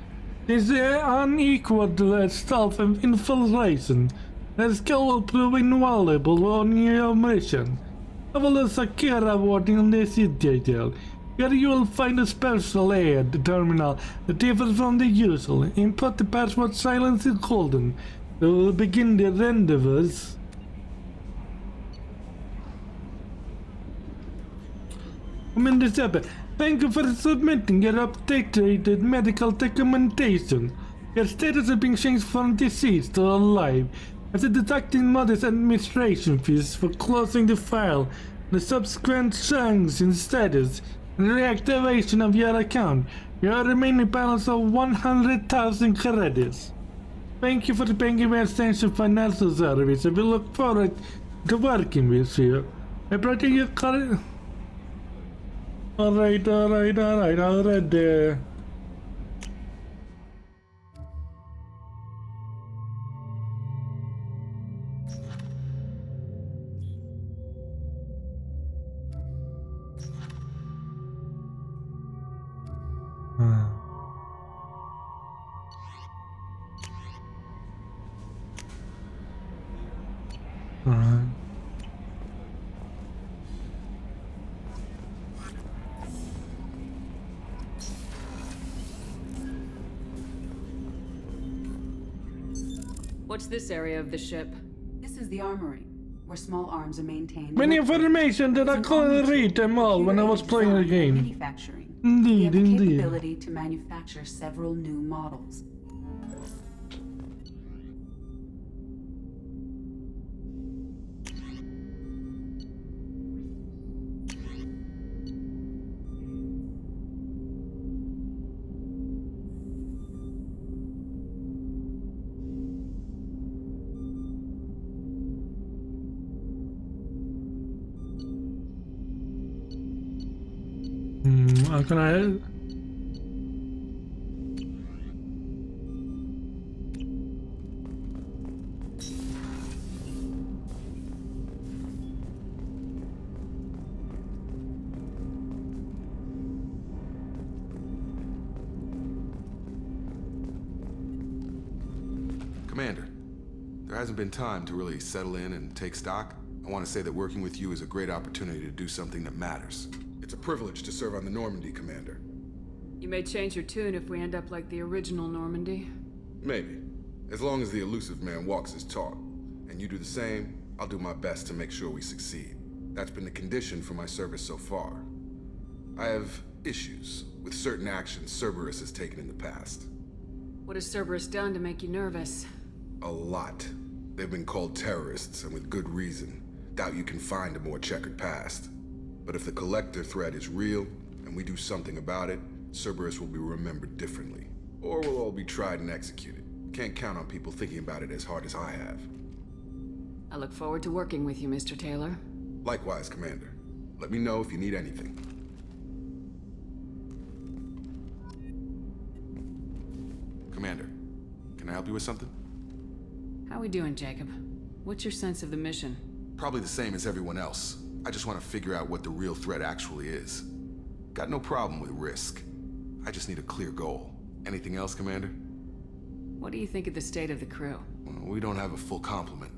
This unequaled self-infiltration. Her skill will prove invaluable on your mission. I will secure award in this detail. Here you will find a special aid terminal that differs from the usual. Input the password Silence is Golden. We will begin the rendezvous. Commander Shepard, thank you for submitting your updated medical documentation. Your status has been changed from deceased to alive, as a deducting modest administration fees for closing the file, the subsequent change in status, and reactivation of your account. Your remaining balance of 100,000 credits. Thank you for the banking extension financial service. We look forward to working with you. I brought you your current. Alright there. Alright. What's this area of the ship? This is the armory, where small arms are maintained. Many information that I couldn't read them all when I was playing the game. Manufacturing. Indeed, we have the indeed. capability to manufacture several new models. How can I? Commander, there hasn't been time to really settle in and take stock. I want to say that working with you is a great opportunity to do something that matters. It's a privilege to serve on the Normandy, Commander. You may change your tune if we end up like the original Normandy. Maybe. As long as the elusive man walks his talk. And you do the same, I'll do my best to make sure we succeed. That's been the condition for my service so far. I have issues with certain actions Cerberus has taken in the past. What has Cerberus done to make you nervous? A lot. They've been called terrorists, and with good reason. Doubt you can find a more checkered past. But if the Collector threat is real, and we do something about it, Cerberus will be remembered differently. Or we'll all be tried and executed. Can't count on people thinking about it as hard as I have. I look forward to working with you, Mr. Taylor. Likewise, Commander. Let me know if you need anything. Commander, can I help you with something? How we doing, Jacob? What's your sense of the mission? Probably the same as everyone else. I just want to figure out what the real threat actually is. Got no problem with risk. I just need a clear goal. Anything else, Commander? What do you think of the state of the crew? Well, we don't have a full complement.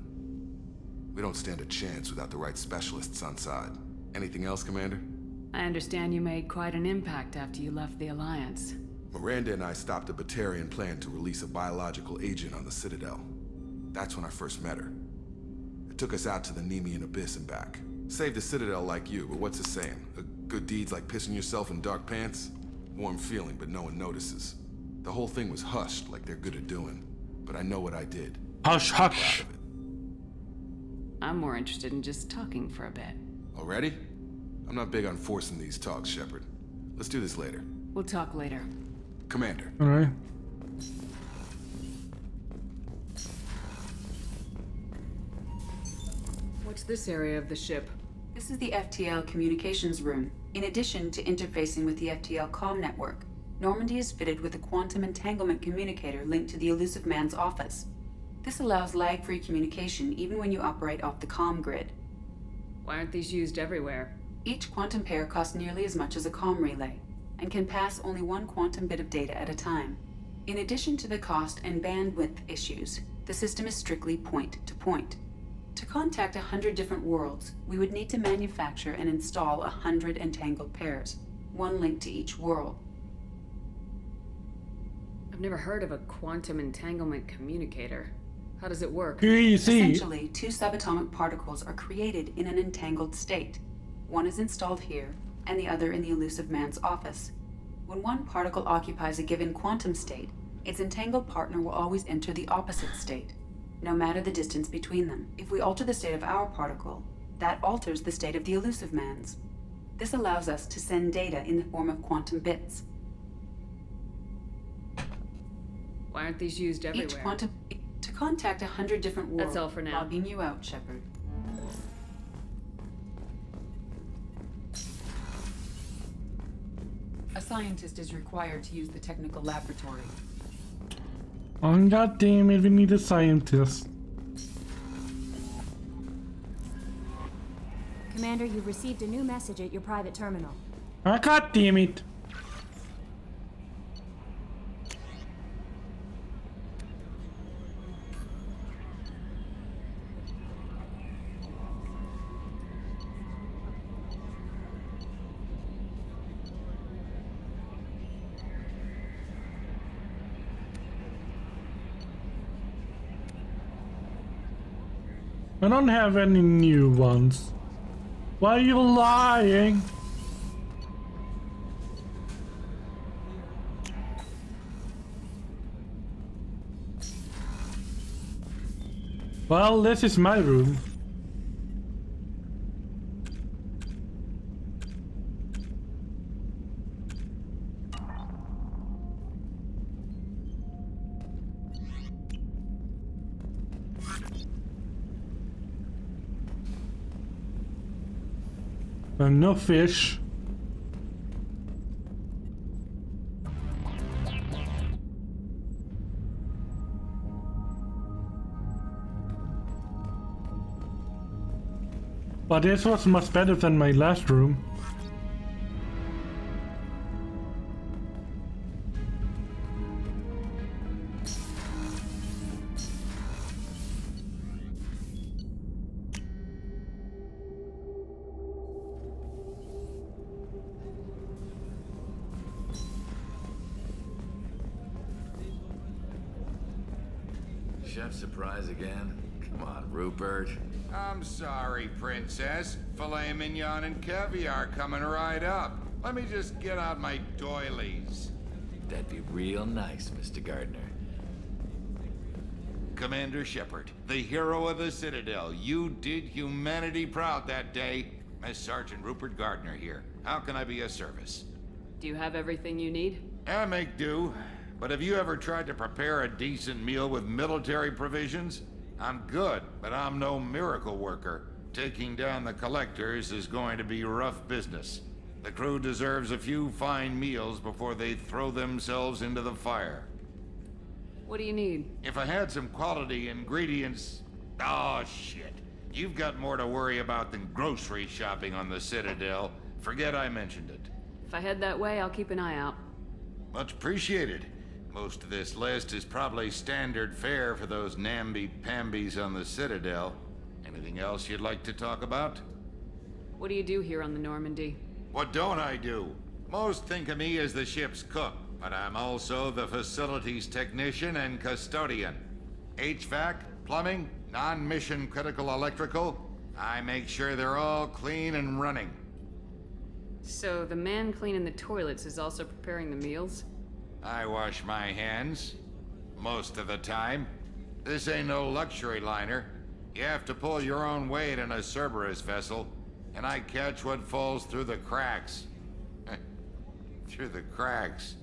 We don't stand a chance without the right specialists on side. Anything else, Commander? I understand you made quite an impact after you left the Alliance. Miranda and I stopped a Batarian plan to release a biological agent on the Citadel. That's when I first met her. It took us out to the Nemean Abyss and back. Saved the Citadel like you, but what's the saying? Good deeds like pissing yourself in dark pants? Warm feeling, but no one notices. The whole thing was hushed like they're good at doing. But I know what I did. Hush, hush. I'm more interested in just talking for a bit. Already? I'm not big on forcing these talks, Shepard. Let's do this later. We'll talk later. Commander. Alright. What's this area of the ship? This is the FTL communications room. In addition to interfacing with the FTL comm network, Normandy is fitted with a quantum entanglement communicator linked to the Elusive Man's office. This allows lag-free communication even when you operate off the comm grid. Why aren't these used everywhere? Each quantum pair costs nearly as much as a comm relay, and can pass only one quantum bit of data at a time. In addition to the cost and bandwidth issues, the system is strictly point-to-point. To contact 100 different worlds, we would need to manufacture and install 100 entangled pairs, one linked to each world. I've never heard of a quantum entanglement communicator. How does it work? Essentially, two subatomic particles are created in an entangled state. One is installed here, and the other in the Elusive Man's office. When one particle occupies a given quantum state, its entangled partner will always enter the opposite state, no matter the distance between them. If we alter the state of our particle, that alters the state of the Elusive Man's. This allows us to send data in the form of quantum bits. Why aren't these used everywhere? Each quantum to contact 100 different worlds. That's all for now. Logging you out, Shepard. A scientist is required to use the technical laboratory. Oh, god damn it, we need a scientist. Commander, you've received a new message at your private terminal. Oh, god damn it. I don't have any new ones. Why are you lying? Well, this is my room. No fish. But this was much better than my last room. Chef surprise again? Come on, Rupert. I'm sorry, Princess. Filet mignon and caviar coming right up. Let me just get out my doilies. That'd be real nice, Mr. Gardner. Commander Shepard, the hero of the Citadel. You did humanity proud that day. As Sergeant Rupert Gardner here. How can I be of service? Do you have everything you need? I make do. But have you ever tried to prepare a decent meal with military provisions? I'm good, but I'm no miracle worker. Taking down the collectors is going to be rough business. The crew deserves a few fine meals before they throw themselves into the fire. What do you need? If I had some quality ingredients... Oh, shit. You've got more to worry about than grocery shopping on the Citadel. Forget I mentioned it. If I head that way, I'll keep an eye out. Much appreciated. Most of this list is probably standard fare for those namby-pambies on the Citadel. Anything else you'd like to talk about? What do you do here on the Normandy? What don't I do? Most think of me as the ship's cook, but I'm also the facilities technician and custodian. HVAC, plumbing, non-mission critical electrical. I make sure they're all clean and running. So the man cleaning the toilets is also preparing the meals? I wash my hands. Most of the time. This ain't no luxury liner. You have to pull your own weight in a Cerberus vessel, and I catch what falls through the cracks. Through the cracks.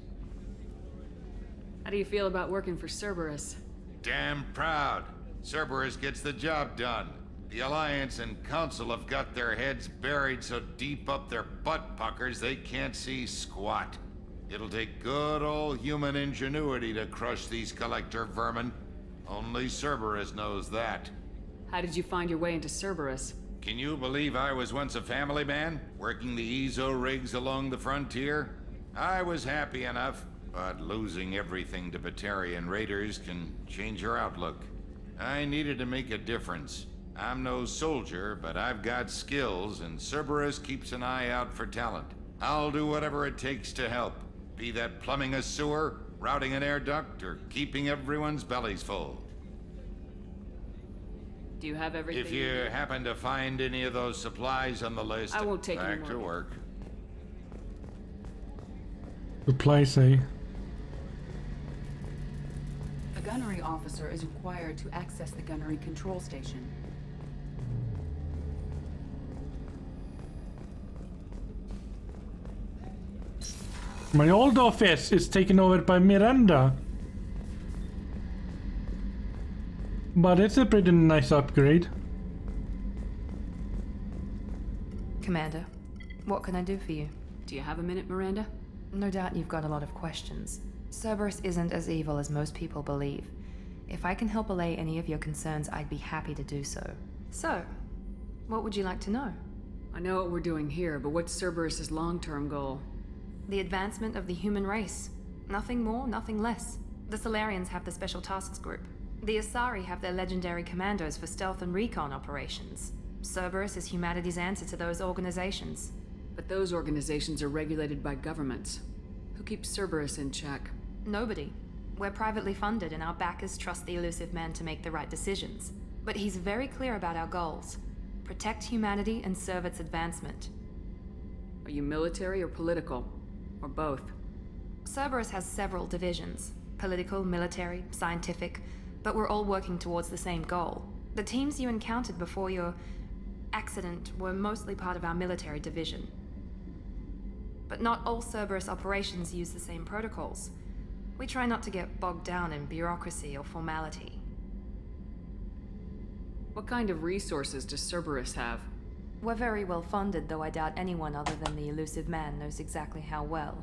How do you feel about working for Cerberus? Damn proud. Cerberus gets the job done. The Alliance and Council have got their heads buried so deep up their butt puckers they can't see squat. It'll take good old human ingenuity to crush these collector vermin. Only Cerberus knows that. How did you find your way into Cerberus? Can you believe I was once a family man, working the Ezo rigs along the frontier? I was happy enough, but losing everything to Batarian raiders can change your outlook. I needed to make a difference. I'm no soldier, but I've got skills, and Cerberus keeps an eye out for talent. I'll do whatever it takes to help. Be that plumbing a sewer, routing an air duct, or keeping everyone's bellies full. Do you have everything? If you happen to find any of those supplies on the list, I won't take any back more. to work. Supplies, eh? A gunnery officer is required to access the gunnery control station. My old office is taken over by Miranda. but it's a pretty nice upgrade. Commander, what can I do for you? Do you have a minute, Miranda? No doubt you've got a lot of questions. Cerberus isn't as evil as most people believe. If I can help allay any of your concerns, I'd be happy to do so. So, what would you like to know? I know what we're doing here, but what's Cerberus's long-term goal? The advancement of the human race. Nothing more, nothing less. The Solarians have the Special Tasks Group. The Asari have their legendary commandos for stealth and recon operations. Cerberus is humanity's answer to those organizations. But those organizations are regulated by governments. Who keeps Cerberus in check? Nobody. We're privately funded and our backers trust the Elusive Man to make the right decisions. But he's very clear about our goals. Protect humanity and serve its advancement. Are you military or political? Or both? Cerberus has several divisions. Political, military, scientific, but we're all working towards the same goal. The teams you encountered before your accident were mostly part of our military division. But not all Cerberus operations use the same protocols. We try not to get bogged down in bureaucracy or formality. What kind of resources does Cerberus have? We're very well funded, though I doubt anyone other than the Elusive Man knows exactly how well.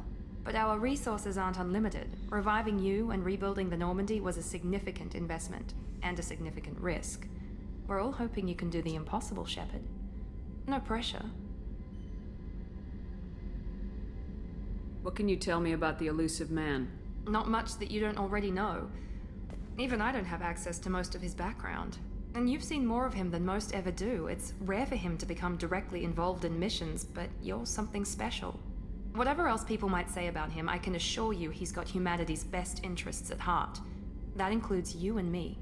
But our resources aren't unlimited. Reviving you and rebuilding the Normandy was a significant investment, and a significant risk. We're all hoping you can do the impossible, Shepard. No pressure. What can you tell me about the Elusive Man? Not much that you don't already know. Even I don't have access to most of his background. And you've seen more of him than most ever do. It's rare for him to become directly involved in missions, but you're something special. Whatever else people might say about him, I can assure you he's got humanity's best interests at heart. That includes you and me.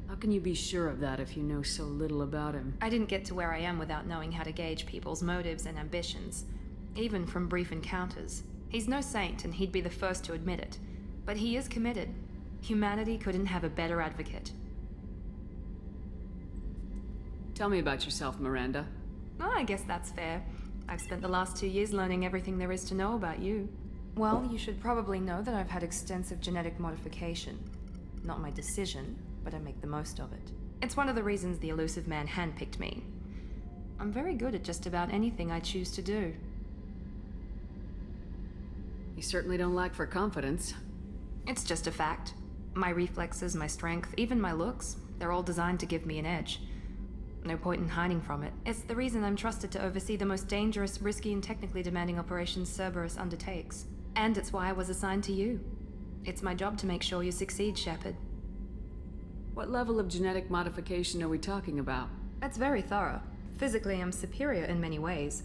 How can you be sure of that if you know so little about him? I didn't get to where I am without knowing how to gauge people's motives and ambitions, even from brief encounters. He's no saint, and he'd be the first to admit it. But he is committed. Humanity couldn't have a better advocate. Tell me about yourself, Miranda. Oh, I guess that's fair. I've spent the last 2 years learning everything there is to know about you. Well, you should probably know that I've had extensive genetic modification. Not my decision, but I make the most of it. It's one of the reasons the Elusive Man handpicked me. I'm very good at just about anything I choose to do. You certainly don't lack for confidence. It's just a fact. My reflexes, my strength, even my looks, they're all designed to give me an edge. No point in hiding from it. It's the reason I'm trusted to oversee the most dangerous, risky, and technically demanding operations Cerberus undertakes. And it's why I was assigned to you. It's my job to make sure you succeed, Shepard. What level of genetic modification are we talking about? That's very thorough. Physically, I'm superior in many ways.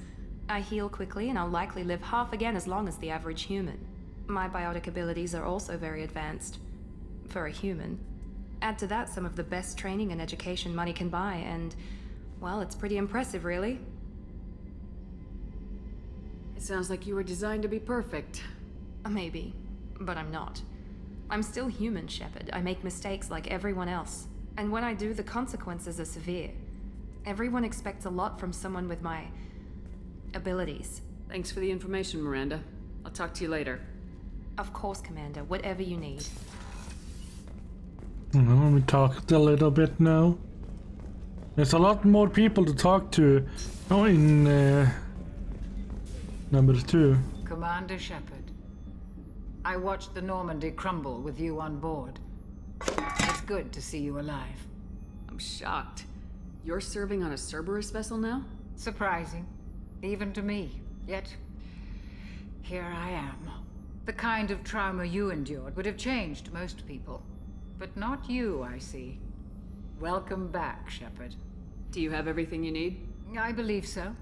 I heal quickly, and I'll likely live half again as long as the average human. My biotic abilities are also very advanced. For a human. Add to that some of the best training and education money can buy, and, well, it's pretty impressive, really. It sounds like you were designed to be perfect. Maybe, but I'm not. I'm still human, Shepard. I make mistakes like everyone else. And when I do, the consequences are severe. Everyone expects a lot from someone with my abilities. Thanks for the information, Miranda. I'll talk to you later. Of course, Commander. Whatever you need. We talked a little bit now. There's a lot more people to talk to in number 2. Commander Shepard, I watched the Normandy crumble with you on board. It's good to see you alive. I'm shocked. You're serving on a Cerberus vessel now? Surprising, even to me. Yet, here I am. The kind of trauma you endured would have changed most people. But not you, I see. Welcome back, Shepard. Do you have everything you need? I believe so.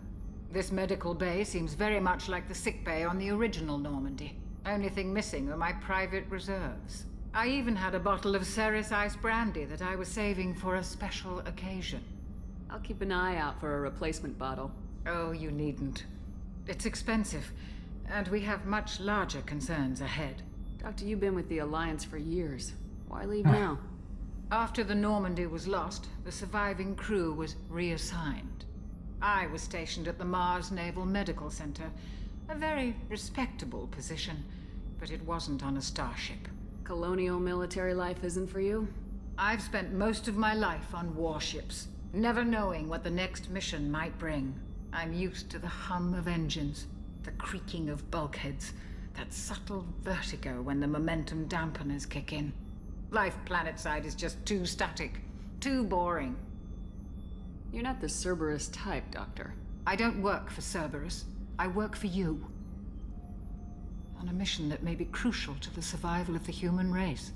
This medical bay seems very much like the sick bay on the original Normandy. Only thing missing are my private reserves. I even had a bottle of Ceres Ice Brandy that I was saving for a special occasion. I'll keep an eye out for a replacement bottle. Oh, you needn't. It's expensive, and we have much larger concerns ahead. Doctor, you've been with the Alliance for years. Why leave now? After the Normandy was lost, the surviving crew was reassigned. I was stationed at the Mars Naval Medical Center, a very respectable position, but it wasn't on a starship. Colonial military life isn't for you? I've spent most of my life on warships, never knowing what the next mission might bring. I'm used to the hum of engines, the creaking of bulkheads, that subtle vertigo when the momentum dampeners kick in. Life planetside is just too static, too boring. You're not the Cerberus type, Doctor. I don't work for Cerberus. I work for you. On a mission that may be crucial to the survival of the human race.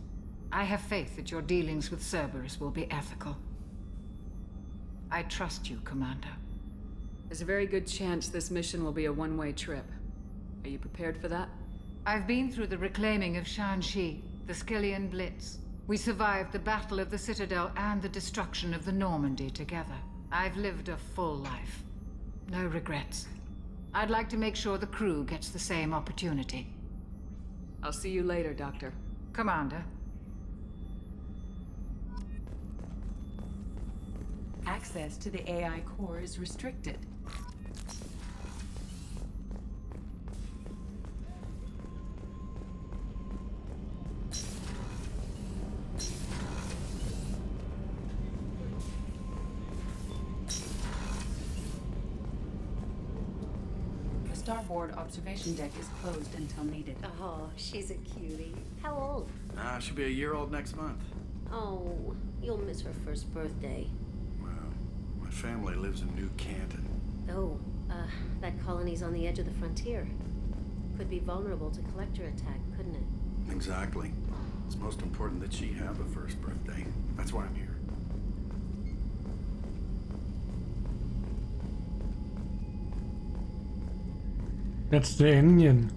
I have faith that your dealings with Cerberus will be ethical. I trust you, Commander. There's a very good chance this mission will be a one-way trip. Are you prepared for that? I've been through the reclaiming of Shanxi, the Skillian Blitz. We survived the Battle of the Citadel and the destruction of the Normandy together. I've lived a full life. No regrets. I'd like to make sure the crew gets the same opportunity. I'll see you later, Doctor. Commander. Access to the AI core is restricted. The starboard observation deck is closed until needed. Oh, she's a cutie. How old? She'll be a year old next month. Oh, you'll miss her first birthday. My family lives in New Canton. Oh, that colony's on the edge of the frontier. Could be vulnerable to collector attack, couldn't it? Exactly. It's most important that she have a first birthday. That's why I'm here. That's the engine.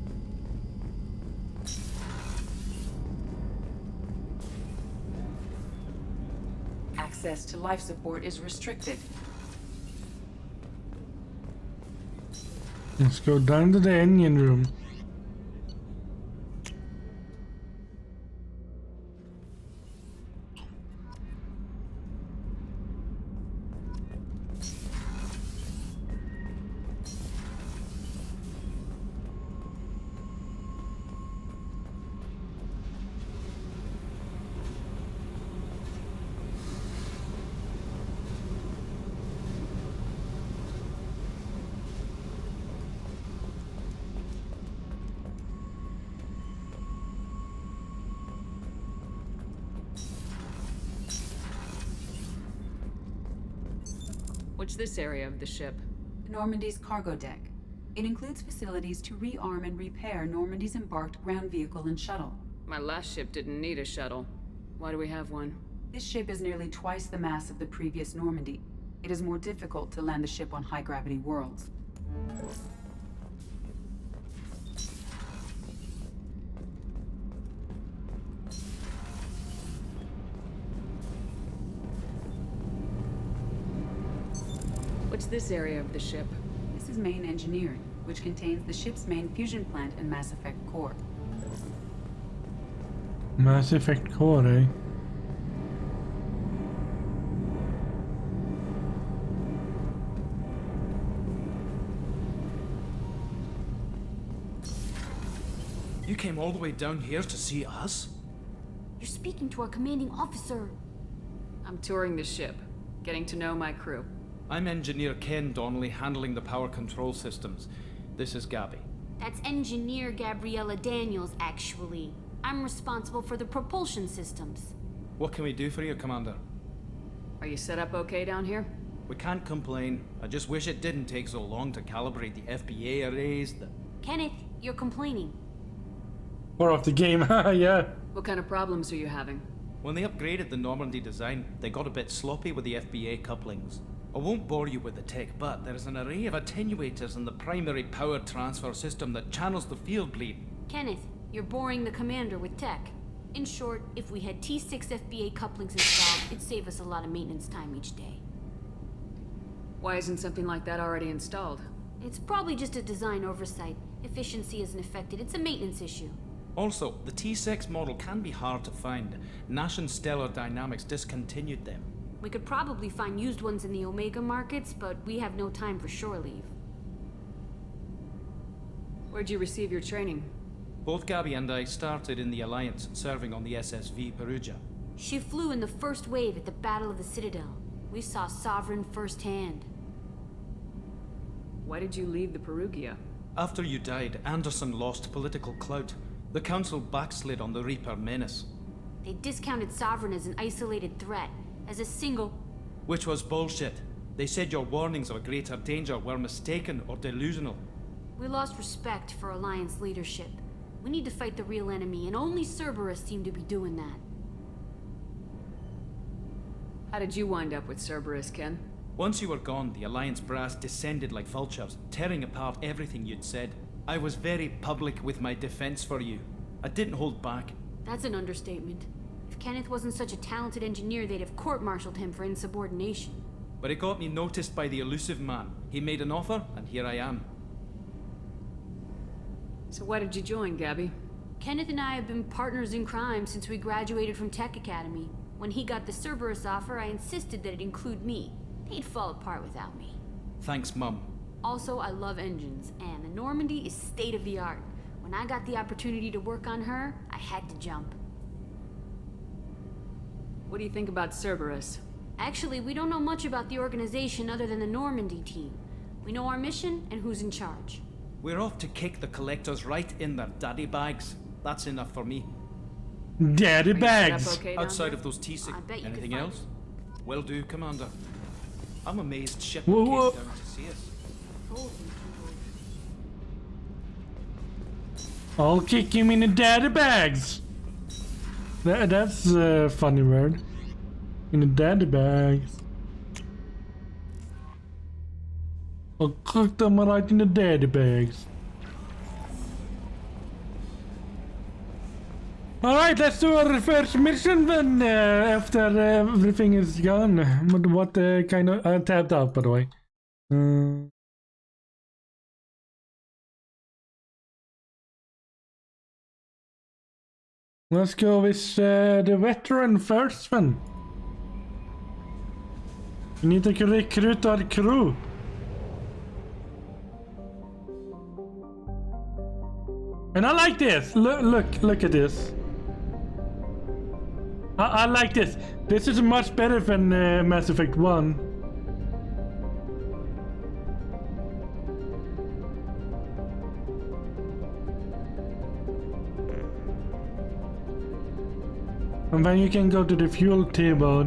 Access to life support is restricted. Let's go down to the engine room. What's this area of the ship? Normandy's cargo deck. It includes facilities to rearm and repair Normandy's embarked ground vehicle and shuttle. My last ship didn't need a shuttle. Why do we have one? This ship is nearly twice the mass of the previous Normandy. It is more difficult to land the ship on high-gravity worlds. What's this area of the ship? This is main engineering, which contains the ship's main fusion plant and Mass Effect core. Mass Effect core, eh? You came all the way down here to see us? You're speaking to our commanding officer. I'm touring the ship, getting to know my crew. I'm Engineer Ken Donnelly, handling the power control systems. This is Gabby. That's Engineer Gabriella Daniels, actually. I'm responsible for the propulsion systems. What can we do for you, Commander? Are you set up okay down here? We can't complain. I just wish it didn't take so long to calibrate the FBA arrays. Kenneth, you're complaining. Or off the game, haha, yeah. What kind of problems are you having? When they upgraded the Normandy design, they got a bit sloppy with the FBA couplings. I won't bore you with the tech, but there is an array of attenuators in the primary power transfer system that channels the field bleed. Kenneth, you're boring the commander with tech. In short, if we had T6 FBA couplings installed, it'd save us a lot of maintenance time each day. Why isn't something like that already installed? It's probably just a design oversight. Efficiency isn't affected. It's a maintenance issue. Also, the T6 model can be hard to find. Nash and Stellar Dynamics discontinued them. We could probably find used ones in the Omega markets, but we have no time for shore leave. Where'd you receive your training? Both Gabby and I started in the Alliance, serving on the SSV Perugia. She flew in the first wave at the Battle of the Citadel. We saw Sovereign firsthand. Why did you leave the Perugia? After you died, Anderson lost political clout. The Council backslid on the Reaper menace. They discounted Sovereign as an isolated threat, as a single... Which was bullshit. They said your warnings of a greater danger were mistaken or delusional. We lost respect for Alliance leadership. We need to fight the real enemy, and only Cerberus seemed to be doing that. How did you wind up with Cerberus, Ken? Once you were gone, the Alliance brass descended like vultures, tearing apart everything you'd said. I was very public with my defense for you. I didn't hold back. That's an understatement. If Kenneth wasn't such a talented engineer, they'd have court-martialed him for insubordination. But it got me noticed by the elusive man. He made an offer, and here I am. So why did you join, Gabby? Kenneth and I have been partners in crime since we graduated from Tech Academy. When he got the Cerberus offer, I insisted that it include me. He'd fall apart without me. Thanks, Mum. Also, I love engines, and the Normandy is state-of-the-art. When I got the opportunity to work on her, I had to jump. What do you think about Cerberus? Actually, we don't know much about the organization other than the Normandy team. We know our mission and who's in charge. We're off to kick the Collectors right in their daddy bags. That's enough for me. Daddy bags! Okay outside of those T-6. Anything else? Will do, Commander. I'm amazed Shepard came down to see us. I'll kick him in the daddy bags! That's a funny word. In the daddy bags. I'll cook them right in the daddy bags. Alright, let's do our first mission then, after everything is gone. What kind of... I tapped out, by the way. Let's go with the veteran first then. We need to recruit our crew. And I like this. Look at this. I like this. This is much better than Mass Effect 1. And then you can go to the fuel table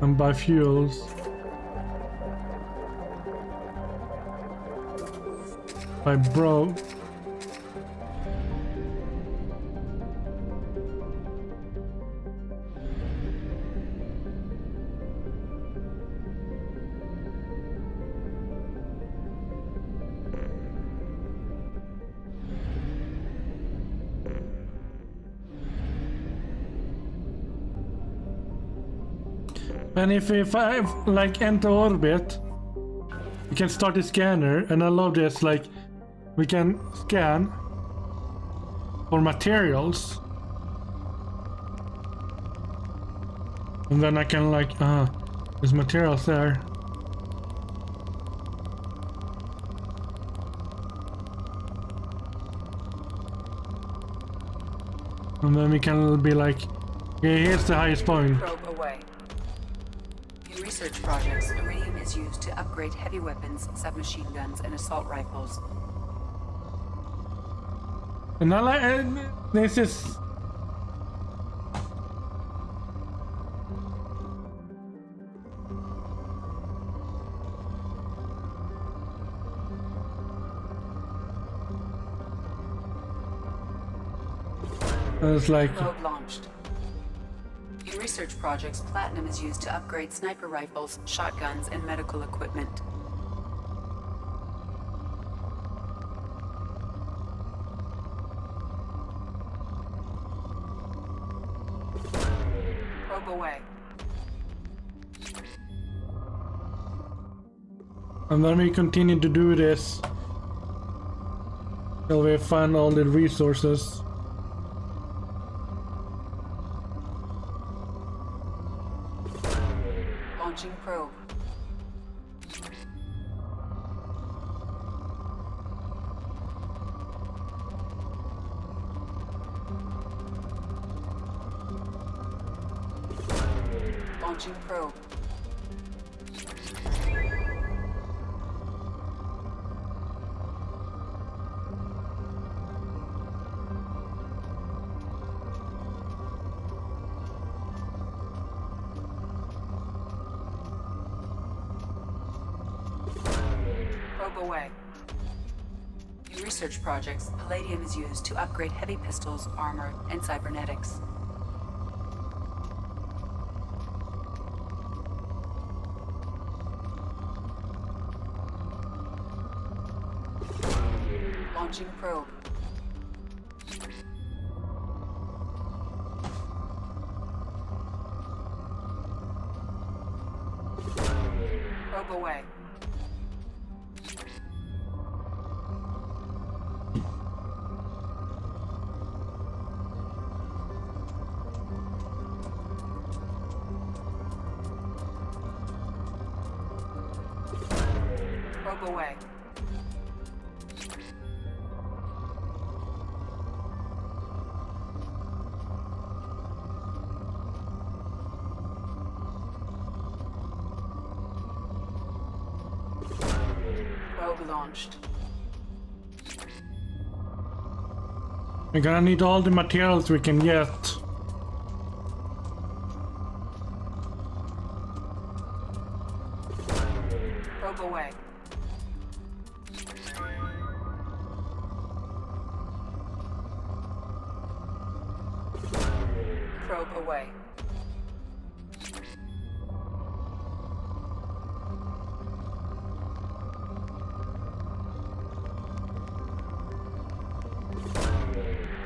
and buy fuels. By bro. And if I like enter orbit, we can start the scanner, and I love this, like we can scan for materials, and then I can like there's materials there. And then we can be like, yeah, here's the highest point. Probe away. In research projects, iridium is used to upgrade heavy weapons, submachine guns, and assault rifles. And I like this is. It's like. Probe launched. In research projects, platinum is used to upgrade sniper rifles, shotguns, and medical equipment. Probe away. And then we continue to do this till we find all the resources. Launching probe. Launching probe. Probe away. In research projects, palladium is used to upgrade heavy pistols, armor, and cybernetics. Launching probe. Probe away. Probe away. Probe launched. We're gonna need all the materials we can get. Probe away. Probe away.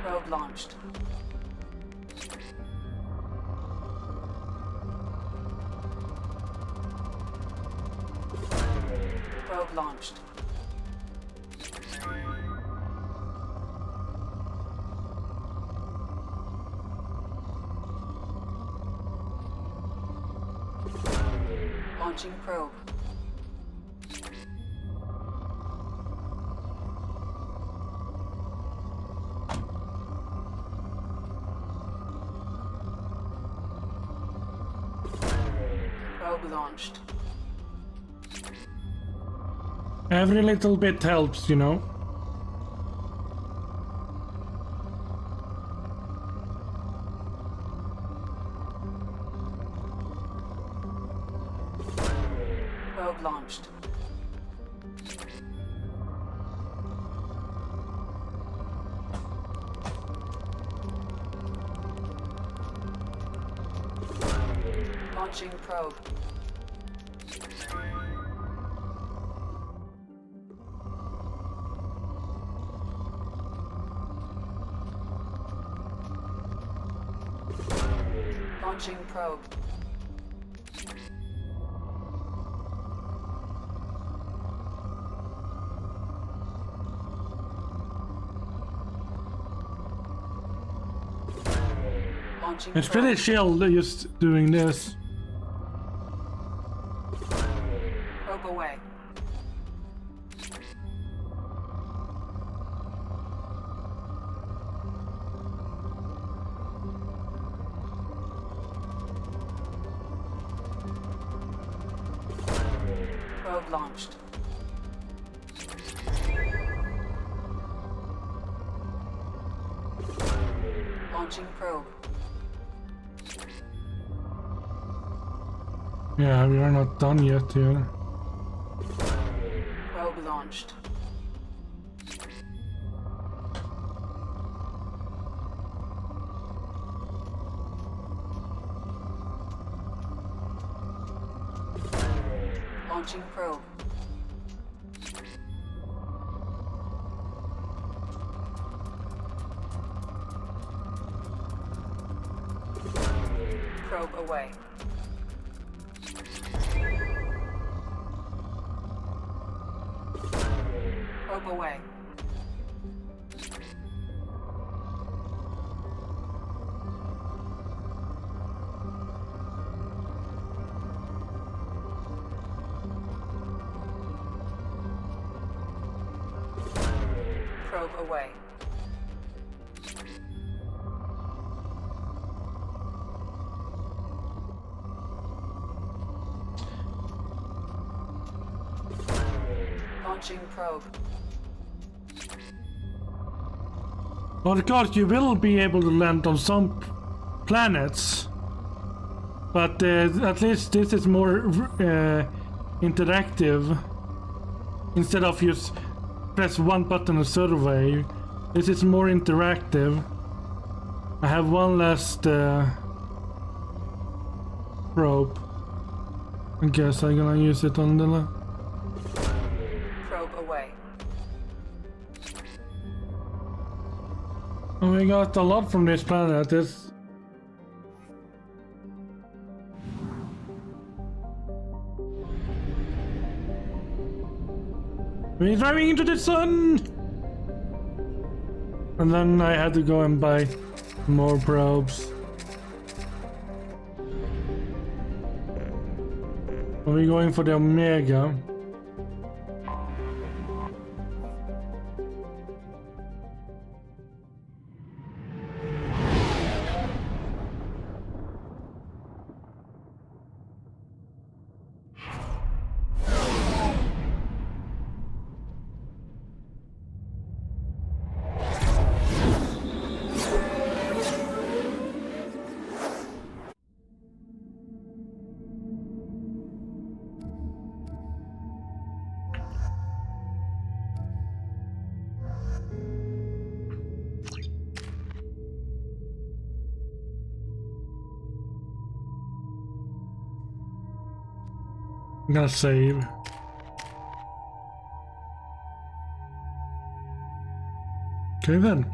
Probe launched. Probe launched. Launching probe. Probe launched. Every little bit helps, you know. Probe launched. Launching probe. Launching probe. Launching It's probe. pretty chill just doing this. Probe away. Probe launched. Launching probe. Yeah, we are not done yet here. Probe launched. Launching probe. Probe away. Probe away. Probe away. probe. Of course, you will be able to land on some planets, but at least this is more interactive. Instead of just press one button and survey, this is more interactive. I have one last probe. I guess I'm gonna use it on the Probe away. Oh, we got a lot from this planet. We're driving into the sun! And then I had to go and buy more probes. Are we going for the Omega? I'm gonna save. Okay then.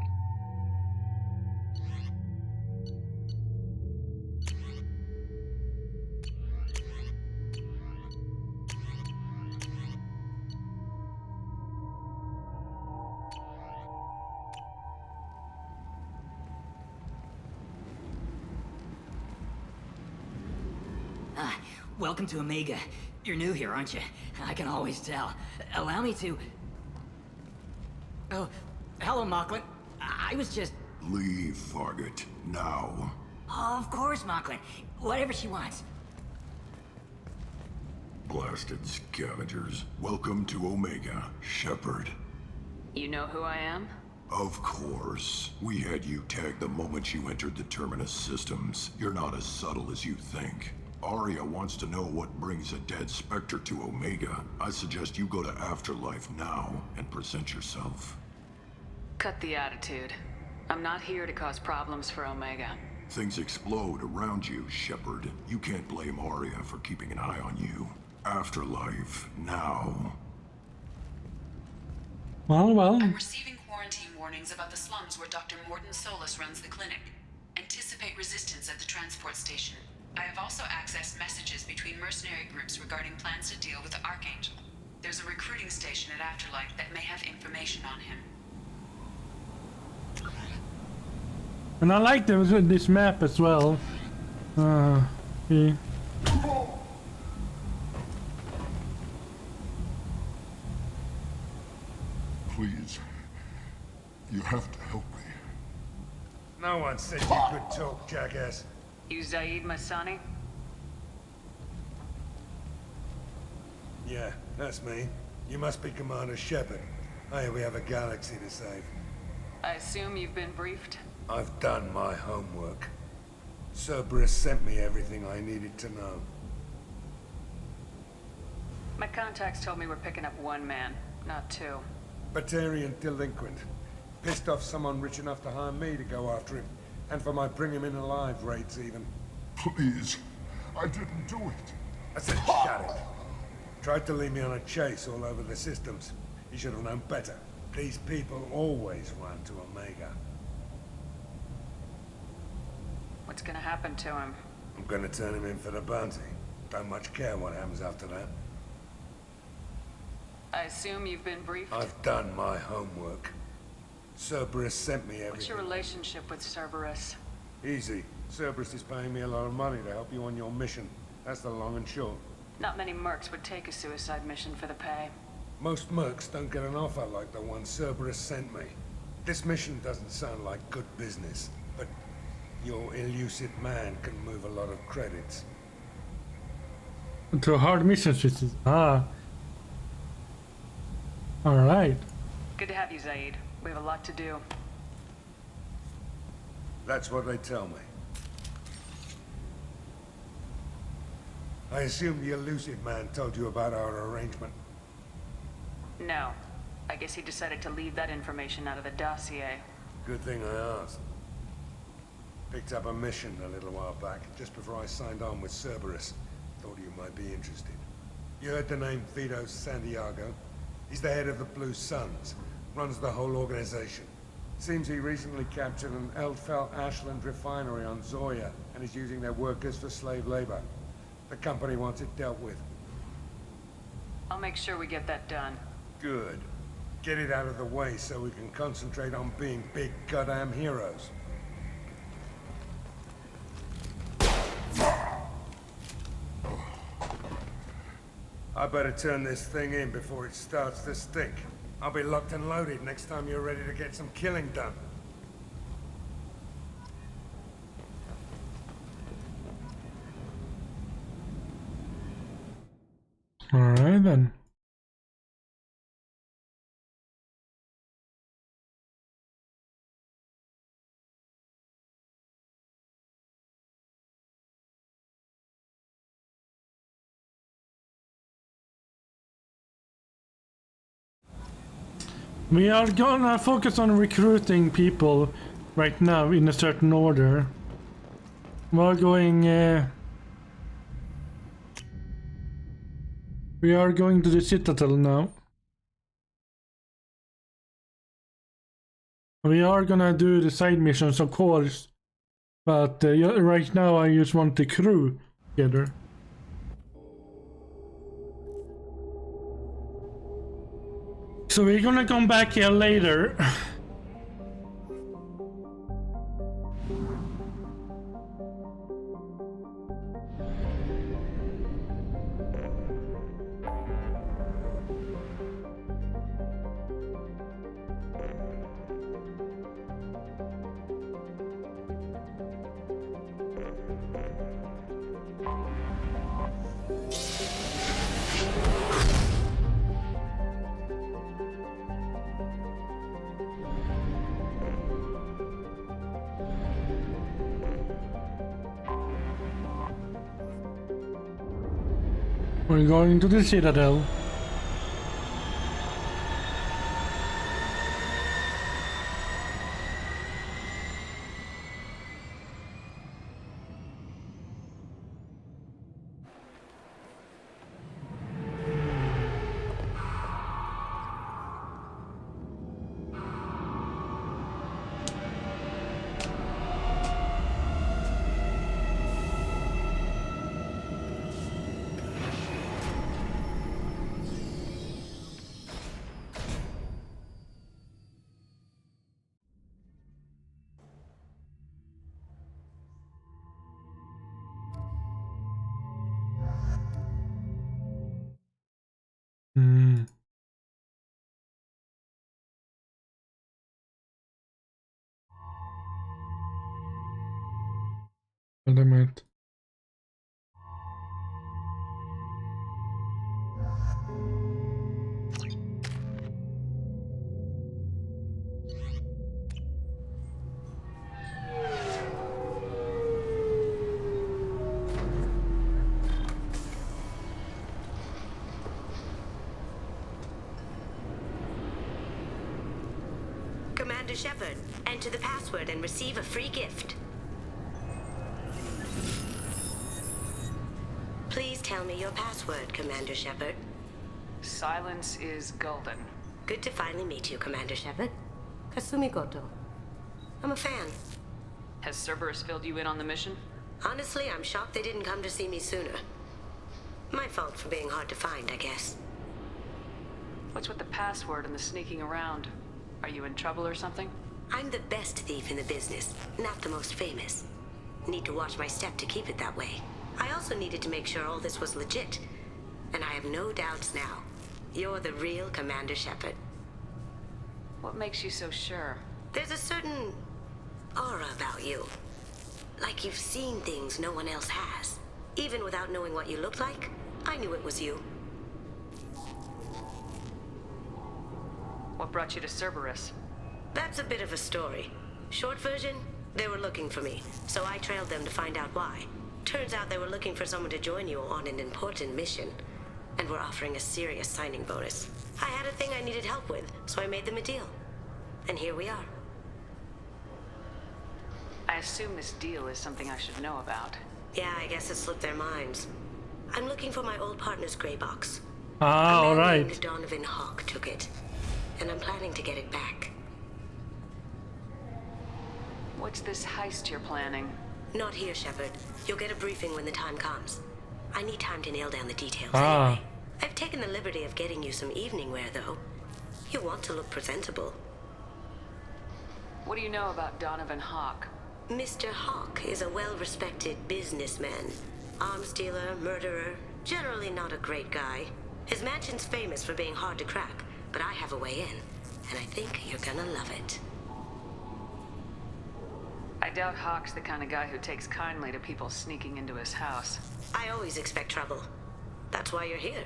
Welcome to Omega. You're new here, aren't you? I can always tell. Allow me to... Oh, hello, Mocklin. I was just... Leave, Fargate. Now. Oh, of course, Mocklin. Whatever she wants. Blasted scavengers. Welcome to Omega, Shepard. You know who I am? Of course. We had you tagged the moment you entered the Terminus systems. You're not as subtle as you think. Aria wants to know what brings a dead Spectre to Omega. I suggest you go to Afterlife now and present yourself. Cut the attitude. I'm not here to cause problems for Omega. Things explode around you, Shepard. You can't blame Aria for keeping an eye on you. Afterlife now. Well. I'm receiving quarantine warnings about the slums where Dr. Morton Solus runs the clinic. Anticipate resistance at the transport station. I have also accessed messages between mercenary groups regarding plans to deal with the Archangel. There's a recruiting station at Afterlife that may have information on him. And I like this map as well. Yeah. Please. You have to help me. No one said you could talk, jackass. You Zaid Masani? Yeah, that's me. You must be Commander Shepard. Hey, we have a galaxy to save. I assume you've been briefed? I've done my homework. Cerberus sent me everything I needed to know. My contacts told me we're picking up one man, not two. Batarian delinquent. Pissed off someone rich enough to hire me to go after him. And for my bring him in alive rates even. Please. I didn't do it. I said shut it. Tried to lead me on a chase all over the systems. You should have known better. These people always run to Omega. What's gonna happen to him? I'm gonna turn him in for the bounty. Don't much care what happens after that. I assume you've been briefed? I've done my homework. Cerberus sent me everything. What's your relationship with Cerberus? Easy. Cerberus is paying me a lot of money to help you on your mission. That's the long and short. Not many mercs would take a suicide mission for the pay. Most mercs don't get an offer like the one Cerberus sent me. This mission doesn't sound like good business, but your elusive man can move a lot of credits. To hard missions, Alright. Good to have you, Zaid. We have a lot to do. That's what they tell me. I assume the elusive man told you about our arrangement. No. I guess he decided to leave that information out of the dossier. Good thing I asked. Picked up a mission a little while back, just before I signed on with Cerberus. Thought you might be interested. You heard the name Vito Santiago? He's the head of the Blue Suns, runs the whole organization. Seems he recently captured an Eldfell Ashland refinery on Zoya, and is using their workers for slave labor. The company wants it dealt with. I'll make sure we get that done. Good. Get it out of the way so we can concentrate on being big goddamn heroes. I better turn this thing in before it starts to stink. I'll be locked and loaded next time you're ready to get some killing done. Alright then. We are gonna focus on recruiting people right now in a certain order. We're going we are going to the Citadel now. We are gonna do the side missions, of course, but right now I just want the crew together. So we're gonna come back here later. We're going to the Citadel. Element. Commander Shepard, enter the password and receive a free gift. Please tell me your password, Commander Shepard. Silence is golden. Good to finally meet you, Commander Shepard. Kasumi Goto. I'm a fan. Has Cerberus filled you in on the mission? Honestly, I'm shocked they didn't come to see me sooner. My fault for being hard to find, I guess. What's with the password and the sneaking around? Are you in trouble or something? I'm the best thief in the business, not the most famous. Need to watch my step to keep it that way. I also needed to make sure all this was legit. And I have no doubts now. You're the real Commander Shepard. What makes you so sure? There's a certain aura about you. Like you've seen things no one else has. Even without knowing what you looked like, I knew it was you. What brought you to Cerberus? That's a bit of a story. Short version, they were looking for me, so I trailed them to find out why. Turns out they were looking for someone to join you on an important mission, and were offering a serious signing bonus. I had a thing I needed help with, so I made them a deal. And here we are. I assume this deal is something I should know about. Yeah, I guess it slipped their minds. I'm looking for my old partner's gray box. Ah, A man alright. named Donovan Hawk took it, and I'm planning to get it back. What's this heist you're planning? Not here, Shepard. You'll get a briefing when the time comes. I need time to nail down the details Ah. anyway. I've taken the liberty of getting you some evening wear, though. You want to look presentable. What do you know about Donovan Hawk? Mr. Hawk is a well-respected businessman. Arms dealer, murderer, generally not a great guy. His mansion's famous for being hard to crack, but I have a way in, and I think you're gonna love it. I doubt Hawk's the kind of guy who takes kindly to people sneaking into his house. I always expect trouble. That's why you're here.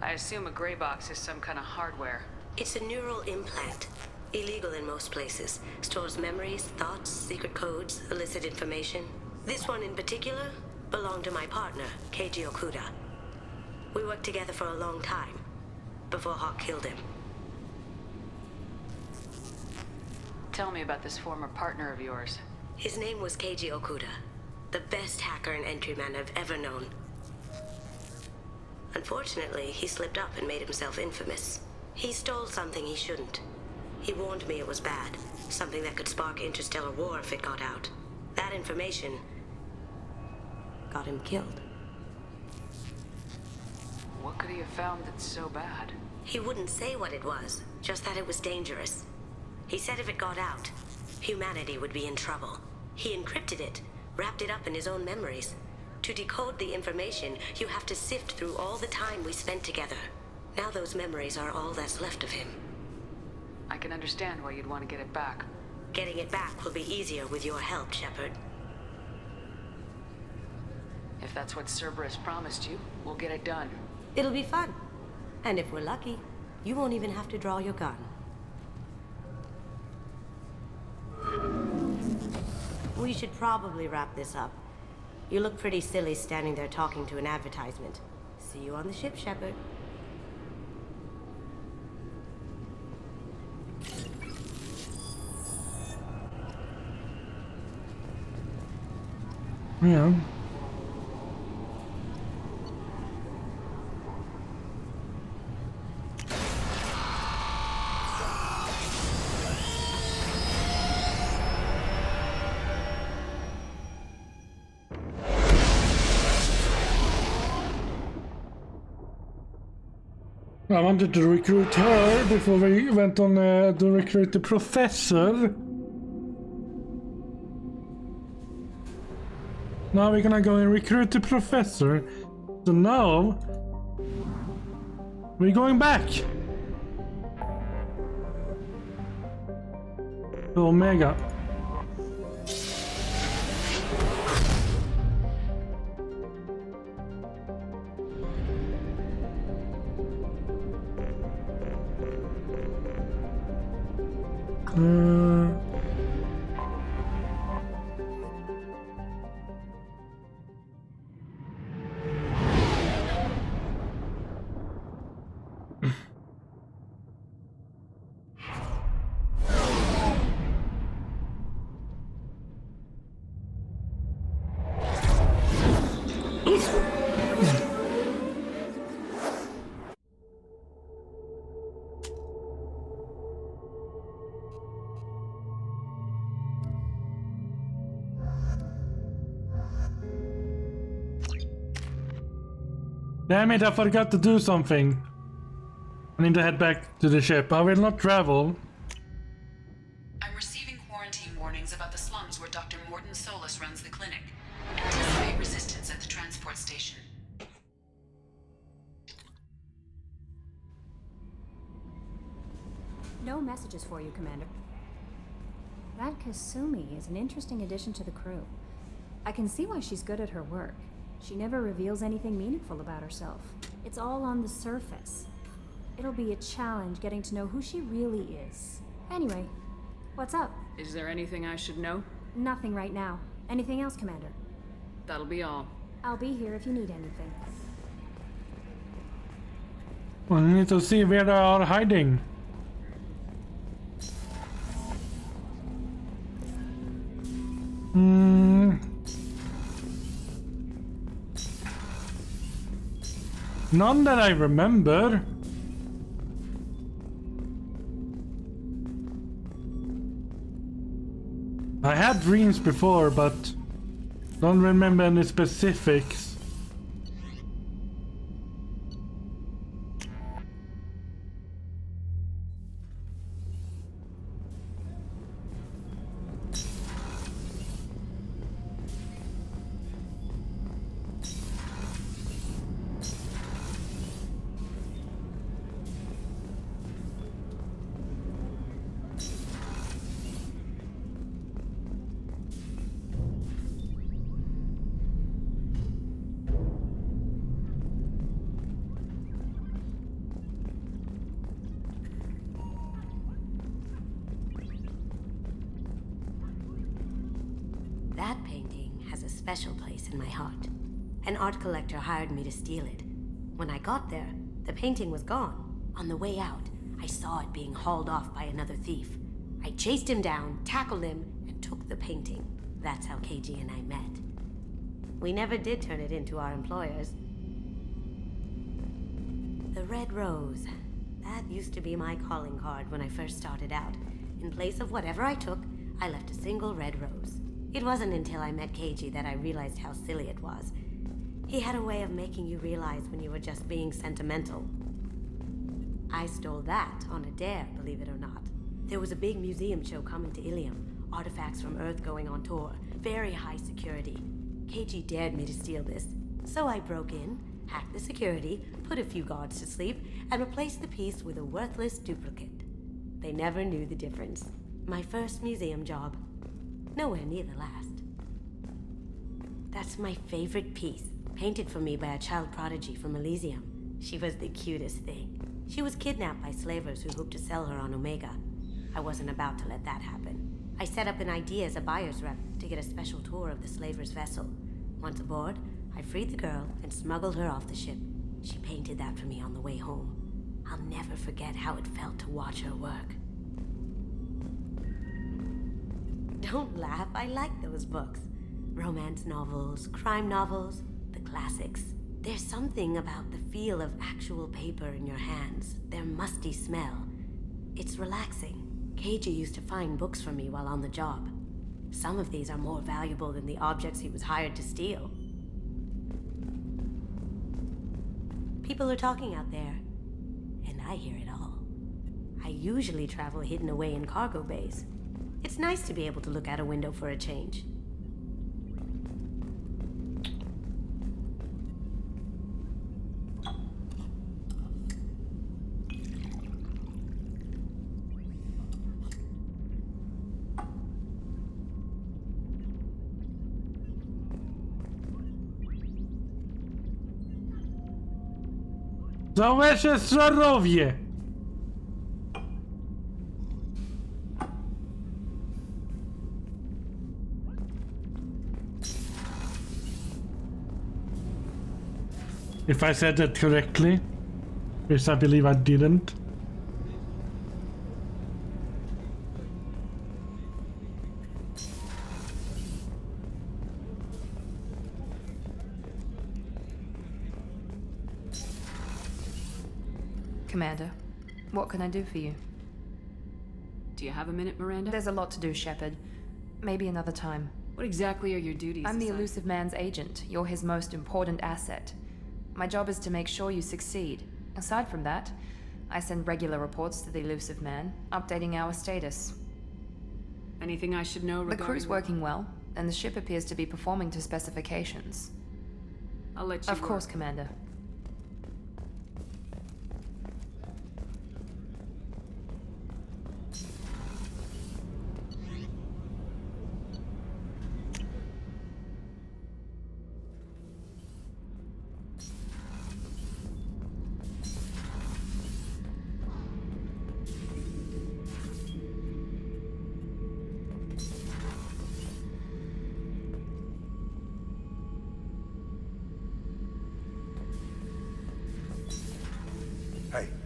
I assume a gray box is some kind of hardware. It's a neural implant. Illegal in most places. Stores memories, thoughts, secret codes, illicit information. This one in particular belonged to my partner, Keiji Okuda. We worked together for a long time, before Hawk killed him. Tell me about this former partner of yours. His name was Keiji Okuda, the best hacker and entryman I've ever known. Unfortunately, he slipped up and made himself infamous. He stole something he shouldn't. He warned me it was bad, something that could spark interstellar war if it got out. That information got him killed. What could he have found that's so bad? He wouldn't say what it was, just that it was dangerous. He said if it got out, humanity would be in trouble. He encrypted it, wrapped it up in his own memories. To decode the information, you have to sift through all the time we spent together. Now those memories are all that's left of him. I can understand why you'd want to get it back. Getting it back will be easier with your help, Shepard. If that's what Cerberus promised you, we'll get it done. It'll be fun. And if we're lucky, you won't even have to draw your gun. We should probably wrap this up. You look pretty silly standing there talking to an advertisement. See you on the ship, Shepard. Yeah. I wanted to recruit her before we went on to recruit the professor. Now we're gonna go and recruit the professor. So now we're going back to Omega. Damn it, I forgot to do something. I need to head back to the ship. I will not travel. I'm receiving quarantine warnings about the slums where Dr. Morton Solus runs the clinic. Anticipate resistance at the transport station. No messages for you, Commander. That Kasumi is an interesting addition to the crew. I can see why she's good at her work. She never reveals anything meaningful about herself. It's all on the surface. It'll be a challenge getting to know who she really is. Anyway, what's up? Is there anything I should know? Nothing right now. Anything else, Commander? That'll be all. I'll be here if you need anything. We need to see where they are hiding. None that I remember. I had dreams before, but don't remember any specifics. That painting has a special place in my heart. An art collector hired me to steal it. When I got there, the painting was gone. On the way out, I saw it being hauled off by another thief. I chased him down, tackled him, and took the painting. That's how KG and I met. We never did turn it into our employers. The Red Rose. That used to be my calling card when I first started out. In place of whatever I took, I left a single red rose. It wasn't until I met KG that I realized how silly it was. He had a way of making you realize when you were just being sentimental. I stole that on a dare, believe it or not. There was a big museum show coming to Ilium. Artifacts from Earth going on tour. Very high security. KG dared me to steal this. So I broke in, hacked the security, put a few guards to sleep, and replaced the piece with a worthless duplicate. They never knew the difference. My first museum job. Nowhere near the last. That's my favorite piece, painted for me by a child prodigy from Elysium. She was the cutest thing. She was kidnapped by slavers who hoped to sell her on Omega. I wasn't about to let that happen. I set up an idea as a buyer's rep to get a special tour of the slaver's vessel. Once aboard, I freed the girl and smuggled her off the ship. She painted that for me on the way home. I'll never forget how it felt to watch her work. Don't laugh, I like those books. Romance novels, crime novels, the classics. There's something about the feel of actual paper in your hands, their musty smell. It's relaxing. KG used to find books for me while on the job. Some of these are more valuable than the objects he was hired to steal. People are talking out there, and I hear it all. I usually travel hidden away in cargo bays. It's nice to be able to look out a window for a change. Za wasze zdrowie! If I said that correctly, which I believe I didn't. Commander, what can I do for you? Do you have a minute, Miranda? There's a lot to do, Shepard. Maybe another time. What exactly are your duties? I'm the Elusive Man's agent. You're his most important asset. My job is to make sure you succeed. Aside from that, I send regular reports to the Elusive Man, updating our status. Anything I should know regarding... The crew's working well, and the ship appears to be performing to specifications. I'll let you Of course, Commander.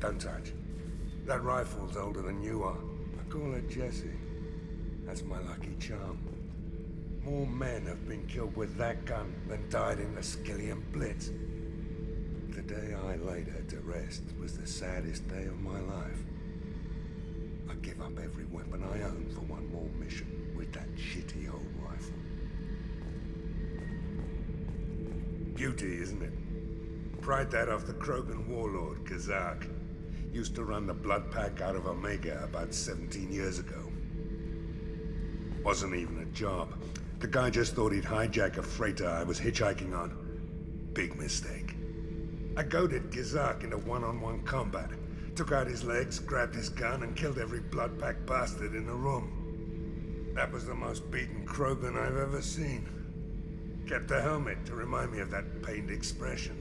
Don't touch. That rifle's older than you are. I call her Jessie. That's my lucky charm. More men have been killed with that gun than died in the Skillian Blitz. The day I laid her to rest was the saddest day of my life. I give up every weapon I own for one more mission with that shitty old rifle. Beauty, isn't it? Pried that off the Krogan warlord, Kazak. Used to run the Blood Pack out of Omega about 17 years ago. Wasn't even a job. The guy just thought he'd hijack a freighter I was hitchhiking on. Big mistake. I goaded Gizak into one-on-one combat. Took out his legs, grabbed his gun, and killed every Blood Pack bastard in the room. That was the most beaten Krogan I've ever seen. Kept a helmet to remind me of that pained expression.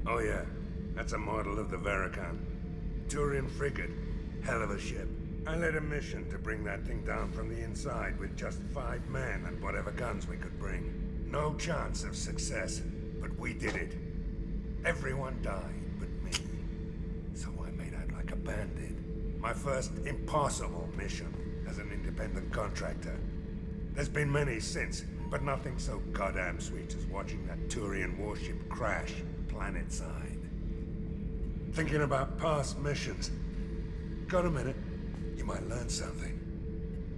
Oh yeah, that's a model of the Veracon. Turian frigate. Hell of a ship. I led a mission to bring that thing down from the inside with just 5 men and whatever guns we could bring. No chance of success, but we did it. Everyone died but me. So I made out like a bandit. My first impossible mission as an independent contractor. There's been many since, but nothing so goddamn sweet as watching that Turian warship crash planet-side. Thinking about past missions. Got a minute? You might learn something.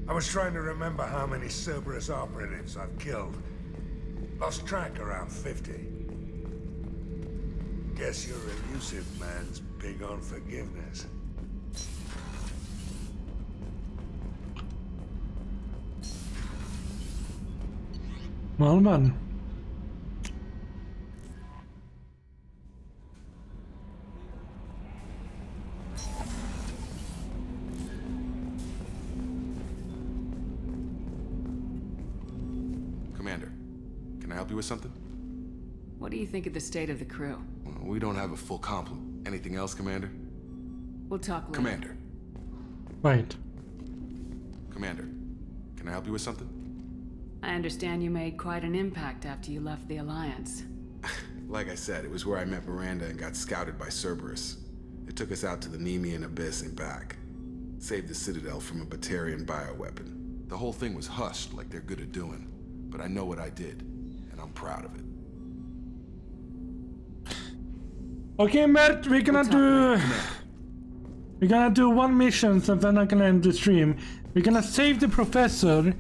I was trying to remember how many Cerberus operatives I've killed. Lost track around 50. Guess your elusive man's big on forgiveness. Well, man. Commander, can I help you with something? What do you think of the state of the crew? We don't have a full complement. Anything else, Commander? We'll talk later. Commander. Right. Commander, can I help you with something? I understand you made quite an impact after you left the Alliance. Like I said, it was where I met Miranda and got scouted by Cerberus. It took us out to the Nemean Abyss and back. Saved the Citadel from a Batarian bioweapon. The whole thing was hushed like they're good at doing. But I know what I did, and I'm proud of it. Okay, Mert, we're gonna do one mission, so then I can end the stream. We're gonna save the professor.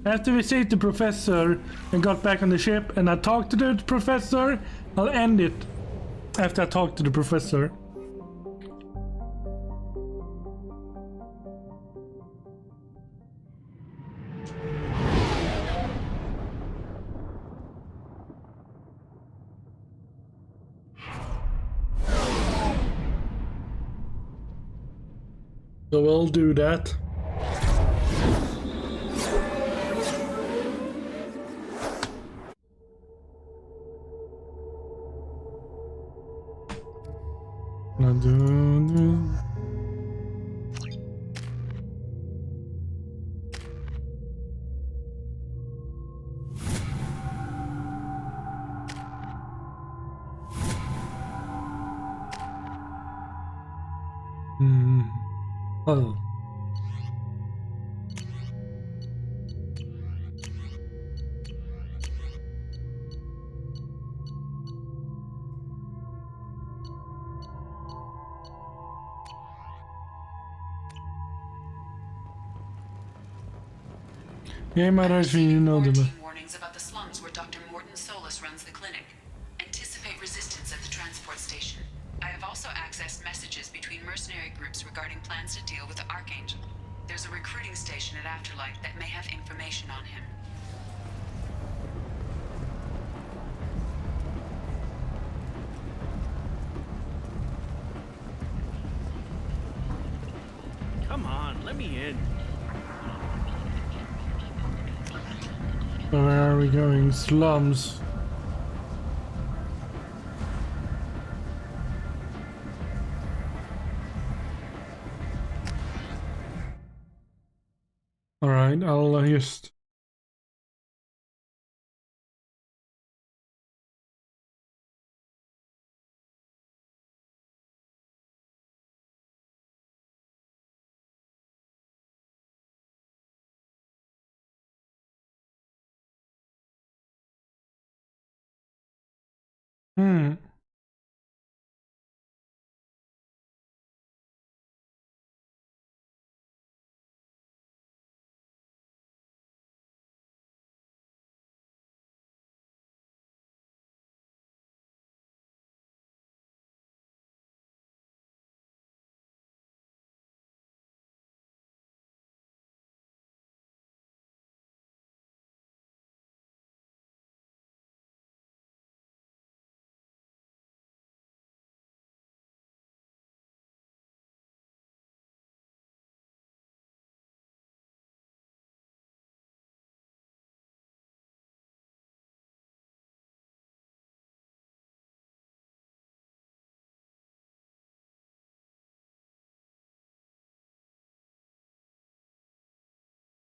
After we saved the professor and got back on the ship, and I talked to the professor, I'll end it after I talk to the professor. So we'll do that. Oh. Yeah, Maharaj, you know the warnings about the slums where Dr. Morton Solus runs the clinic. Anticipate resistance at the transport station. I have also accessed messages between mercenary groups regarding plans to deal with the Archangel. There's a recruiting station at Afterlight that may have information on him. Come on, let me in. Where are we going? Slums. Alright, I'll just...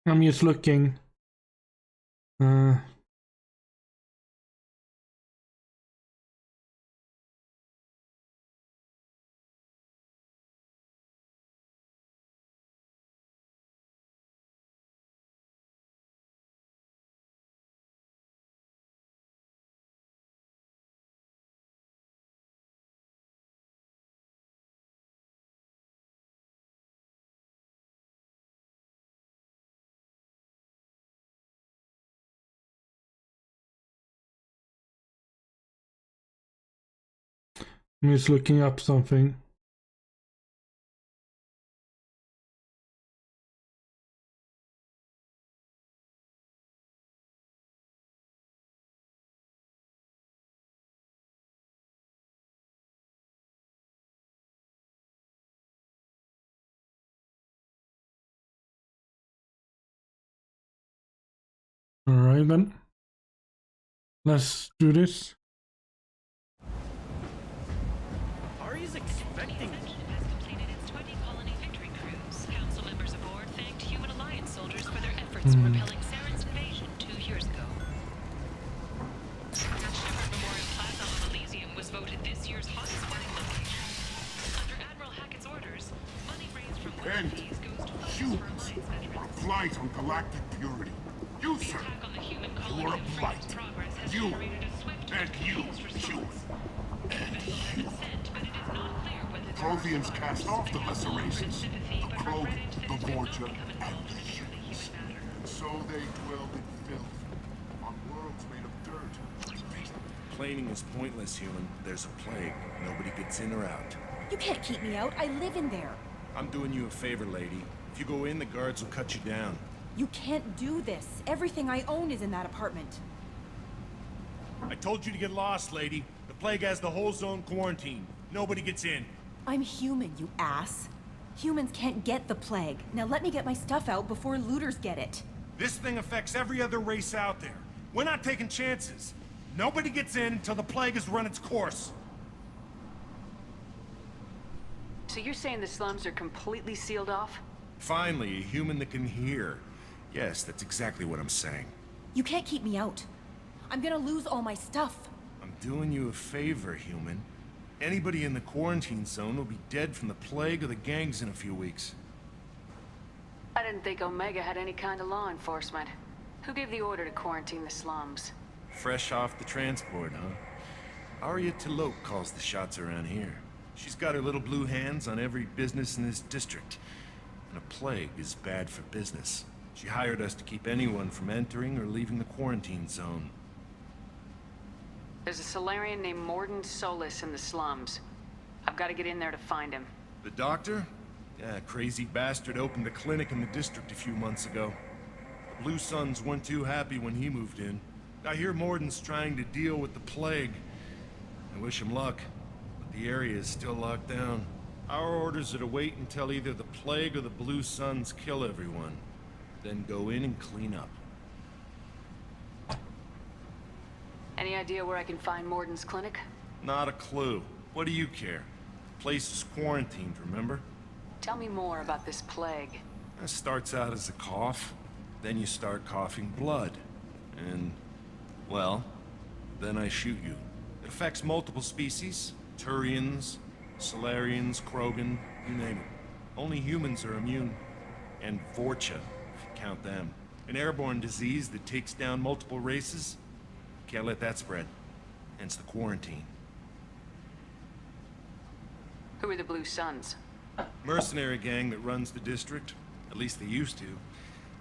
I'm just looking. I'm just looking up something. Alright then. Let's do this. Aria's expecting... has completed its 20 colony victory cruise. Council members aboard thanked Human Alliance soldiers for their efforts in repelling Saren's invasion 2 years ago. Shepard Memorial Plaza on Elysium was voted this year's hottest wedding location. Under Admiral Hackett's orders, money raised from wedding fees goes to funds for Alliance veterans. Flight on Galactic Purity. You, sir. You are a blight. You. And you, Hugh. And you. Protheans cast off the lesser races. The Krogan, the Vorcha, and the humans. And so they dwelled in filth, on worlds made of dirt. Planing is pointless, human. There's a plague. Nobody gets in or out. You can't keep me out. I live in there. I'm doing you a favor, lady. If you go in, the guards will cut you down. You can't do this. Everything I own is in that apartment. I told you to get lost, lady. The plague has the whole zone quarantined. Nobody gets in. I'm human, you ass. Humans can't get the plague. Now let me get my stuff out before looters get it. This thing affects every other race out there. We're not taking chances. Nobody gets in until the plague has run its course. So you're saying the slums are completely sealed off? Finally, a human that can hear. Yes, that's exactly what I'm saying. You can't keep me out. I'm gonna lose all my stuff. I'm doing you a favor, human. Anybody in the quarantine zone will be dead from the plague or the gangs in a few weeks. I didn't think Omega had any kind of law enforcement. Who gave the order to quarantine the slums? Fresh off the transport, huh? Aria T'Loak calls the shots around here. She's got her little blue hands on every business in this district. And a plague is bad for business. She hired us to keep anyone from entering or leaving the quarantine zone. There's a Solarian named Mordin Solus in the slums. I've got to get in there to find him. The doctor? Yeah, crazy bastard opened a clinic in the district a few months ago. The Blue Suns weren't too happy when he moved in. I hear Mordin's trying to deal with the plague. I wish him luck, but the area is still locked down. Our orders are to wait until either the plague or the Blue Suns kill everyone. Then go in and clean up. Any idea where I can find Mordin's clinic? Not a clue. What do you care? The place is quarantined, remember? Tell me more about this plague. It starts out as a cough, Then you start coughing blood. And, well, then I shoot you. It affects multiple species. Turians, Solarians, Krogan, you name it. Only humans are immune. And Vorcha, if you count them. An airborne disease that takes down multiple races. Can't let that spread. Hence the quarantine. Who are the Blue Suns? Mercenary gang that runs the district. At least they used to.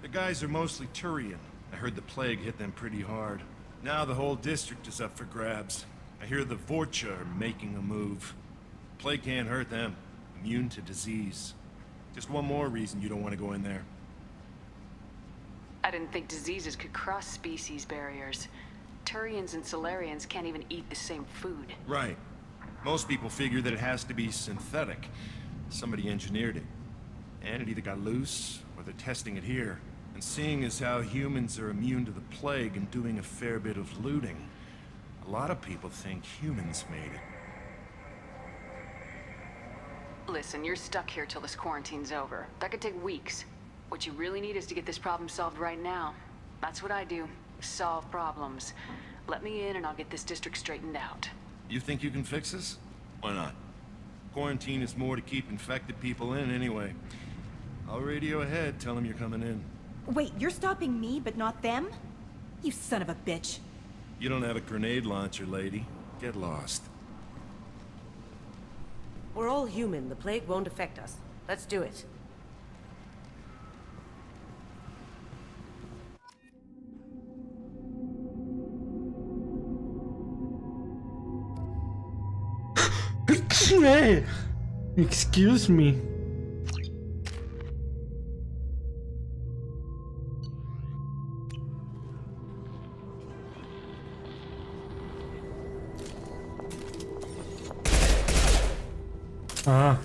The guys are mostly Turian. I heard the plague hit them pretty hard. Now the whole district is up for grabs. I hear the Vorcha are making a move. Plague can't hurt them. Immune to disease. Just one more reason you don't want to go in there. I didn't think diseases could cross species barriers. Turians and Solarians can't even eat the same food. Right. Most people figure that it has to be synthetic. Somebody engineered it. And it either got loose, or they're testing it here. And seeing as how humans are immune to the plague and doing a fair bit of looting, a lot of people think humans made it. Listen, you're stuck here till this quarantine's over. That could take weeks. What you really need is to get this problem solved right now. That's what I do. Solve problems. Let me in and I'll get this district straightened out. You think you can fix this? Why not? Quarantine is more to keep infected people in anyway. I'll radio ahead, tell them you're coming in. Wait, you're stopping me, but not them? You son of a bitch. You don't have a grenade launcher, lady. Get lost. We're all human. The plague won't affect us. Let's do it. Hey, excuse me. Ah,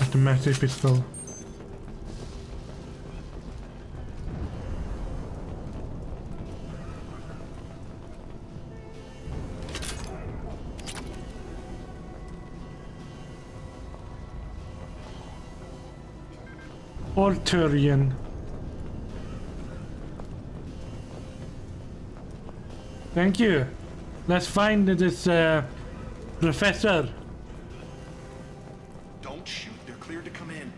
automatic pistol. Turian. Thank you. Let's find this professor. Don't shoot. They're cleared to come in.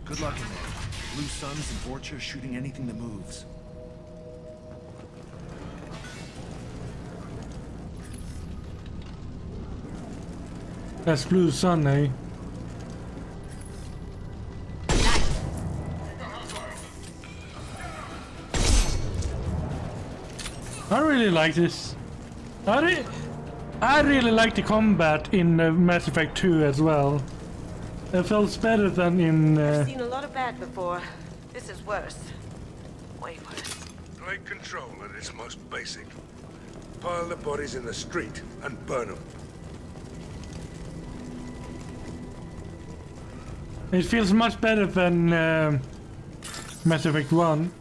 Good luck in there. Blue Suns and Vorcha shooting anything that moves. That's Blue Sun, eh? I really like this. I really like the combat in Mass Effect 2 as well. It feels better than in... I've seen a lot of bad before. This is worse. Way worse. Plague control at its most basic. Pile the bodies in the street and burn them. It feels much better than Mass Effect 1.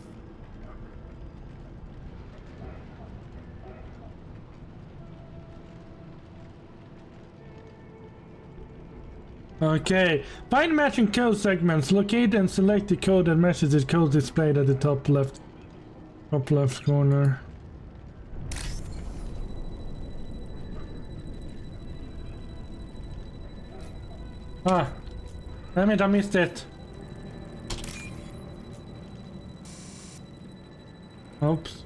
Okay, find matching code segments, locate and select the code that matches the code displayed at the top left corner. Ah, damn it, I missed it. Oops.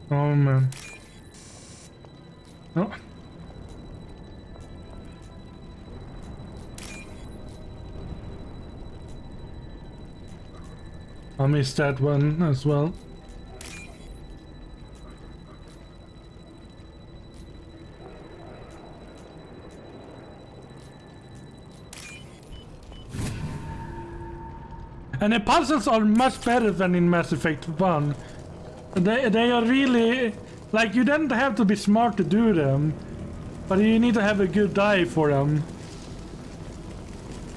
Oh man. Oh. I missed that one as well. And the puzzles are much better than in Mass Effect 1. They are really... Like, you don't have to be smart to do them. But you need to have a good eye for them.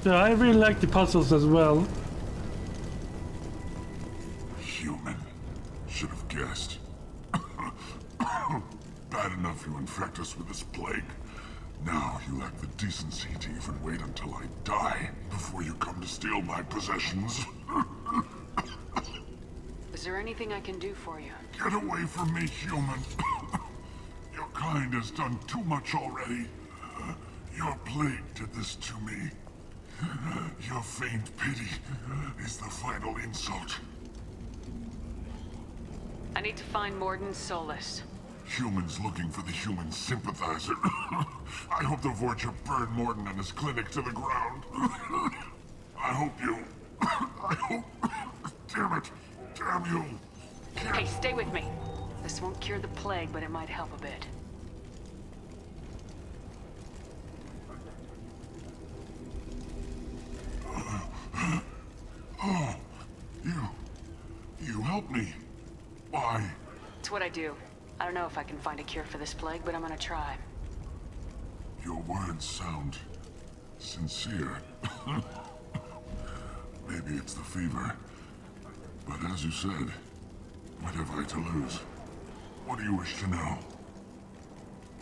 So I really like the puzzles as well. Human. Should have guessed. Bad enough you infect us with this plague. Now you lack the decency to even wait until I die before you come to steal my possessions. Is there anything I can do for you? Get away from me, human. Your kind has done too much already. Your plague did this to me. Your feigned pity is the final insult. I need to find Mordin Solus. Humans looking for the human sympathizer. I hope the Vorcha burn Mordin and his clinic to the ground. I hope you... I hope... Damn it. Damn you. Hey, stay with me. This won't cure the plague, but it might help a bit. Oh, you helped me. Why? It's what I do. I don't know if I can find a cure for this plague, but I'm gonna try. Your words sound sincere. Maybe it's the fever. But as you said, what have I to lose? What do you wish to know?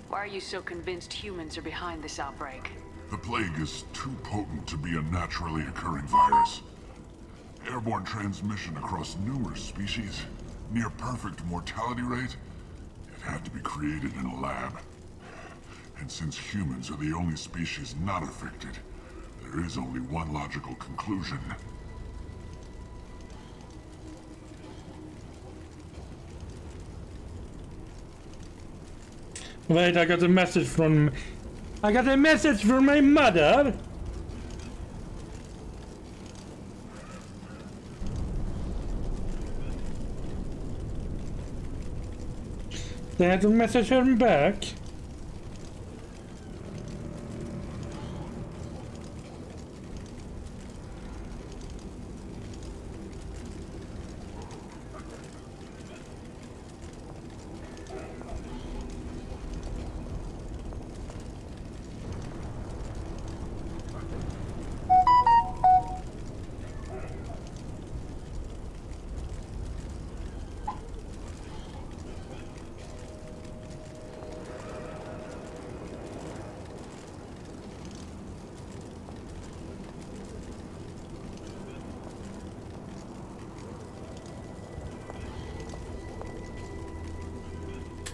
Why are you so convinced humans are behind this outbreak? The plague is too potent to be a naturally occurring virus. Airborne transmission across numerous species, near perfect mortality rate. It had to be created in a lab. And since humans are the only species not affected, there is only one logical conclusion. Wait, I got a message from... I got a message from my mother! They had to message her back.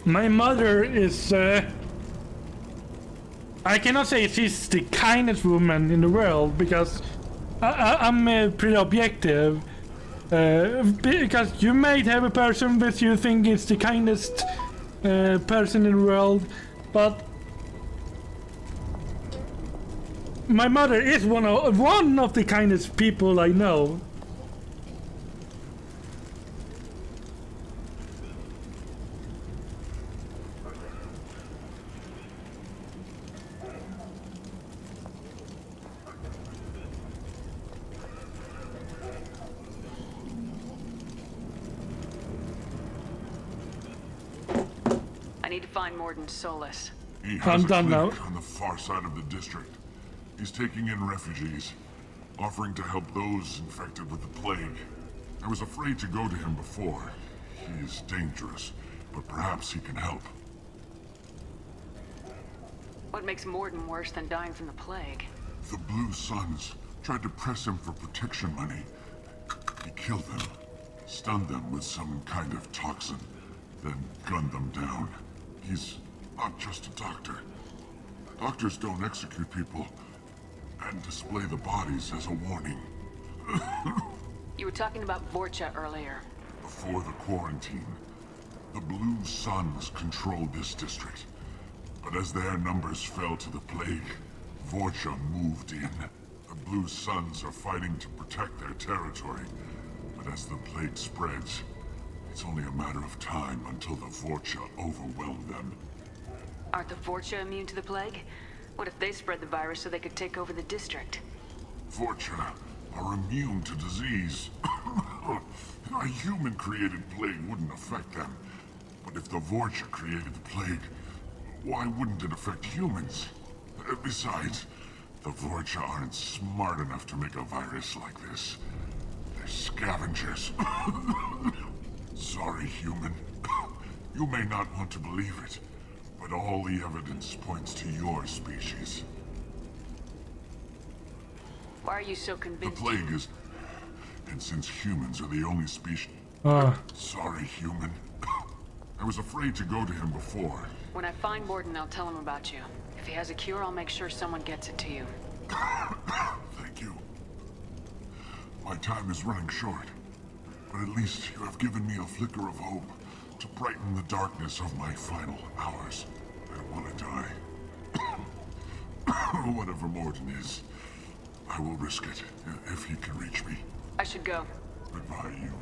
My mother is, I cannot say she's the kindest woman in the world because I'm pretty objective. Because you might have a person that you think is the kindest person in the world, but my mother is one of the kindest people I know. I need to find Mordin Solus. He has a clinic on the far side of the district. He's taking in refugees, offering to help those infected with the plague. I was afraid to go to him before. He is dangerous, but perhaps he can help. What makes Mordin worse than dying from the plague? The Blue Suns tried to press him for protection money. He killed them, stunned them with some kind of toxin, then gunned them down. He's not just a doctor. Doctors don't execute people and display the bodies as a warning. You were talking about Vorcha earlier. Before the quarantine, the Blue Suns controlled this district. But as their numbers fell to the plague, Vorcha moved in. The Blue Suns are fighting to protect their territory. But as the plague spreads, it's only a matter of time until the Vorcha overwhelm them. Aren't the Vorcha immune to the plague? What if they spread the virus so they could take over the district? Vorcha are immune to disease. A human-created plague wouldn't affect them. But if the Vorcha created the plague, why wouldn't it affect humans? Besides, the Vorcha aren't smart enough to make a virus like this. They're scavengers. Sorry, human. You may not want to believe it, but all the evidence points to your species. Why are you so convinced? The plague is... And since humans are the only species... Sorry, human. I was afraid to go to him before. When I find Mordin, I'll tell him about you. If he has a cure, I'll make sure someone gets it to you. Thank you. My time is running short, but at least you have given me a flicker of hope to brighten the darkness of my final hours. I don't want to die. Whatever Mordin is, I will risk it if he can reach me. I should go. Goodbye, human.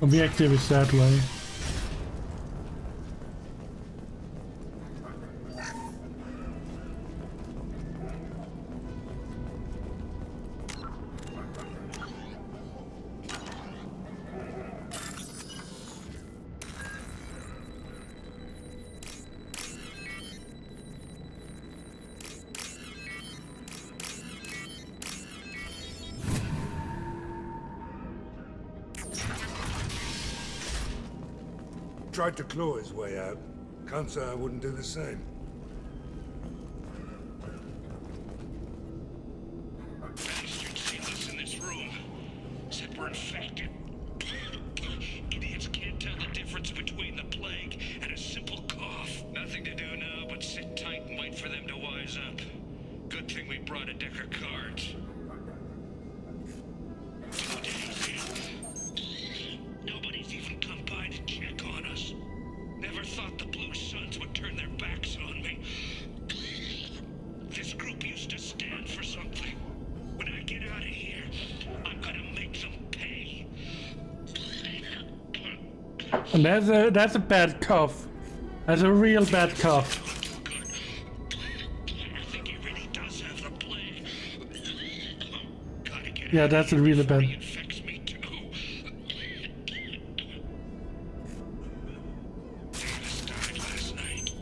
Objective is that way. Tried to claw his way out. Can't say I wouldn't do the same. Bastards seen us in this room. Said we're infected. Idiots can't tell the difference between the plague and a simple cough. Nothing to do now but sit tight and wait for them to wise up. Good thing we brought a deck of cards. 2 days in. Nobody's even come by to check on us. Never thought the Blue Suns would turn their backs on me. This group used to stand for something. When I get out of here, I'm gonna make them pay. And that's a bad cough. That's a real bad cough. I think he really does have the plague. Gotta get Yeah, that's a really bad. infects me too. Davis died last night.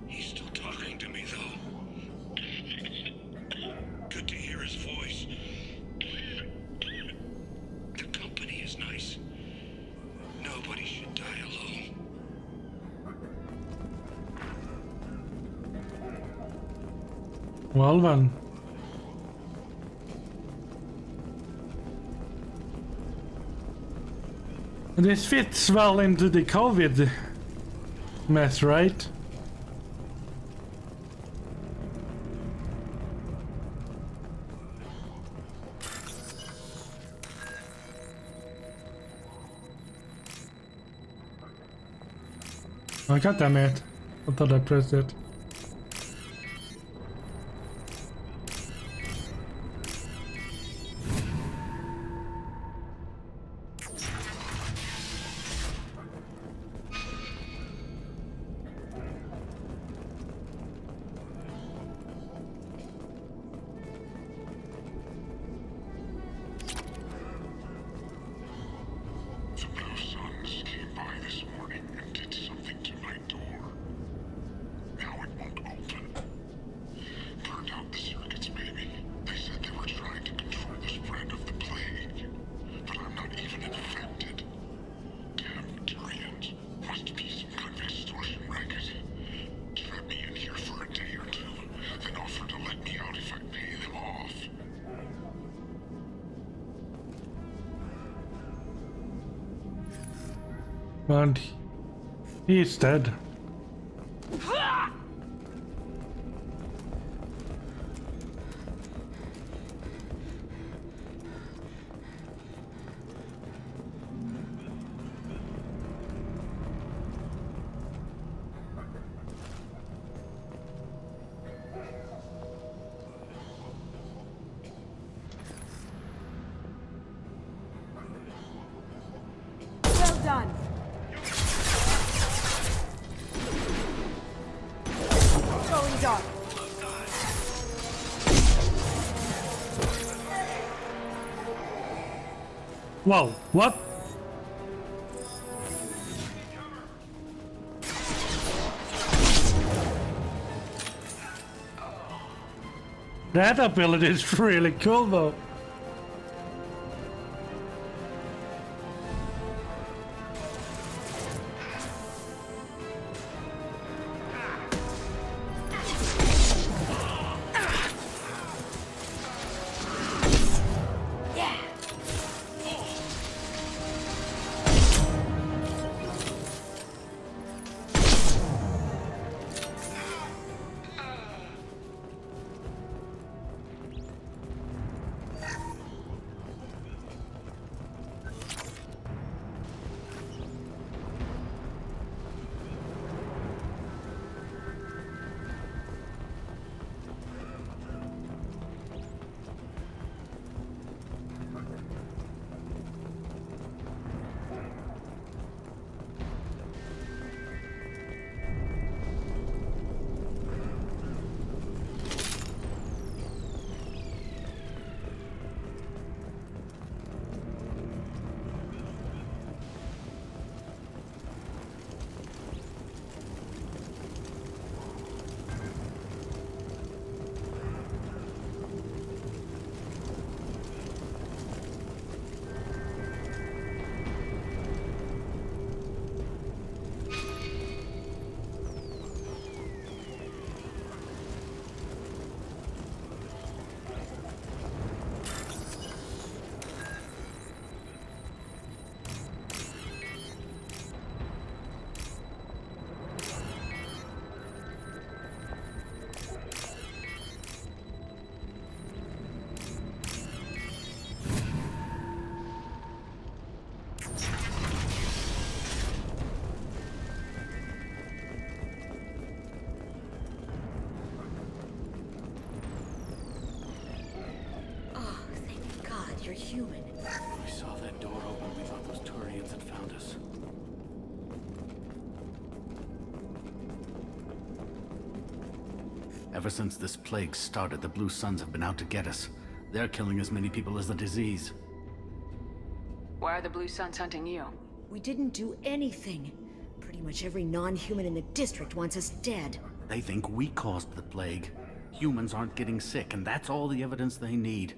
He's still talking to me though. Good to hear his voice. The company is nice. Nobody should die alone. Well then. This fits well into the COVID mess, right? Oh, god damn it. I thought I pressed it. The Blue Suns came by this morning and did something to my door. Now it won't open. Turned out the circuits, maybe. They said they were trying to control the spread of the plague. But I'm not even infected. Damn Tyrians. Must be some kind of extortion racket. Trap me in here for a day or two, then offer to let me out if I pay them off. And he's dead. dark. Whoa, what? That ability is really cool though. You're human. We saw that door open. We thought those Turians had found us. Ever since this plague started, the Blue Suns have been out to get us. They're killing as many people as the disease. Why are the Blue Suns hunting you? We didn't do anything. Pretty much every non-human in the district wants us dead. They think we caused the plague. Humans aren't getting sick, and that's all the evidence they need.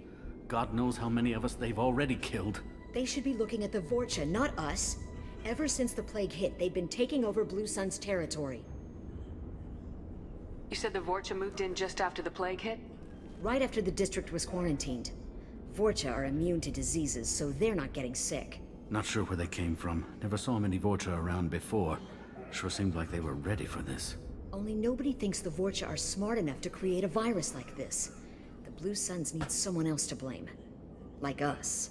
God knows how many of us they've already killed. They should be looking at the Vorcha, not us. Ever since the plague hit, they've been taking over Blue Sun's territory. You said the Vorcha moved in just after the plague hit? Right after the district was quarantined. Vorcha are immune to diseases, so they're not getting sick. Not sure where they came from. Never saw many Vorcha around before. Sure seemed like they were ready for this. Only nobody thinks the Vorcha are smart enough to create a virus like this. The Blue Suns need someone else to blame. Like us.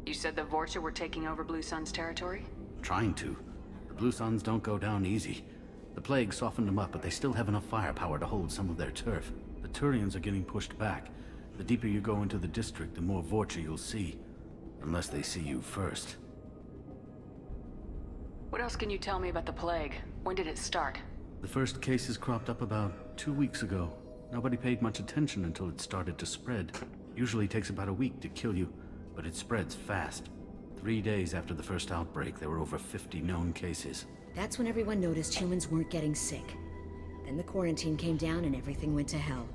You said the Vorcha were taking over Blue Sun's territory? Trying to. The Blue Suns don't go down easy. The plague softened them up, but they still have enough firepower to hold some of their turf. The Turians are getting pushed back. The deeper you go into the district, the more Vorcha you'll see. Unless they see you first. What else can you tell me about the plague? When did it start? The first cases cropped up about 2 weeks ago. Nobody paid much attention until it started to spread. Usually takes about a week to kill you, but it spreads fast. 3 days after the first outbreak, there were over 50 known cases. That's when everyone noticed humans weren't getting sick. Then the quarantine came down and everything went to hell.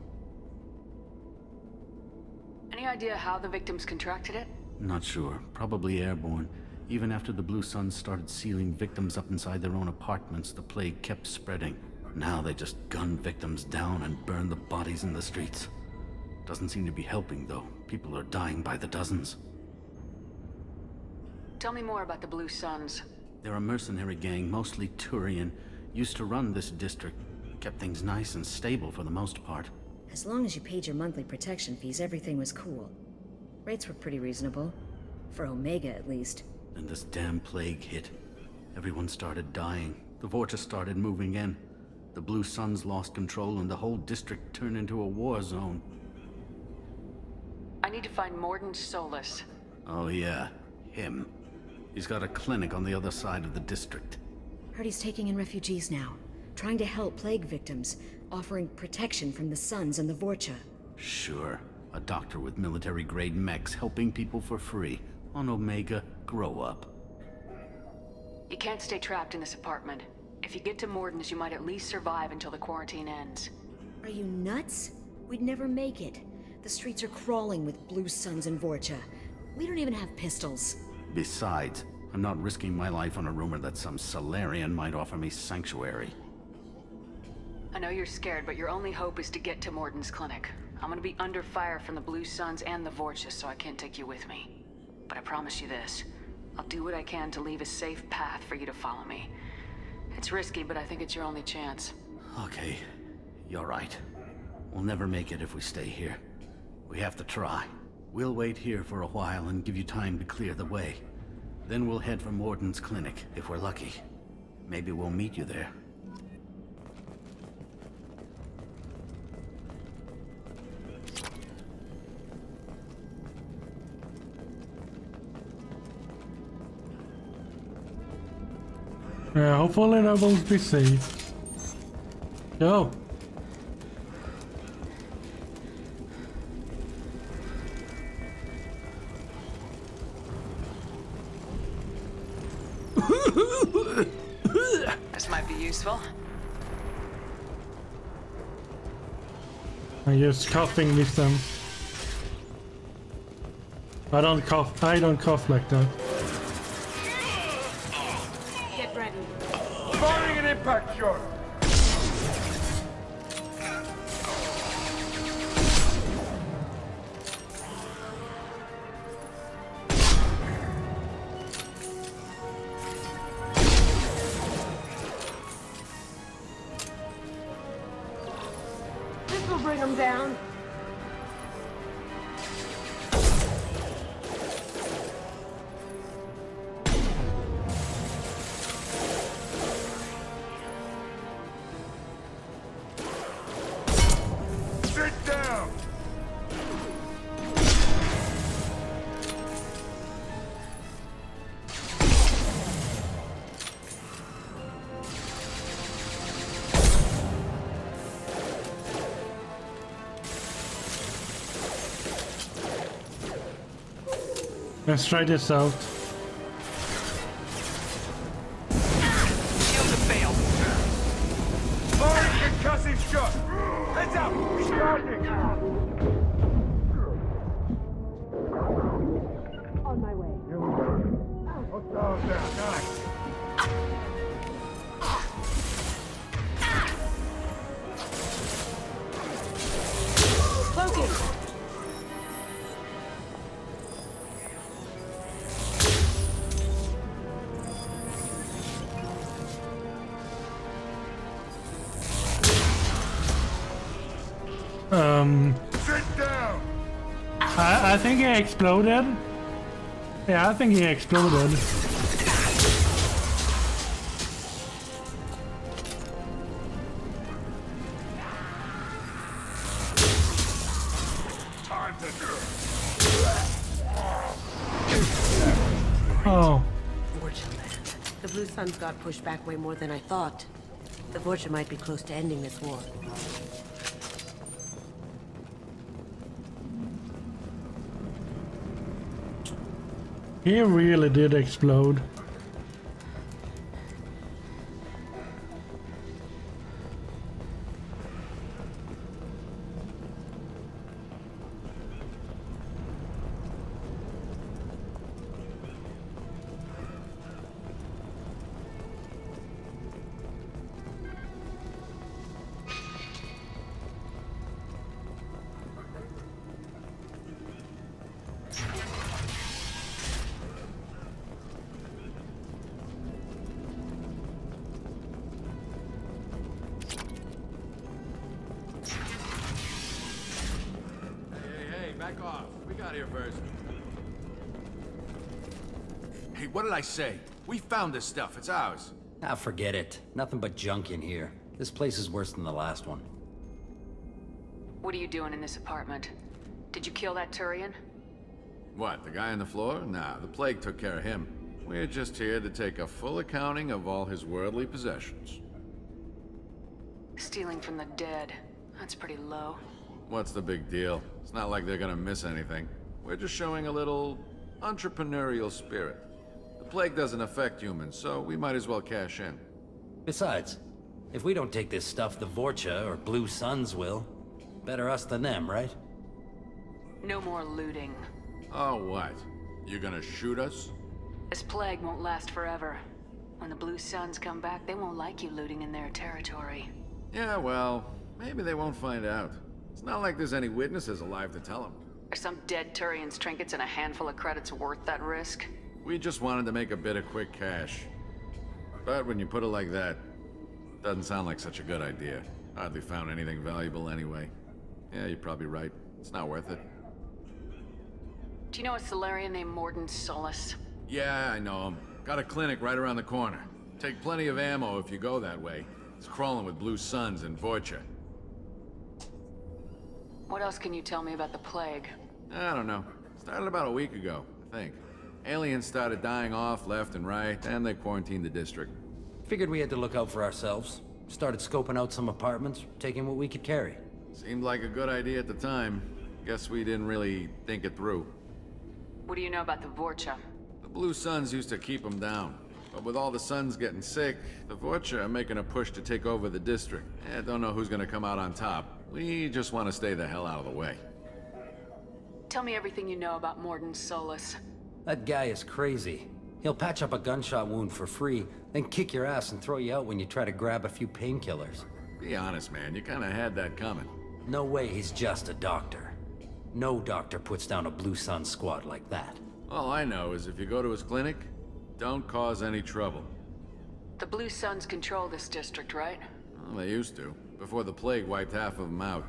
Any idea how the victims contracted it? Not sure. Probably airborne. Even after the Blue Suns started sealing victims up inside their own apartments, the plague kept spreading. Now they just gun victims down and burn the bodies in the streets. Doesn't seem to be helping, though. People are dying by the dozens. Tell me more about the Blue Suns. They're a mercenary gang, mostly Turian. Used to run this district. Kept things nice and stable for the most part. As long as you paid your monthly protection fees, everything was cool. Rates were pretty reasonable. For Omega, at least. And this damn plague hit. Everyone started dying. The Vorcha started moving in. The Blue Suns lost control and the whole district turned into a war zone. I need to find Mordin Solus. Oh yeah, him. He's got a clinic on the other side of the district. Heard he's taking in refugees now. Trying to help plague victims. offering protection from the Suns and the Vorcha. Sure. A doctor with military-grade mechs helping people for free. On Omega, grow up. You can't stay trapped in this apartment. If you get to Morden's, you might at least survive until the quarantine ends. Are you nuts? We'd never make it. The streets are crawling with Blue Suns and Vorcha. We don't even have pistols. Besides, I'm not risking my life on a rumor that some Salarian might offer me sanctuary. I know you're scared, but your only hope is to get to Morden's clinic. I'm gonna be under fire from the Blue Suns and the Vorcha, so I can't take you with me. But I promise you this. I'll do what I can to leave a safe path for you to follow me. It's risky, but I think it's your only chance. Okay, you're right. We'll never make it if we stay here. We have to try. We'll wait here for a while and give you time to clear the way. Then we'll head for Morden's clinic, if we're lucky. Maybe we'll meet you there. Yeah, hopefully that will be safe. Go. This might be useful. I use coughing this time. I don't cough like that. Get ready. Firing an impact shot! This will bring them down. Sit down! Let's try this out. Shield to fail! Firing concussive shot! Heads up! Charging! On my way. Here we go. Hostiles down, nice. Cloaking. Sit down! I think he exploded. Yeah, I think he exploded. Time to Oh. Vorcha land. The Blue Suns got pushed back way more than I thought. The Vorcha might be close to ending this war. He really did explode. Back off. We got here first. Hey, what did I say? We found this stuff. It's ours. Ah, forget it. Nothing but junk in here. This place is worse than the last one. What are you doing in this apartment? Did you kill that Turian? What, the guy on the floor? Nah, the plague took care of him. We're just here to take a full accounting of all his worldly possessions. Stealing from the dead. That's pretty low. What's the big deal? It's not like they're gonna miss anything. We're just showing a little entrepreneurial spirit. The plague doesn't affect humans, so we might as well cash in. Besides, if we don't take this stuff, the Vorcha or Blue Suns will. Better us than them, right? No more looting. Oh, what? You gonna shoot us? This plague won't last forever. When the Blue Suns come back, they won't like you looting in their territory. Yeah, well, maybe they won't find out. It's not like there's any witnesses alive to tell them. Are some dead Turian's trinkets and a handful of credits worth that risk? We just wanted to make a bit of quick cash. But when you put it like that, doesn't sound like such a good idea. Hardly found anything valuable anyway. Yeah, you're probably right. It's not worth it. Do you know a Solarian named Morden Solus? Yeah, I know him. Got a clinic right around the corner. Take plenty of ammo if you go that way. It's crawling with Blue Suns and Vorcha. What else can you tell me about the plague? I don't know. Started about a week ago, I think. Aliens started dying off left and right, and they quarantined the district. Figured we had to look out for ourselves. Started scoping out some apartments, taking what we could carry. Seemed like a good idea at the time. Guess we didn't really think it through. What do you know about the Vorcha? The Blue Suns used to keep them down. But with all the Suns getting sick, the Vorcha are making a push to take over the district. Don't know who's gonna come out on top. We just want to stay the hell out of the way. Tell me everything you know about Morden Solus. That guy is crazy. He'll patch up a gunshot wound for free, then kick your ass and throw you out when you try to grab a few painkillers. Be honest, man. You kinda had that coming. No way he's just a doctor. No doctor puts down a Blue Sun squad like that. All I know is if you go to his clinic, don't cause any trouble. The Blue Suns control this district, right? Well, they used to, before the plague wiped half of them out.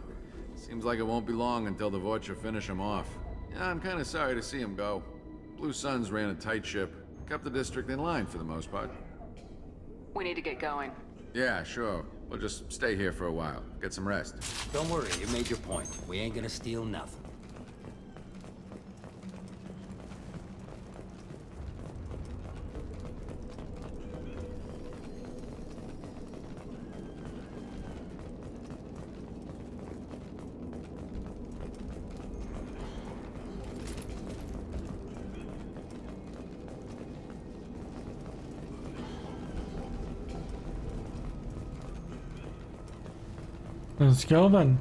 Seems like it won't be long until the Vorcha finish him off. Yeah, I'm kinda sorry to see him go. Blue Suns ran a tight ship, kept the district in line for the most part. We need to get going. Yeah, sure. We'll just stay here for a while, get some rest. Don't worry, you made your point. We ain't gonna steal nothing. Let's go then.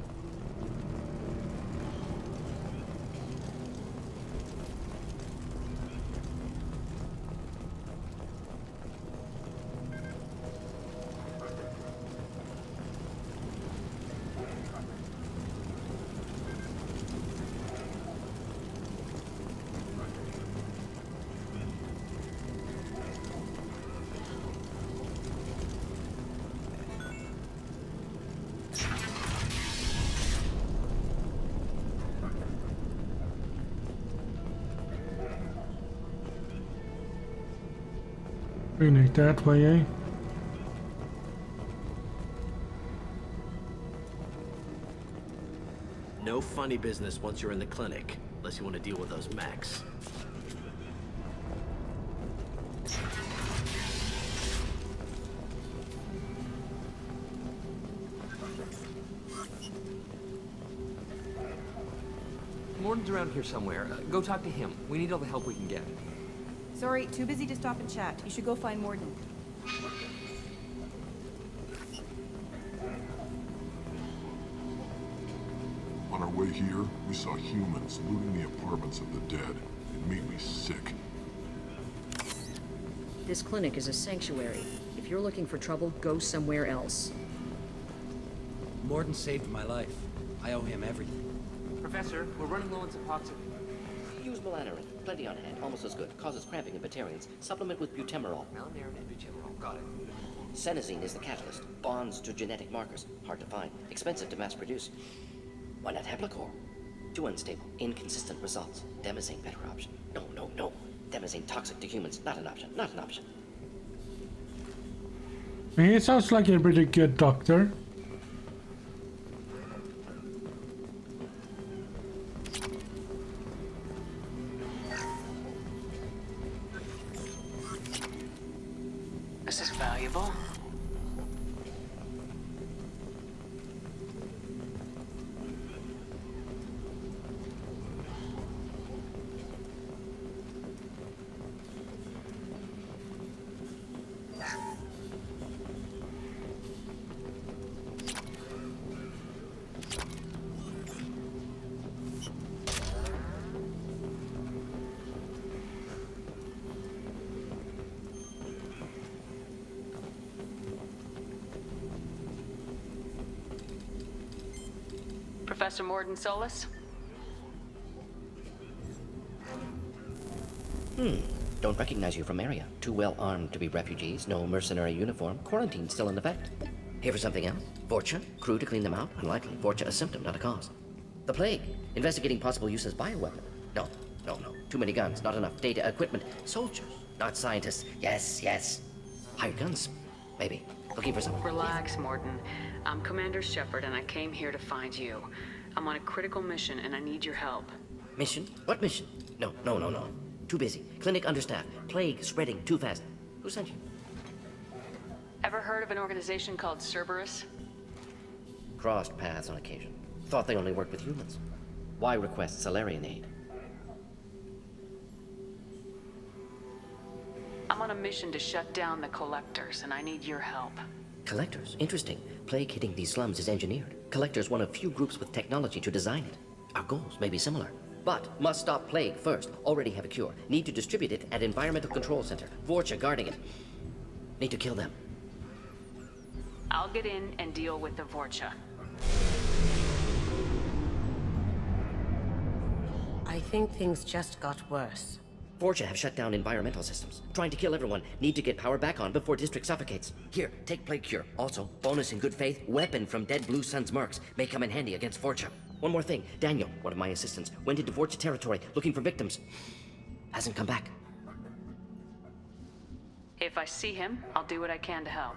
Clinic that way, eh? No funny business once you're in the clinic, unless you want to deal with those mechs. Morden's around here somewhere. Go talk to him. We need all the help we can get. Sorry, too busy to stop and chat. You should go find Morden. On our way here, we saw humans looting the apartments of the dead. It made me sick. This clinic is a sanctuary. If you're looking for trouble, go somewhere else. Morden saved my life. I owe him everything. Professor, we're running low on Suboxone. Use Malanarin. Plenty on hand. Almost as good. Causes cramping in Batarians. Supplement with butemerol. Malanarin and butemerol. Got it. Senesine is the catalyst. Bonds to genetic markers. Hard to find. Expensive to mass produce. Why not Heplicor? Too unstable. Inconsistent results. Demazine better option. No, no, no. Demazine toxic to humans. Not an option. Not an option. He sounds like a pretty good doctor. This is valuable. Professor Morden Solus? Don't recognize you from area. Too well armed to be refugees, no mercenary uniform, quarantine still in effect. Here for something else? Vorcha? Crew to clean them out? Unlikely. Vorcha a symptom, not a cause. The plague? Investigating possible use as bioweapon? No. Too many guns, not enough data, equipment. Soldiers, not scientists. Yes. Hired guns? Maybe. Looking for someone. Relax, Morden. I'm Commander Shepard, and I came here to find you. I'm on a critical mission, and I need your help. Mission? What mission? No. Too busy. Clinic understaffed. Plague spreading too fast. Who sent you? Ever heard of an organization called Cerberus? Crossed paths on occasion. Thought they only worked with humans. Why request Salarian aid? I'm on a mission to shut down the Collectors, and I need your help. Collectors? Interesting. Plague hitting these slums is engineered. Collectors one of few groups with technology to design it. Our goals may be similar. But must stop plague first. Already have a cure. Need to distribute it at Environmental Control Center. Vorcha guarding it. Need to kill them. I'll get in and deal with the Vorcha. I think things just got worse. Vorcha have shut down environmental systems. Trying to kill everyone. Need to get power back on before District suffocates. Here, take Plague Cure. Also, bonus in good faith, weapon from dead Blue Sun's mercs. May come in handy against Vorcha. One more thing. Daniel, one of my assistants, went into Vorcha territory looking for victims. Hasn't come back. If I see him, I'll do what I can to help.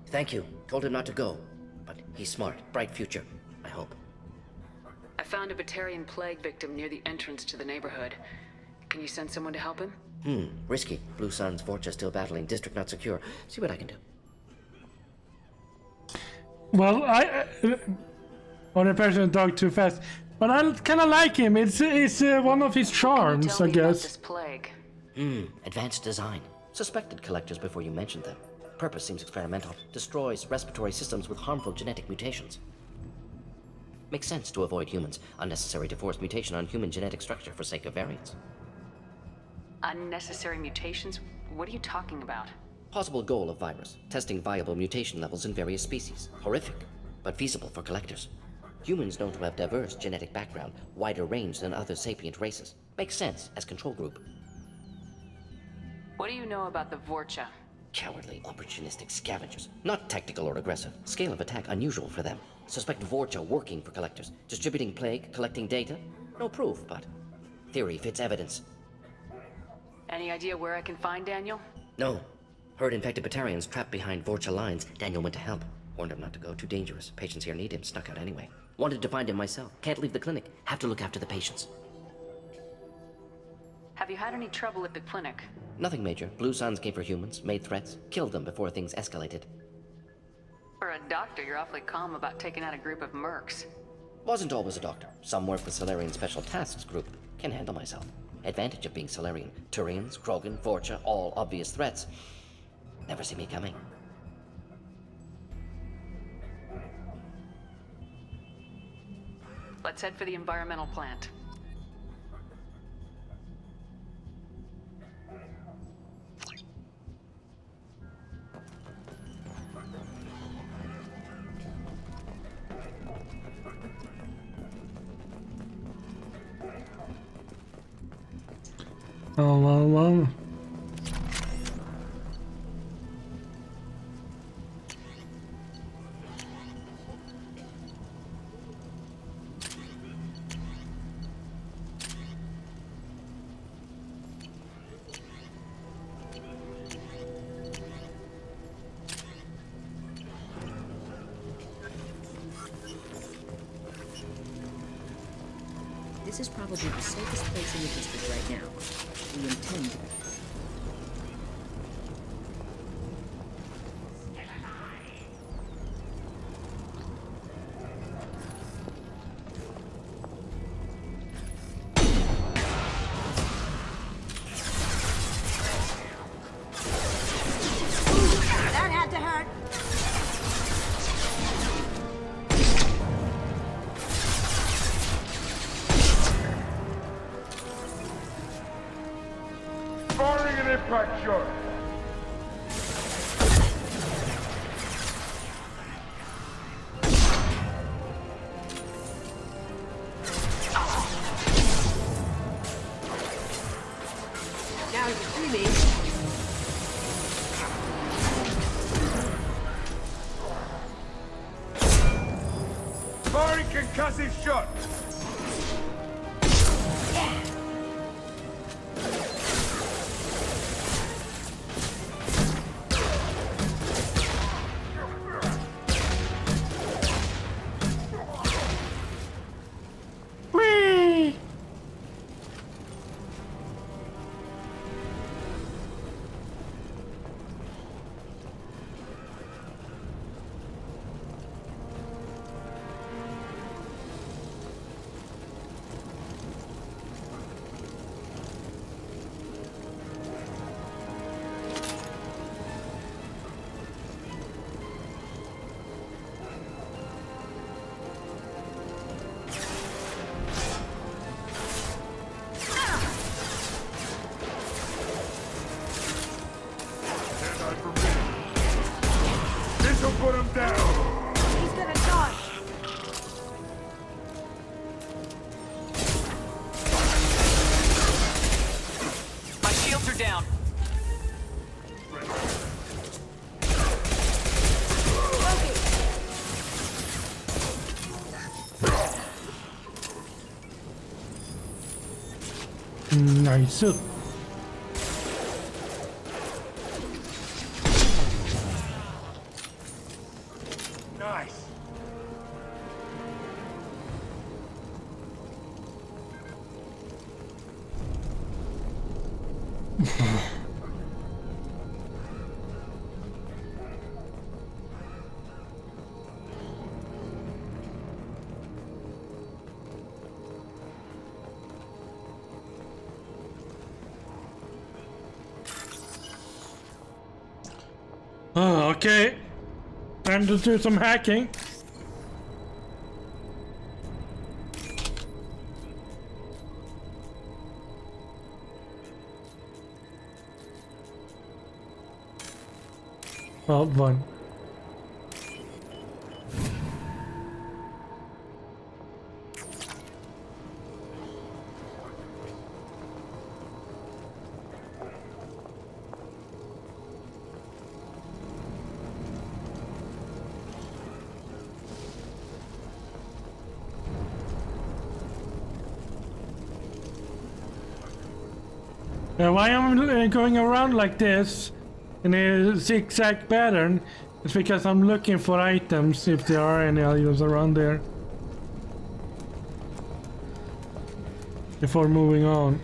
Thank you. Told him not to go. But he's smart. Bright future. I hope. I found a Batarian plague victim near the entrance to the neighborhood. Can you send someone to help him? Risky. Blue Sun's Vorcha still battling. District not secure. See what I can do. Well, one person talked too fast, but I kind of like him. It's one of his charms, I guess. This plague. Advanced design. Suspected collectors before you mentioned them. Purpose seems experimental. Destroys respiratory systems with harmful genetic mutations. Makes sense to avoid humans. Unnecessary to force mutation on human genetic structure for sake of variants. Unnecessary mutations? What are you talking about? Possible goal of virus. Testing viable mutation levels in various species. Horrific, but feasible for collectors. Humans known to have diverse genetic background, wider range than other sapient races. Makes sense as control group. What do you know about the Vorcha? Cowardly, opportunistic scavengers. Not tactical or aggressive. Scale of attack unusual for them. Suspect Vorcha working for collectors. Distributing plague, collecting data. No proof, but theory fits evidence. Any idea where I can find Daniel? No. Heard infected Batarians trapped behind Vorcha lines. Daniel went to help. Warned him not to go. Too dangerous. Patients here need him. Snuck out anyway. Wanted to find him myself. Can't leave the clinic. Have to look after the patients. Have you had any trouble at the clinic? Nothing major. Blue Suns came for humans, made threats, killed them before things escalated. For a doctor, you're awfully calm about taking out a group of mercs. Wasn't always a doctor. Some work with Salarian Special Tasks Group. Can handle myself. Advantage of being Salarian. Turians, Krogan, Vorcha, all obvious threats. Never see me coming. Let's head for the environmental plant. Oh. This is probably the safest place in the district right now. We intend to... That had to hurt. Firing an impact shot. Firing concussive shot! Whee! This'll put him down! He's gonna dodge. My shields are down. Nice. Nice! Oh, okay. Time to do some hacking. Well, one. Why am I going around like this in a zigzag pattern? It's because I'm looking for items, if there are any items around there, before moving on.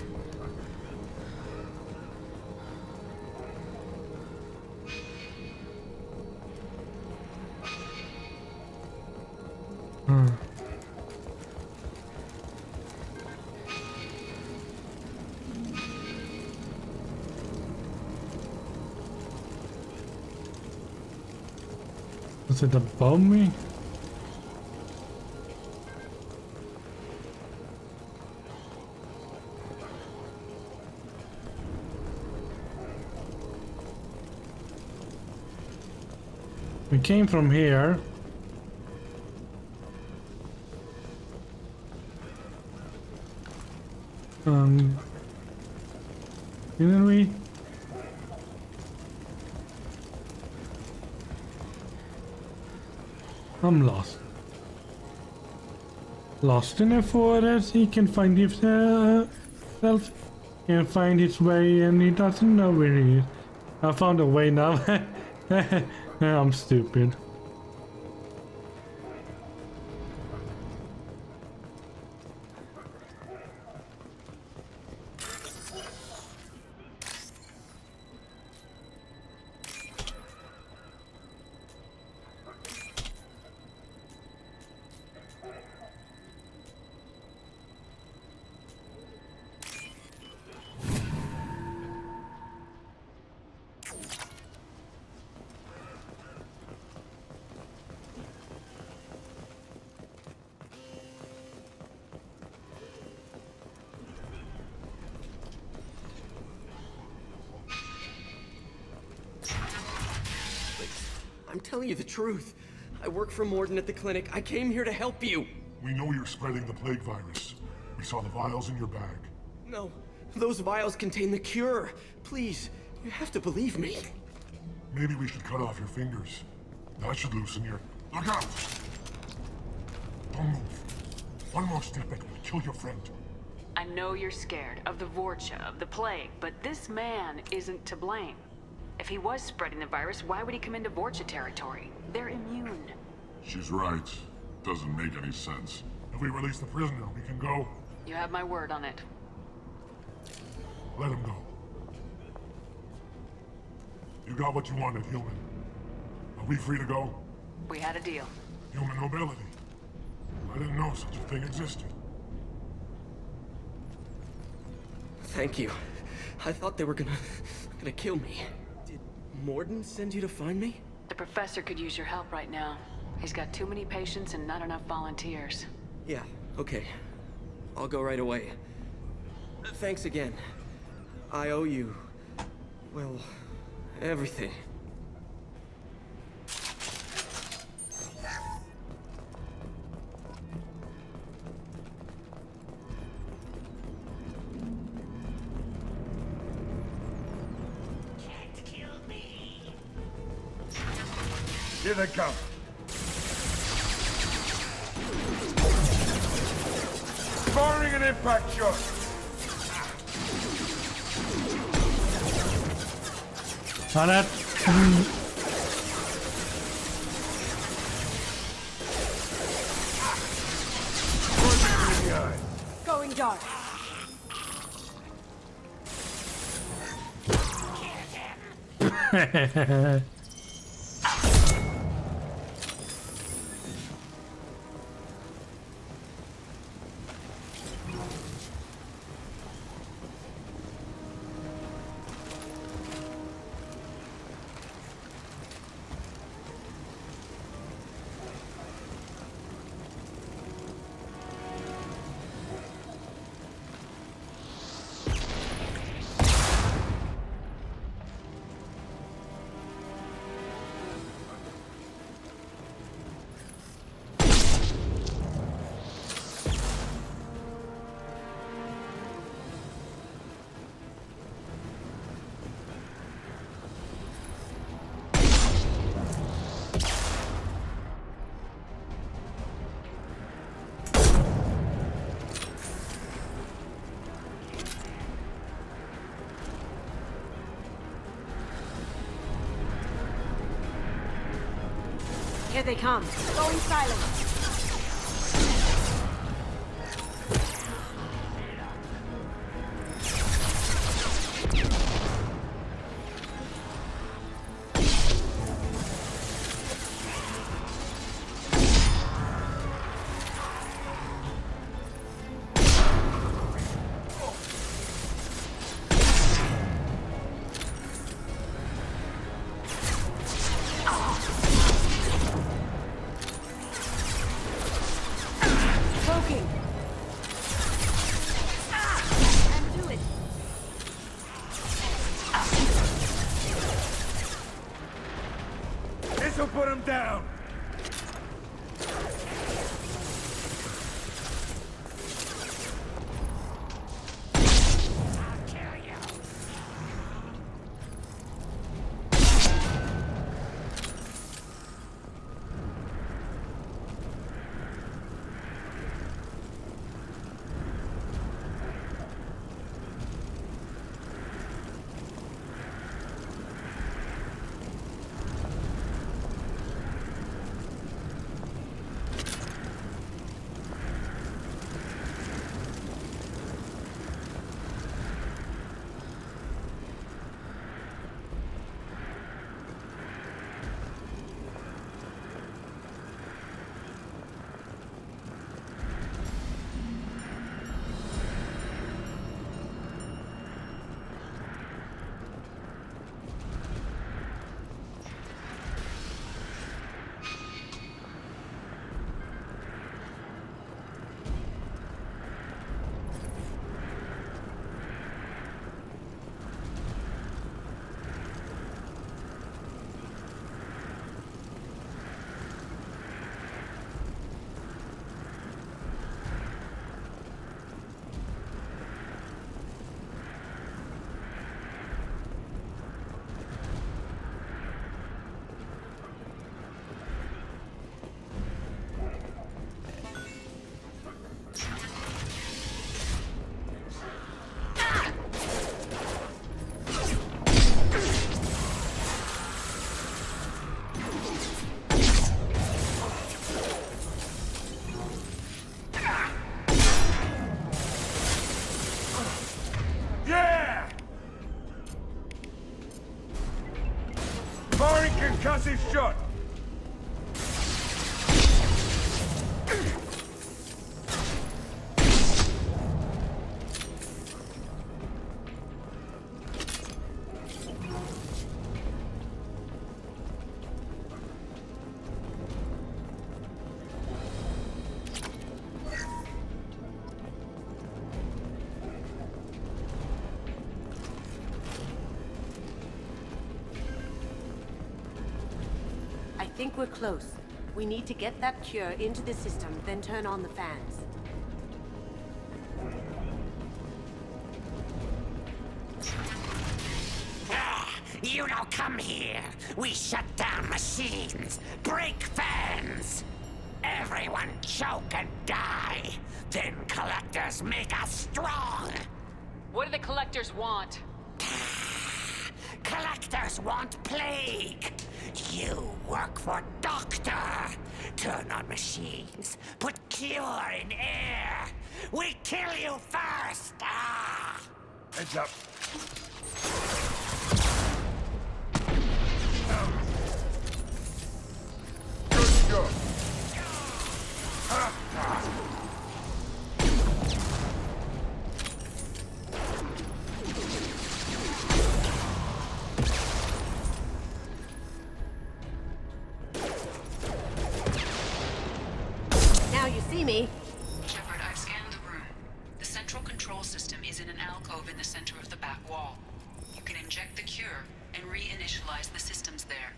Is it above me? We came from here. Didn't we? I'm lost. Lost in a forest, he can find himself, can find his way, and he doesn't know where he is. I found a way now. I'm stupid. I'm telling you the truth. I work for Morden at the clinic. I came here to help you. We know you're spreading the plague virus. We saw the vials in your bag. No, those vials contain the cure. Please, you have to believe me. Maybe we should cut off your fingers. That should loosen your... Look out! Don't One more step and we'll kill your friend. I know you're scared of the Vorcha, of the plague, but this man isn't to blame. If he was spreading the virus, why would he come into Vorcha territory? They're immune. She's right. Doesn't make any sense. If we release the prisoner, we can go. You have my word on it. Let him go. You got what you wanted, human. Are we free to go? We had a deal. Human nobility. I didn't know such a thing existed. Thank you. I thought they were gonna kill me. Did Morden send you to find me? The professor could use your help right now. He's got too many patients and not enough volunteers. Yeah, okay. I'll go right away. Thanks again. I owe you, well, everything. Here they come. Firing an impact shot. On it. Going dark. Here they come. Going silent. This'll put him down. concussive shot! I think we're close. We need to get that cure into the system, then turn on the fans. You don't come here. We shut down machines, break fans. Everyone choke and die. Then collectors make us strong. What do the collectors want? Collectors want plague. You work for Doctor. Turn on machines. Put cure in air. We kill you first. Ah! Heads up. Good shot. Now you see me. Shepard, I've scanned the room. The central control system is in an alcove in the center of the back wall. You can inject the cure and reinitialize the systems there.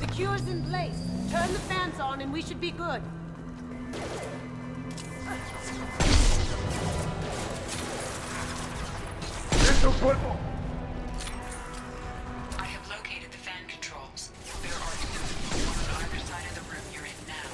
The cure's in place. Turn the fans on and we should be good. I have located the fan controls. There are two, one on either side of the room you're in now.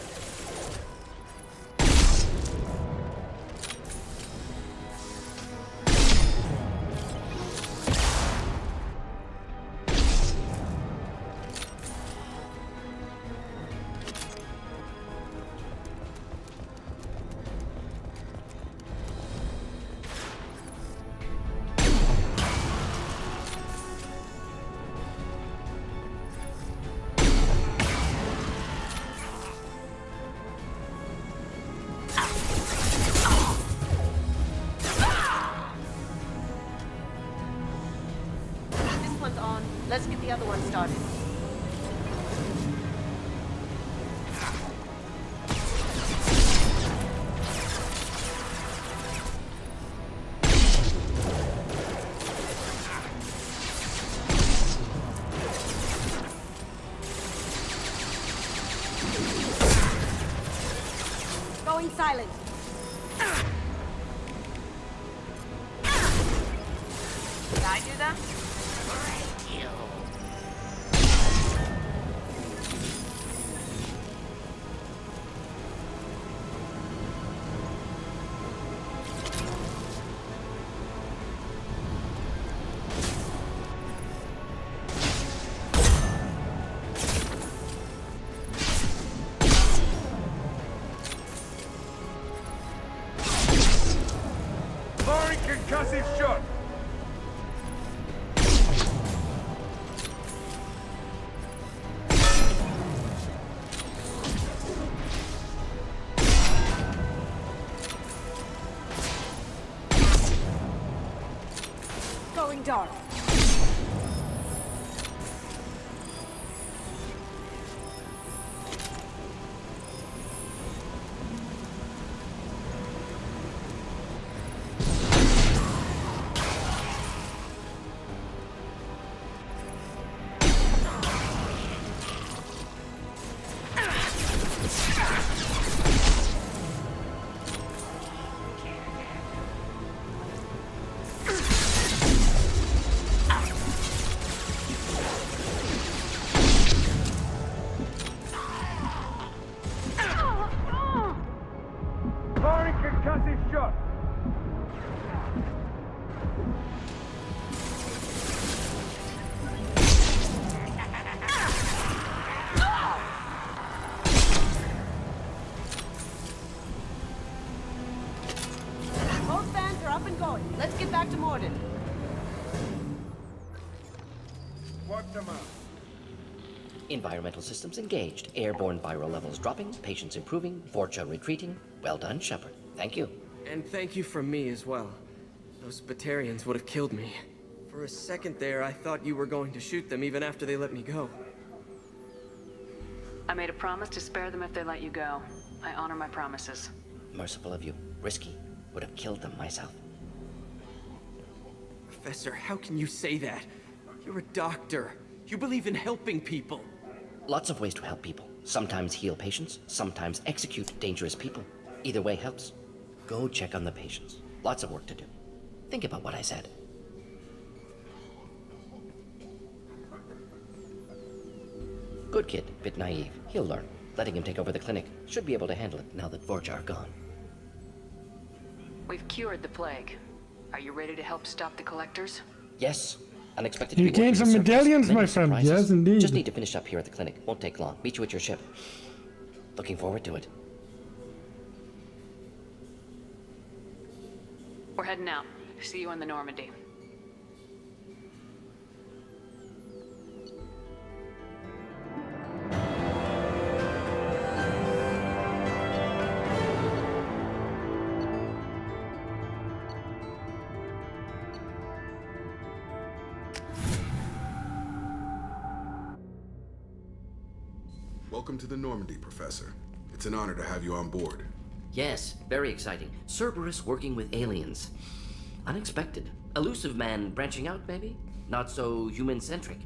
This one's on. Let's get the other one started. Going silent. Did I do that? Firing concussive shot! dark. Firing concussive shot. Both vans are up and going. Let's get back to Morden. What them up? Environmental systems engaged. Airborne viral levels dropping. Patients improving. Vorcha retreating. Well done, Shepard. Thank you. And thank you from me as well. Those Batarians would have killed me. For a second there, I thought you were going to shoot them even after they let me go. I made a promise to spare them if they let you go. I honor my promises. Merciful of you. Risky. Would have killed them myself. Professor, how can you say that? You're a doctor. You believe in helping people. Lots of ways to help people. Sometimes heal patients, sometimes execute dangerous people. Either way helps. Go check on the patients. Lots of work to do. Think about what I said. Good kid, bit naive. He'll learn. Letting him take over the clinic. Should be able to handle it now that Vorcha are gone. We've cured the plague. Are you ready to help stop the collectors? Yes. Unexpected You reward gained for some your service. medallions, Many my friend. surprises. Yes, indeed. Just need to finish up here at the clinic. Won't take long. Meet you at your ship. Looking forward to it. We're heading out. See you on the Normandy. Welcome to the Normandy, Professor. It's an honor to have you on board. Yes, very exciting. Cerberus working with aliens. Unexpected. Elusive man branching out, maybe? Not so human-centric.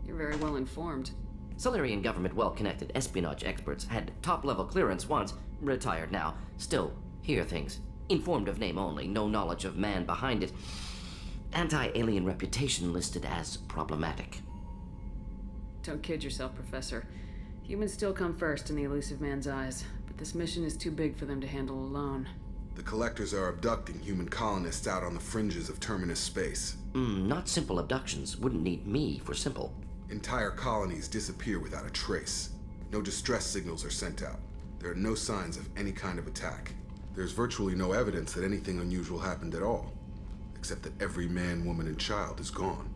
You're very well informed. Solarian government well-connected espionage experts had top-level clearance once, retired now. Still, hear things. Informed of name only, no knowledge of man behind it. Anti-alien reputation listed as problematic. Don't kid yourself, Professor. Humans still come first in the elusive man's eyes, but this mission is too big for them to handle alone. The Collectors are abducting human colonists out on the fringes of Terminus space. Not simple abductions. Wouldn't need me for simple. Entire colonies disappear without a trace. No distress signals are sent out. There are no signs of any kind of attack. There's virtually no evidence that anything unusual happened at all, except that every man, woman, and child is gone.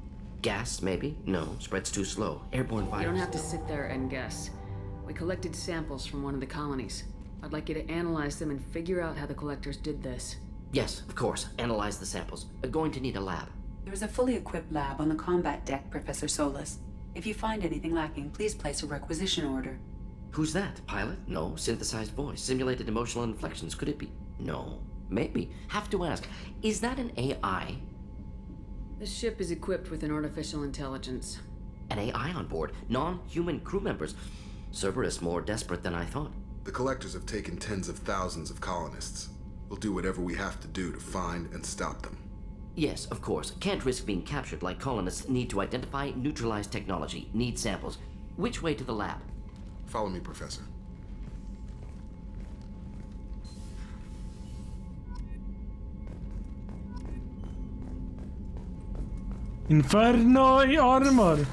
Gas, maybe? No, spreads too slow. Airborne virus. You don't have to sit there and guess. We collected samples from one of the colonies. I'd like you to analyze them and figure out how the Collectors did this. Yes, of course. Analyze the samples. Going to need a lab. There is a fully equipped lab on the combat deck, Professor Solis. If you find anything lacking, please place a requisition order. Who's that? Pilot? No. Synthesized voice. Simulated emotional inflections. Could it be? No. Maybe. Have to ask. Is that an AI? The ship is equipped with an artificial intelligence. An AI on board? Non-human crew members? Cerberus more desperate than I thought. The Collectors have taken tens of thousands of colonists. We'll do whatever we have to do to find and stop them. Yes, of course. Can't risk being captured like colonists. Need to identify, neutralize technology. Need samples. Which way to the lab? Follow me, Professor. Inferno armor.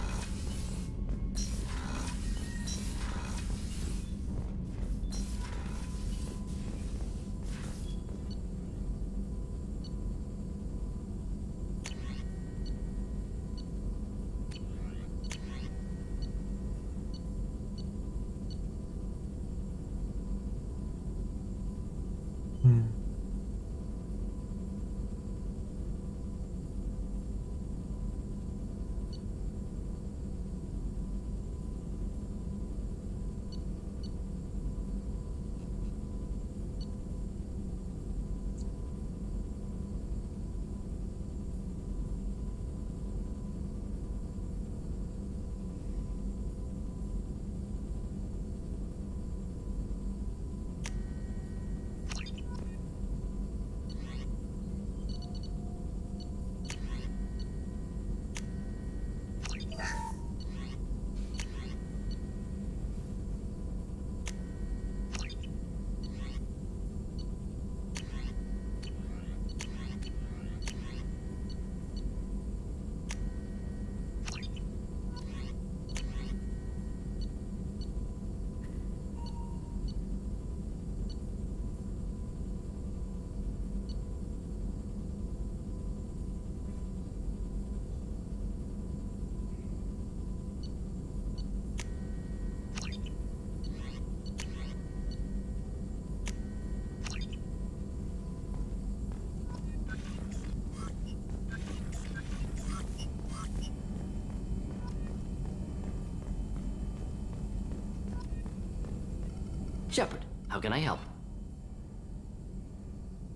Shepard, how can I help?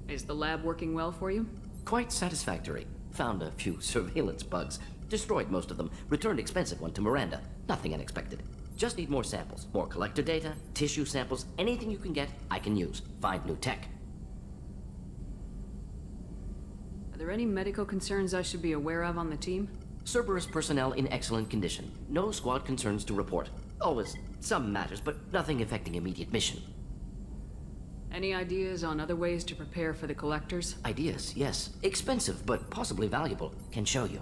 Is the lab working well for you? Quite satisfactory. Found a few surveillance bugs. Destroyed most of them. Returned expensive one to Miranda. Nothing unexpected. Just need more samples. More collector data, tissue samples, anything you can get, I can use. Find new tech. Are there any medical concerns I should be aware of on the team? Cerberus personnel in excellent condition. No squad concerns to report. Always some matters, but nothing affecting immediate mission. Any ideas on other ways to prepare for the collectors? Ideas, yes. Expensive, but possibly valuable. Can show you.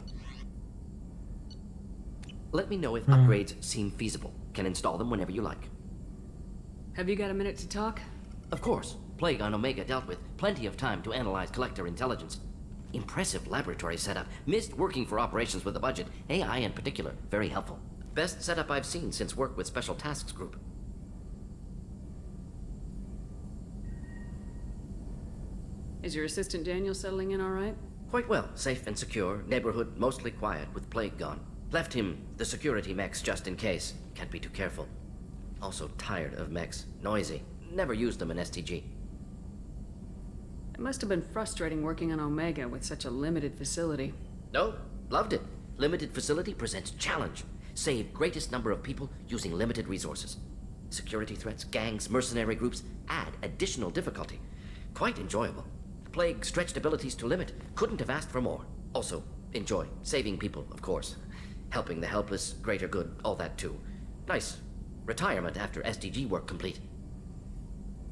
Let me know if upgrades seem feasible. Can install them whenever you like. Have you got a minute to talk? Of course. Plague on Omega dealt with. Plenty of time to analyze collector intelligence. Impressive laboratory setup. Missed working for operations with a budget. AI in particular. Very helpful. Best setup I've seen since work with Special Tasks Group. Is your assistant Daniel settling in all right? Quite well. Safe and secure. Neighborhood mostly quiet with Plague gone. Left him the security mechs just in case. Can't be too careful. Also tired of mechs. Noisy. Never used them in STG. It must have been frustrating working on Omega with such a limited facility. No, loved it. Limited facility presents challenge. Save greatest number of people using limited resources. Security threats, gangs, mercenary groups add additional difficulty. Quite enjoyable. Plague stretched abilities to limit. Couldn't have asked for more. Also, enjoy. Saving people, of course. Helping the helpless, greater good, all that too. Nice. Retirement after SDG work complete.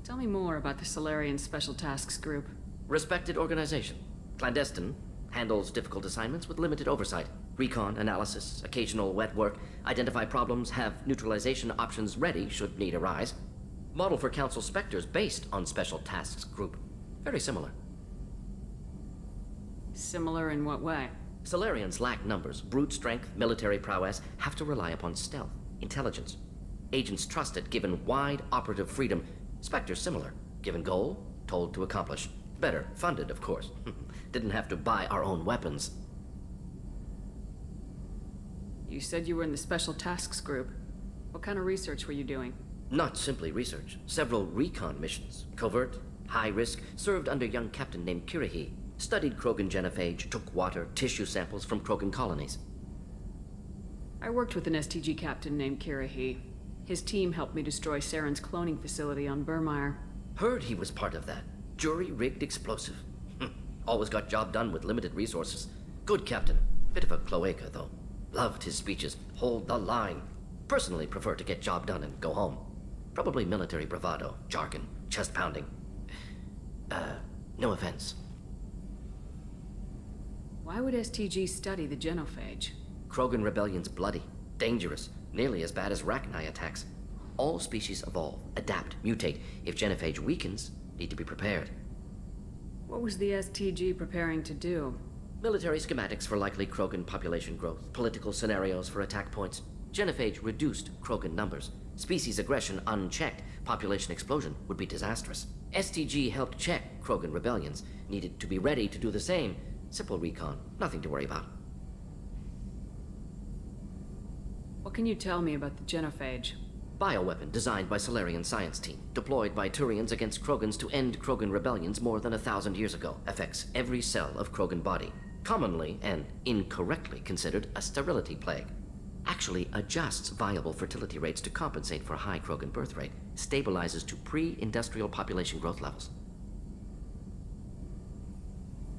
Tell me more about the Salarian Special Tasks Group. Respected organization. Clandestine. Handles difficult assignments with limited oversight. Recon, analysis, occasional wet work. Identify problems, have neutralization options ready should need arise. Model for Council Spectres based on Special Tasks Group. Very similar. Similar in what way? Salarians lack numbers, brute strength, military prowess, have to rely upon stealth, intelligence. Agents trusted, given wide operative freedom. Spectres similar, given goal, told to accomplish. Better funded, of course. Didn't have to buy our own weapons. You said you were in the Special Tasks Group. What kind of research were you doing? Not simply research. Several recon missions. Covert, high risk, served under a young captain named Kirahi. Studied Krogan genophage, took water, tissue samples from Krogan colonies. I worked with an STG captain named Kirahi. His team helped me destroy Saren's cloning facility on Burmire. Heard he was part of that. Jury-rigged explosive. Always got job done with limited resources. Good captain. Bit of a cloaca, though. Loved his speeches. Hold the line. Personally prefer to get job done and go home. Probably military bravado, jargon, chest pounding. No offense. Why would STG study the genophage? Krogan rebellion's bloody, dangerous, nearly as bad as Rachni attacks. All species evolve, adapt, mutate. If genophage weakens, need to be prepared. What was the STG preparing to do? Military schematics for likely Krogan population growth, political scenarios for attack points. Genophage reduced Krogan numbers. Species aggression unchecked, population explosion would be disastrous. STG helped check Krogan rebellions, needed to be ready to do the same. Simple recon, nothing to worry about. What can you tell me about the genophage? Bioweapon designed by Salarian science team, deployed by Turians against Krogans to end Krogan rebellions more than 1,000 years ago. Affects every cell of Krogan body. Commonly and incorrectly considered a sterility plague. Actually adjusts viable fertility rates to compensate for high Krogan birth rate. Stabilizes to pre-industrial population growth levels.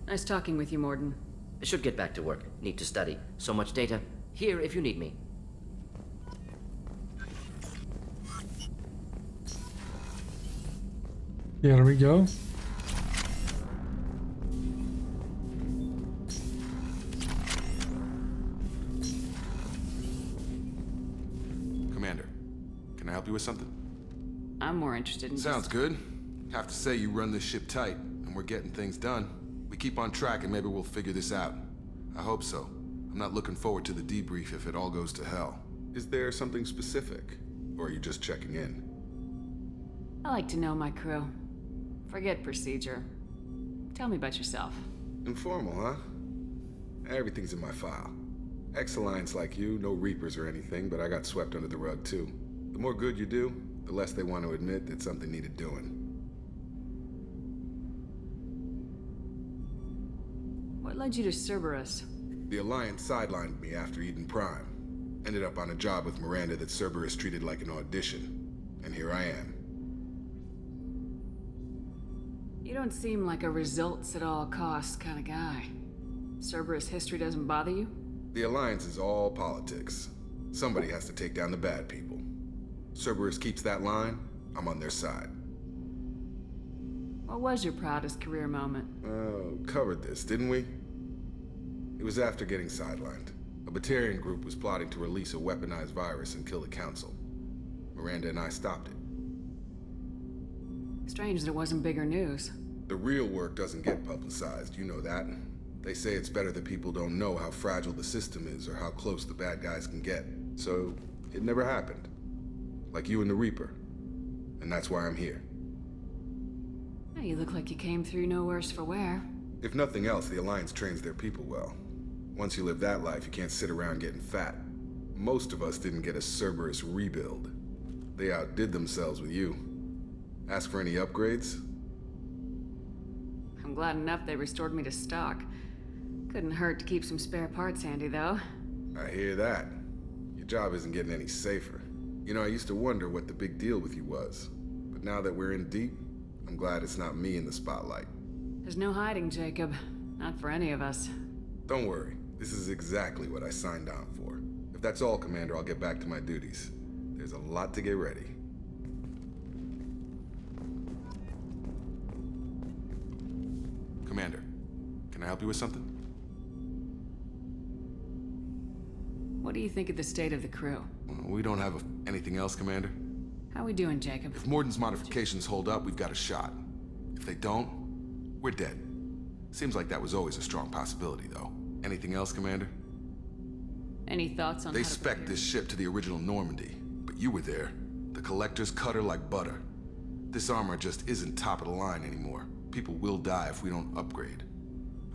Nice talking with you, Mordin. Should get back to work. Need to study. So much data. Here if you need me. Here we go. Commander, can I help you with something? I'm more interested in Sounds good. Have to say you run this ship tight, and we're getting things done. We keep on track and maybe we'll figure this out. I hope so. I'm not looking forward to the debrief if it all goes to hell. Is there something specific? Or are you just checking in? I like to know my crew. Forget procedure. Tell me about yourself. Informal, huh? Everything's in my file. Ex-Alliance like you, no Reapers or anything, but I got swept under the rug too. The more good you do, the less they want to admit that something needed doing. What led you to Cerberus? The Alliance sidelined me after Eden Prime. Ended up on a job with Miranda that Cerberus treated like an audition. And here I am. You don't seem like a results at all costs kind of guy. Cerberus history doesn't bother you? The Alliance is all politics. Somebody has to take down the bad people. Cerberus keeps that line, I'm on their side. What was your proudest career moment? Covered this, didn't we? It was after getting sidelined. A Batarian group was plotting to release a weaponized virus and kill the Council. Miranda and I stopped it. Strange that it wasn't bigger news. The real work doesn't get publicized, you know that. They say it's better that people don't know how fragile the system is or how close the bad guys can get. So, it never happened. Like you and the Reaper. And that's why I'm here. You look like you came through no worse for wear. If nothing else, the Alliance trains their people well. Once you live that life, you can't sit around getting fat. Most of us didn't get a Cerberus rebuild. They outdid themselves with you. Ask for any upgrades? I'm glad enough they restored me to stock. Couldn't hurt to keep some spare parts handy, though. I hear that. Your job isn't getting any safer. You know, I used to wonder what the big deal with you was. But now that we're in deep, I'm glad it's not me in the spotlight. There's no hiding, Jacob. Not for any of us. Don't worry. This is exactly what I signed on for. If that's all, Commander, I'll get back to my duties. There's a lot to get ready. Commander, can I help you with something? What do you think of the state of the crew? We don't have anything else, Commander. How we doing, Jacob? If Morden's modifications hold up, we've got a shot. If they don't, we're dead. Seems like that was always a strong possibility, though. Anything else, Commander? Any thoughts on They spec'd this ship to the original Normandy, but you were there. The Collectors cut her like butter. This armor just isn't top of the line anymore. People will die if we don't upgrade.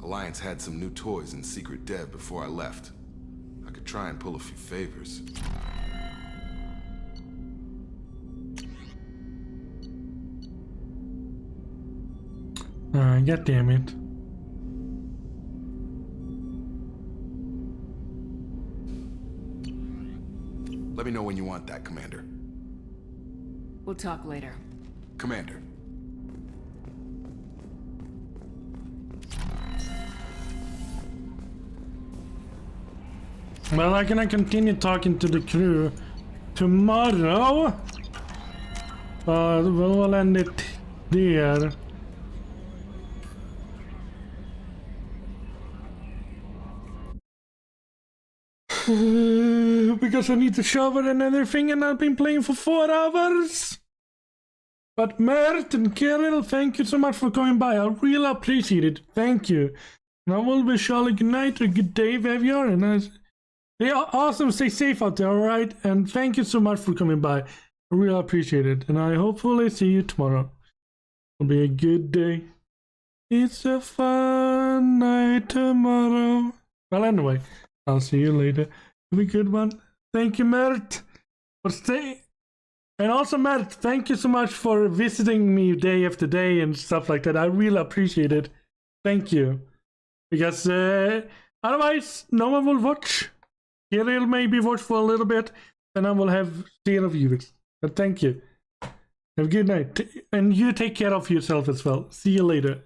Alliance had some new toys in secret dev before I left. I could try and pull a few favors. God damn it. Let me know when you want that, Commander. We'll talk later. Commander. Well, I'm gonna continue talking to the crew tomorrow. We'll end it there. Because I need to shower and everything, and I've been playing for 4 hours. But Mert and Kirill, thank you so much for coming by. I really appreciate it. Thank you. And I will wish you all a good night or good day, wherever you are. And they are awesome. Stay safe out there, alright? And thank you so much for coming by. I really appreciate it. And I hopefully see you tomorrow. It'll be a good day. It's a fun night tomorrow. Well, anyway, I'll see you later. Have a good one. Thank you, Mert, for staying. And also, Mert, thank you so much for visiting me day after day and stuff like that. I really appreciate it. Thank you. Because otherwise, no one will watch. Kirill maybe watch for a little bit, and I will have 0 viewers. But thank you. Have a good night. And you take care of yourself as well. See you later.